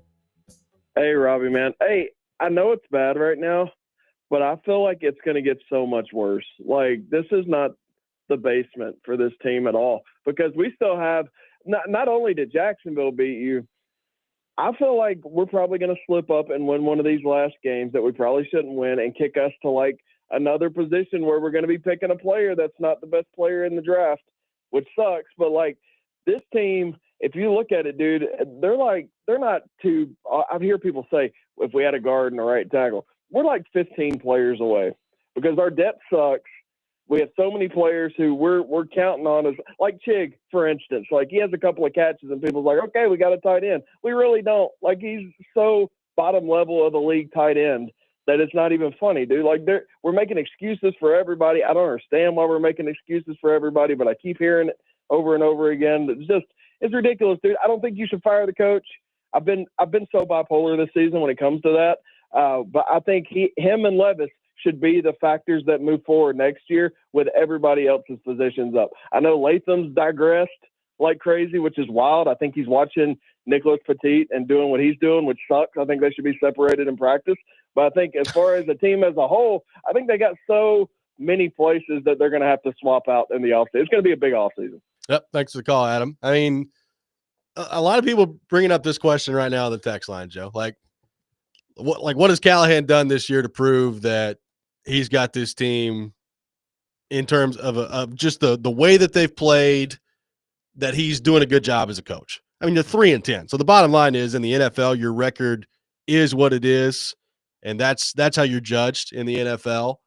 Hey, Robby, man. Hey, I know it's bad right now, but I feel like it's going to get so much worse. Like, this is not the basement for this team at all, because we still have not only did Jacksonville beat you, I feel like we're probably going to slip up and win one of these last games that we probably shouldn't win and kick us to like another position where we're going to be picking a player that's not the best player in the draft, which sucks. But like this team, if you look at it, dude, they're not too. I hear people say if we had a guard and a right tackle, we're like 15 players away because our depth sucks. We have so many players who we're counting on as like Chig, for instance. Like he has a couple of catches and people's like, okay, we got a tight end. We really don't. Like he's so bottom level of the league tight end that it's not even funny, dude. Like we're making excuses for everybody. I don't understand why we're making excuses for everybody, but I keep hearing it over and over again. It's ridiculous, dude. I don't think you should fire the coach. I've been so bipolar this season when it comes to that. But I think him and Levis should be the factors that move forward next year with everybody else's positions up. I know Latham's digressed like crazy, which is wild. I think he's watching Nicholas Petit and doing what he's doing, which sucks. I think they should be separated in practice. But I think as far as the team as a whole, I think they got so many places that they're going to have to swap out in the offseason. It's going to be a big offseason. Yep. Thanks for the call, Adam. I mean, a lot of people bringing up this question right now on the text line, Joe. What has Callahan done this year to prove that he's got this team in terms of just the way that they've played, that he's doing a good job as a coach? I mean, they're 3-10. So the bottom line is in the NFL, your record is what it is. And that's how you're judged in the NFL.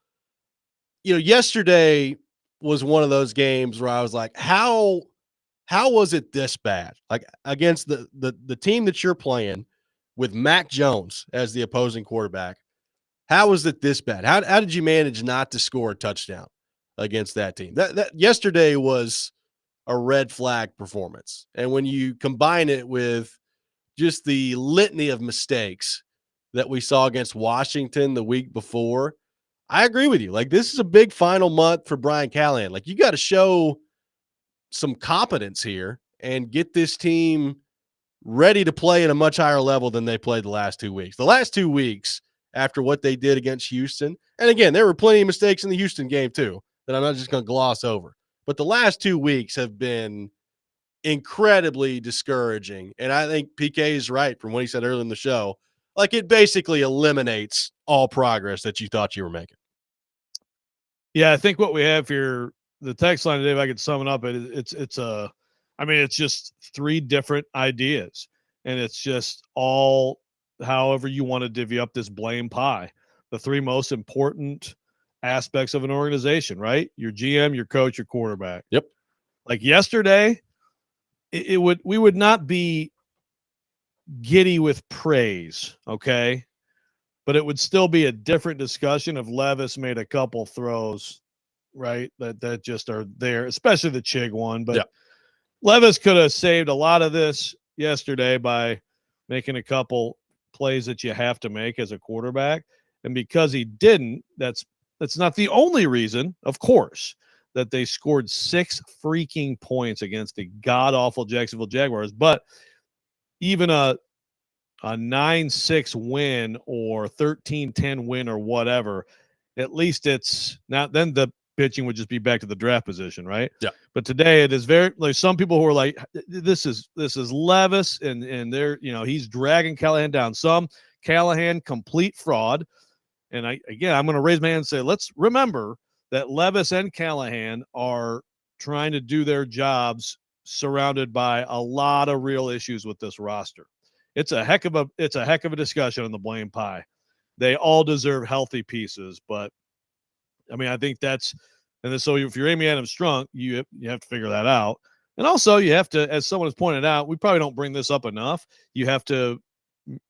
You know, yesterday was one of those games where I was like, how was it this bad? Like against the team that you're playing with Mac Jones as the opposing quarterback. How was it this bad? How did you manage not to score a touchdown against that team? That yesterday was a red flag performance. And when you combine it with just the litany of mistakes that we saw against Washington the week before, I agree with you. Like, this is a big final month for Brian Callahan. Like, you got to show some competence here and get this team ready to play at a much higher level than they played the last 2 weeks. The last 2 weeks, after what they did against Houston. And again, there were plenty of mistakes in the Houston game too that I'm not just going to gloss over. But the last 2 weeks have been incredibly discouraging. And I think PK is right from what he said earlier in the show. Like, it basically eliminates all progress that you thought you were making. Yeah, I think what we have here, the text line today, if I could sum it up, it's just 3 different ideas. And it's just all however you want to divvy up this blame pie. The 3 most important aspects of an organization, right? Your GM, your coach, your quarterback. Yep. Like yesterday, we would not be giddy with praise, okay? But it would still be a different discussion if Levis made a couple throws, right? That just are there, especially the Chig one. But yep. Levis could have saved a lot of this yesterday by making a couple plays that you have to make as a quarterback. And because he didn't, that's not the only reason, of course, that they scored 6 freaking points against the god-awful Jacksonville Jaguars. But even a 9-6 win or 13-10 win or whatever, at least it's not, then the pitching would just be back to the draft position, right? Yeah. But today it is very, like, some people who are like, this is Levis and they're, he's dragging Callahan down. Some Callahan complete fraud. And I'm going to raise my hand and say, let's remember that Levis and Callahan are trying to do their jobs surrounded by a lot of real issues with this roster. It's a heck of a discussion on the blame pie. They all deserve healthy pieces, but I mean, I think so if you're Amy Adams Strunk, you have to figure that out. And also you have to, as someone has pointed out, we probably don't bring this up enough. You have to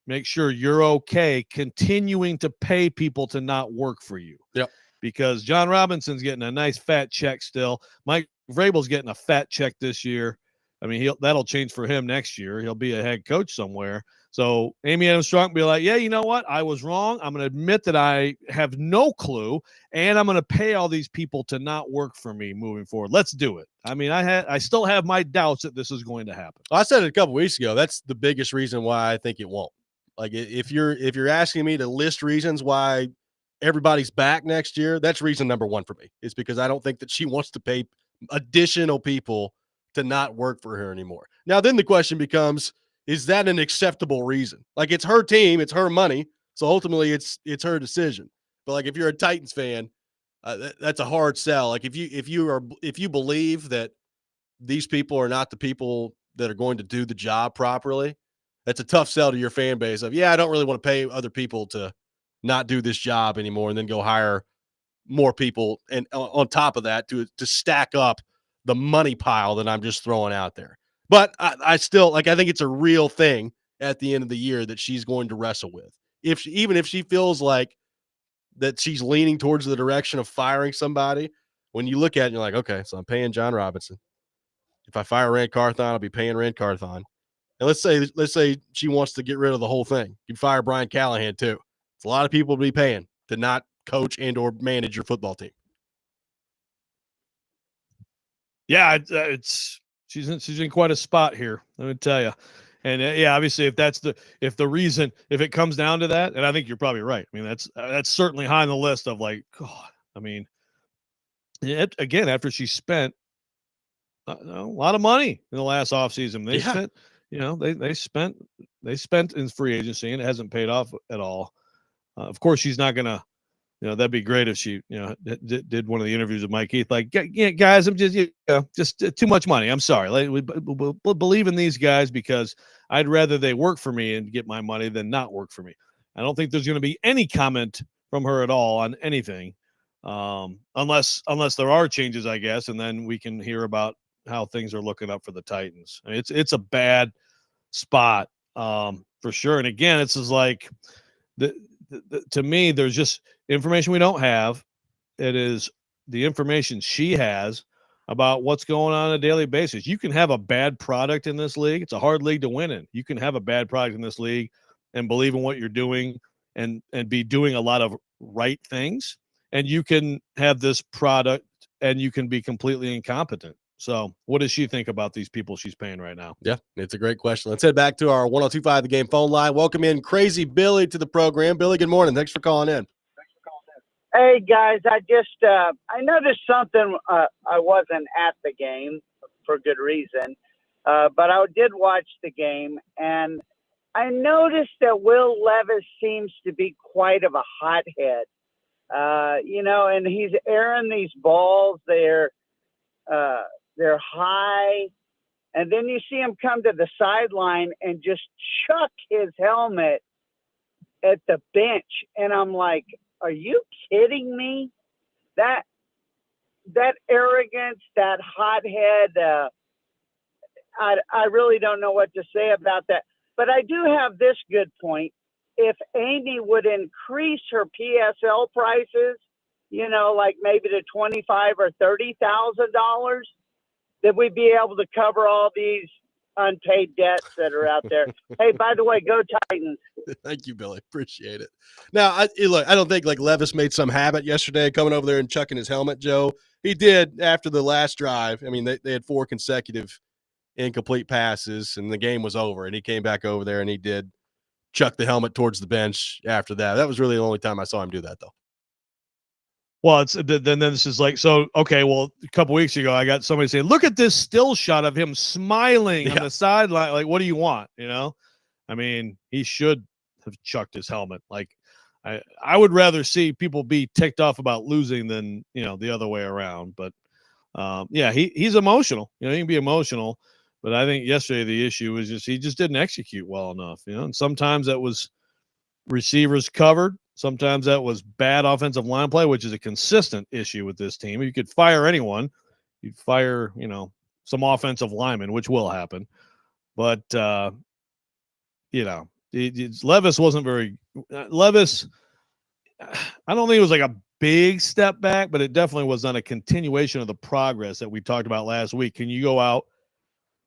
make sure you're okay continuing to pay people to not work for you. Yep. Because John Robinson's getting a nice fat check still. Mike Vrabel's getting a fat check this year. I mean, that'll change for him next year. He'll be a head coach somewhere. So Amy Adams Strunk can be like, yeah, you know what? I was wrong. I'm going to admit that I have no clue, and I'm going to pay all these people to not work for me moving forward. Let's do it. I mean, I still have my doubts that this is going to happen. I said it a couple weeks ago. That's the biggest reason why I think it won't. Like if you're asking me to list reasons why everybody's back next year, that's reason number one for me. It's because I don't think that she wants to pay additional people to not work for her anymore. Now, then the question becomes, is that an acceptable reason? Like, it's her team, it's her money, so ultimately it's her decision. But like, if you're a Titans fan, that's a hard sell. Like, if you believe that these people are not the people that are going to do the job properly, that's a tough sell to your fan base of, yeah, I don't really want to pay other people to not do this job anymore and then go hire more people. And on top of that, to stack up the money pile that I'm just throwing out there. But I still, like, I think it's a real thing at the end of the year that she's going to wrestle with. Even if she feels like that she's leaning towards the direction of firing somebody, when you look at it, you're like, okay, so I'm paying John Robinson. If I fire Rand Carthon, I'll be paying Rand Carthon. And let's say she wants to get rid of the whole thing. You fire Brian Callahan too. It's a lot of people to be paying to not coach and or manage your football team. Yeah, she's in quite a spot here. Let me tell you. And yeah, obviously, if it comes down to that, and I think you're probably right. I mean, that's certainly high on the list of like, God. I mean, again, after she spent a lot of money in the last offseason, they spent, they spent in free agency, and it hasn't paid off at all. Of course, she's not gonna. That'd be great if she, did one of the interviews with Mike Heath. Like, yeah, guys, I'm just too much money. I'm sorry. Like, we believe in these guys because I'd rather they work for me and get my money than not work for me. I don't think there's going to be any comment from her at all on anything, unless there are changes, I guess, and then we can hear about how things are looking up for the Titans. I mean, it's a bad spot for sure. And again, it's just like to me, there's just information we don't have. It is the information she has about what's going on a daily basis. You can have a bad product in this league. It's a hard league to win in. You can have a bad product in this league and believe in what you're doing and be doing a lot of right things. And you can have this product and you can be completely incompetent. So what does she think about these people she's paying right now? Yeah, it's a great question. Let's head back to our 102.5 The Game phone line. Welcome in Crazy Billy to the program. Billy, good morning. Thanks for calling in. Hey, guys, I noticed something. I wasn't at the game for good reason, but I did watch the game, and I noticed that Will Levis seems to be quite of a hothead, and he's airing these balls. They're high, and then you see him come to the sideline and just chuck his helmet at the bench, and I'm like, are you kidding me? That arrogance, that hothead, I really don't know what to say about that. But I do have this good point. If Amy would increase her PSL prices, like maybe to $25,000 or $30,000, that we'd be able to cover all these unpaid debts that are out there. Hey, by the way, go Titans. Thank you, Billy. Appreciate it. Now, I don't think like Levis made some habit yesterday coming over there and chucking his helmet, Joe. He did after the last drive. I mean, they had 4 consecutive incomplete passes, and the game was over, and he came back over there, and he did chuck the helmet towards the bench after that. That was really the only time I saw him do that, though. Well, then this is like, so, okay, well, a couple weeks ago, I got somebody saying, look at this still shot of him smiling on the sideline. Like, what do you want? I mean, he should have chucked his helmet. Like, I would rather see people be ticked off about losing than, the other way around. But, yeah, he's emotional. He can be emotional. But I think yesterday the issue was he just didn't execute well enough, and sometimes that was receivers covered. Sometimes that was bad offensive line play, which is a consistent issue with this team. You could fire anyone. You'd fire, some offensive linemen, which will happen. But, Levis wasn't very – Levis, I don't think it was like a big step back, but it definitely was not a continuation of the progress that we talked about last week. Can you go out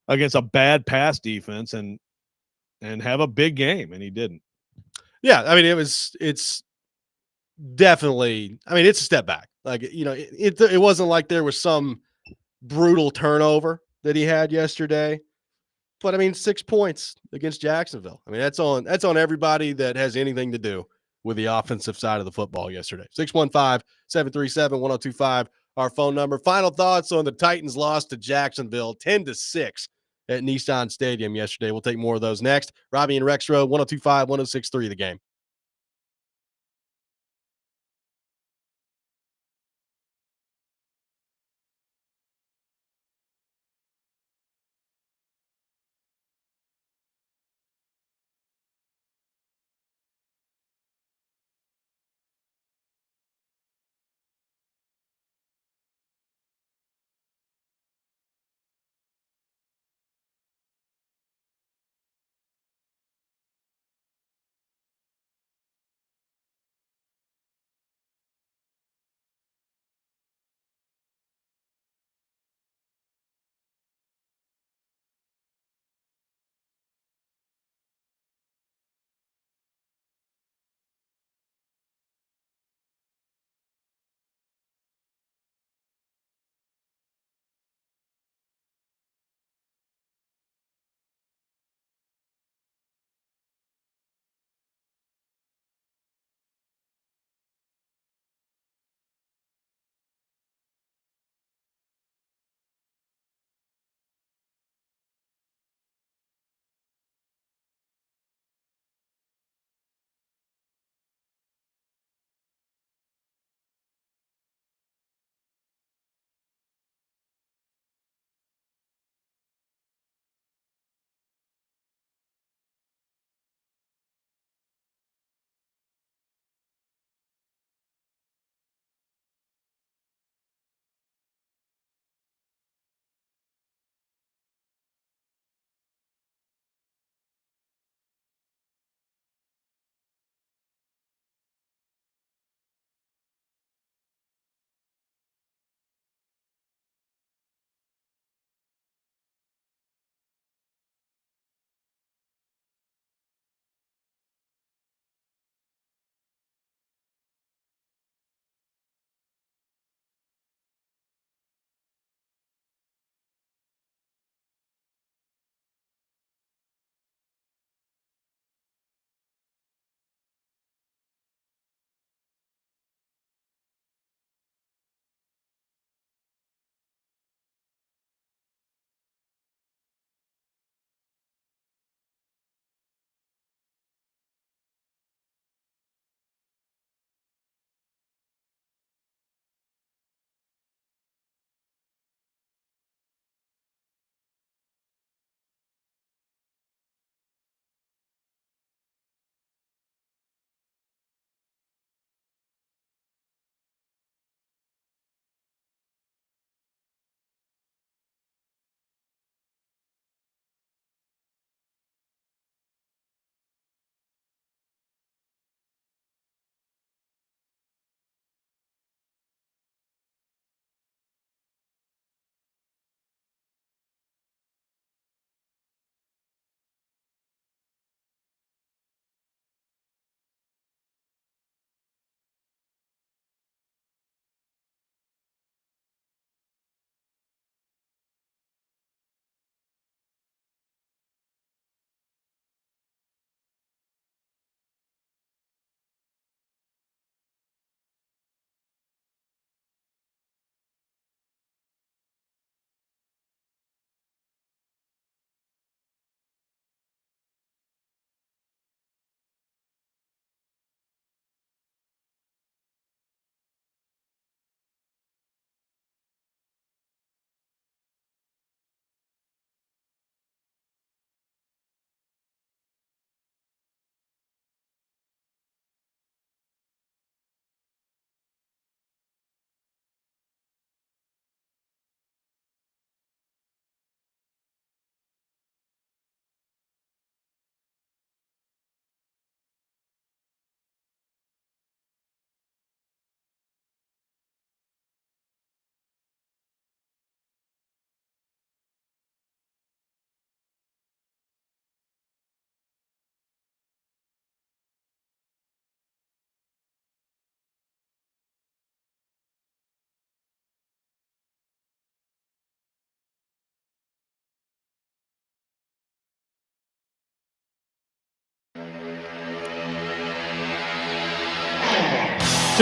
against a bad pass defense and and have a big game, and he didn't. Yeah, I mean, it's definitely. I mean, it's a step back. Like, it wasn't like there was some brutal turnover that he had yesterday. But I mean, 6 points against Jacksonville. I mean, that's on everybody that has anything to do with the offensive side of the football yesterday. 615-737-1025, our phone number. Final thoughts on the Titans loss to Jacksonville 10-6 at Nissan Stadium yesterday. We'll take more of those next. Robby and Rexrode, 1025, 1063 The Game.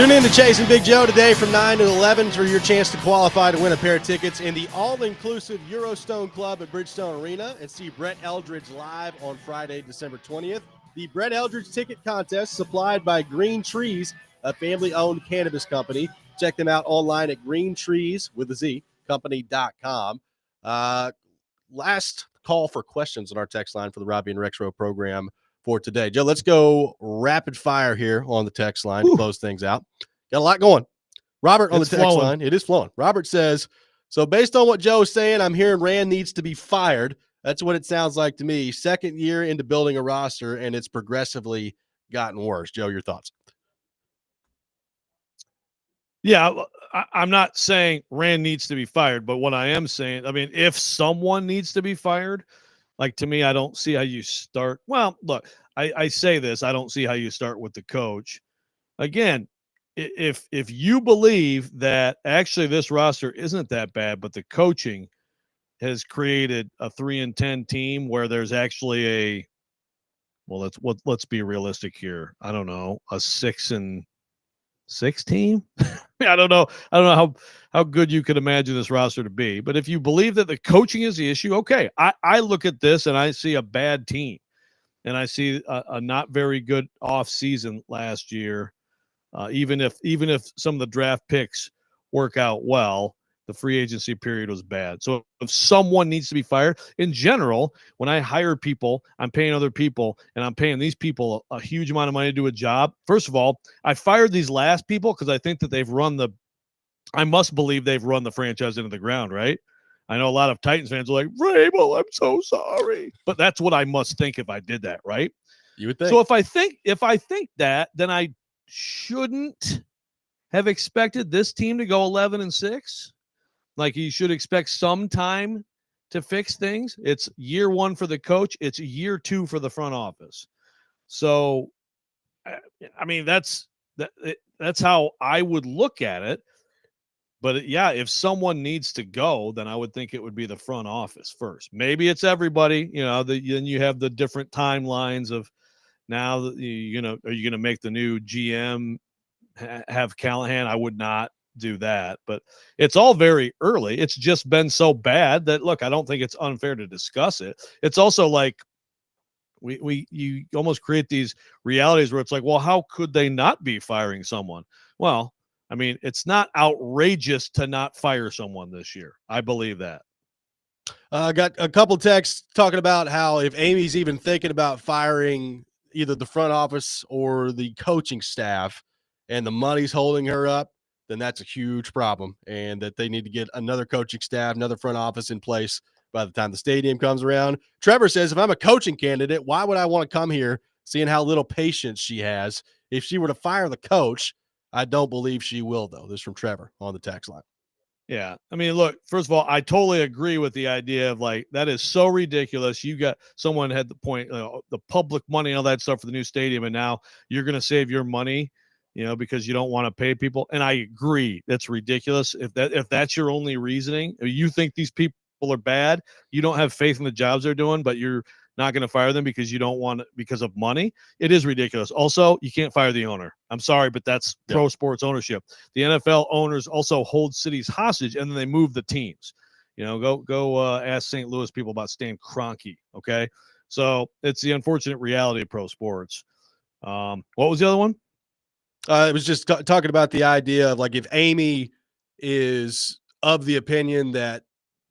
Tune in to Chasing Big Joe today from 9 to 11 for your chance to qualify to win a pair of tickets in the all-inclusive Eurostone Club at Bridgestone Arena and see Brett Eldridge live on Friday, December 20th. The Brett Eldridge ticket contest supplied by Green Trees, a family-owned cannabis company. Check them out online at greentrees.com. Last call for questions on our text line for the Robby and Rexrode program for today. Joe, let's go rapid fire here on the text line to close things out. Got a lot going. Robert on the text line. It is flowing. Robert says, so based on what Joe is saying, I'm hearing Rand needs to be fired. That's what it sounds like to me. Second year into building a roster, and it's progressively gotten worse. Joe, your thoughts? Yeah, I'm not saying Rand needs to be fired, but what I am saying, I mean, if someone needs to be fired, like, to me, I don't see how you start. Well, look, I say this, I don't see how you start with the coach. Again, if you believe that actually this roster isn't that bad, but the coaching has created a 3-10 team where there's actually let's be realistic here. I don't know, a 6-6 team. I don't know how good you could imagine this roster to be. But if you believe that the coaching is the issue, okay. I look at this and I see a bad team, and I see a not very good off season last year. Even if some of the draft picks work out well, the free agency period was bad. So if someone needs to be fired, in general, when I hire people, I'm paying other people, and I'm paying these people a huge amount of money to do a job. First of all, I fired these last people because I think that I must believe they've run the franchise into the ground, right? I know a lot of Titans fans are like, Rabel, I'm so sorry. But that's what I must think if I did that, right? You would think. So if I think that, then I shouldn't have expected this team to go 11-6. Like, you should expect some time to fix things. It's year one for the coach. It's year two for the front office. So, I mean, that's how I would look at it. But yeah, if someone needs to go, then I would think it would be the front office first. Maybe it's everybody. Then you have the different timelines of now. Are you going to make the new GM have Callahan? I would not do that, but it's all very early. It's just been so bad that, look, I don't think it's unfair to discuss it. It's also like you almost create these realities where it's like, well, how could they not be firing someone? Well, I mean, it's not outrageous to not fire someone this year. I believe that. I got a couple texts talking about how if Amy's even thinking about firing either the front office or the coaching staff and the money's holding her up, then that's a huge problem, and that they need to get another coaching staff, another front office in place by the time the stadium comes around. Trevor says, if I'm a coaching candidate, why would I want to come here seeing how little patience she has? If she were to fire the coach, I don't believe she will, though. This is from Trevor on the text line. Yeah. I mean, look, first of all, I totally agree with the idea of, like, that is so ridiculous. You got someone had the point, the public money and all that stuff for the new stadium, and now you're going to save your money, because you don't want to pay people. And I agree. That's ridiculous. If that's your only reasoning, you think these people are bad, you don't have faith in the jobs they're doing, but you're not going to fire them because you don't want because of money. It is ridiculous. Also, you can't fire the owner. I'm sorry, but that's pro sports ownership. The NFL owners also hold cities hostage, and then they move the teams. Go ask St. Louis people about Stan Kroenke. Okay, so it's the unfortunate reality of pro sports. What was the other one? It was just talking about the idea of, like, if Amy is of the opinion that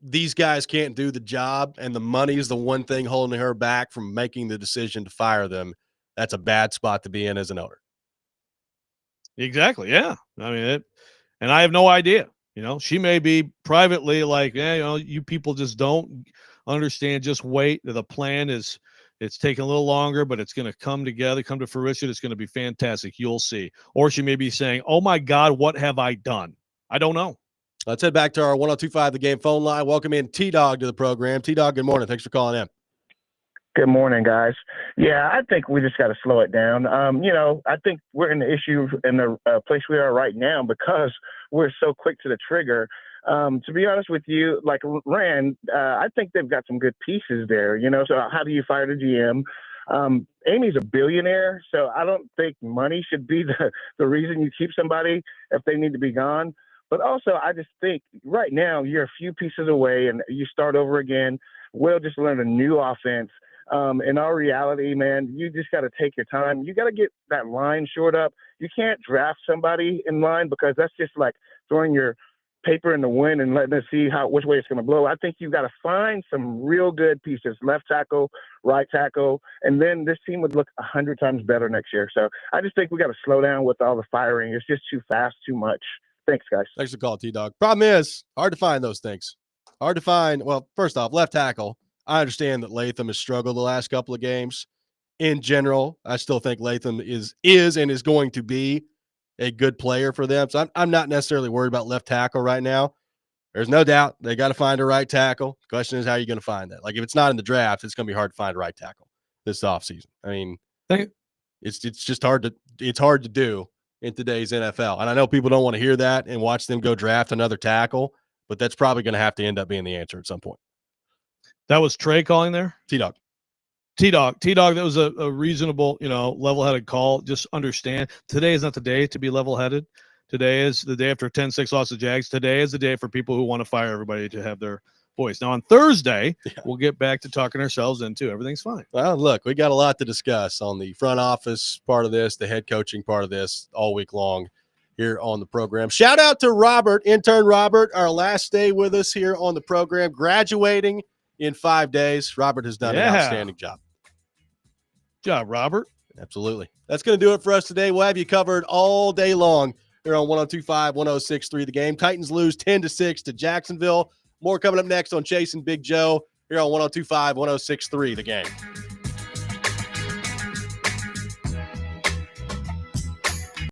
these guys can't do the job and the money is the one thing holding her back from making the decision to fire them, that's a bad spot to be in as an owner. Exactly. Yeah. I mean, and I have no idea. She may be privately like, you people just don't understand. Just wait. The plan is, it's taking a little longer, but it's going to come together, come to fruition. It's going to be fantastic. You'll see. Or she may be saying, oh my God, what have I done? I don't know. Let's head back to our 102.5 The Game phone line. Welcome in T-Dog to the program. T-Dog, good morning. Thanks for calling in. Good morning, guys. Yeah, I think we just got to slow it down. I think we're in the issue in the place we are right now because we're so quick to the trigger. To be honest with you, like Rand, I think they've got some good pieces there. So how do you fire the GM? Amy's a billionaire, so I don't think money should be the reason you keep somebody if they need to be gone. But also, I just think right now you're a few pieces away and you start over again. Will just learned a new offense. In our reality, man, you just got to take your time. You got to get that line shored up. You can't draft somebody in line because that's just like throwing your paper in the wind and letting us see which way it's going to blow. I think you got to find some real good pieces, left tackle, right tackle, and then this team would look 100 times better next year. So I just think we got to slow down with all the firing. It's just too fast, too much. Thanks, guys. Thanks for the call, T-Dog. Problem is, hard to find those things. Hard to find. Well, first off, left tackle. I understand that Latham has struggled the last couple of games. In general, I still think Latham is and is going to be a good player for them. So I'm not necessarily worried about left tackle right now. There's no doubt they got to find a right tackle. The question is, how are you going to find that? Like, if it's not in the draft, it's going to be hard to find a right tackle this offseason. I mean, it's just hard to do in today's NFL. And I know people don't want to hear that and watch them go draft another tackle, but that's probably going to have to end up being the answer at some point. That was Trey calling there? T-Dog, that was a reasonable, level-headed call. Just understand, today is not the day to be level-headed. Today is the day after 10-6 loss to Jags. Today is the day for people who want to fire everybody to have their voice. Now, on Thursday, we'll get back to talking ourselves into everything's fine. Well, look, we got a lot to discuss on the front office part of this, the head coaching part of this all week long here on the program. Shout out to Robert, intern Robert, our last day with us here on the program, graduating in 5 days. Robert has done an outstanding job. Good job, Robert. Absolutely. That's going to do it for us today. We'll have you covered all day long here on 102.5, 106.3 The Game. Titans lose 10-6 to Jacksonville. More coming up next on Chasing Big Joe here on 102.5, 106.3 The Game.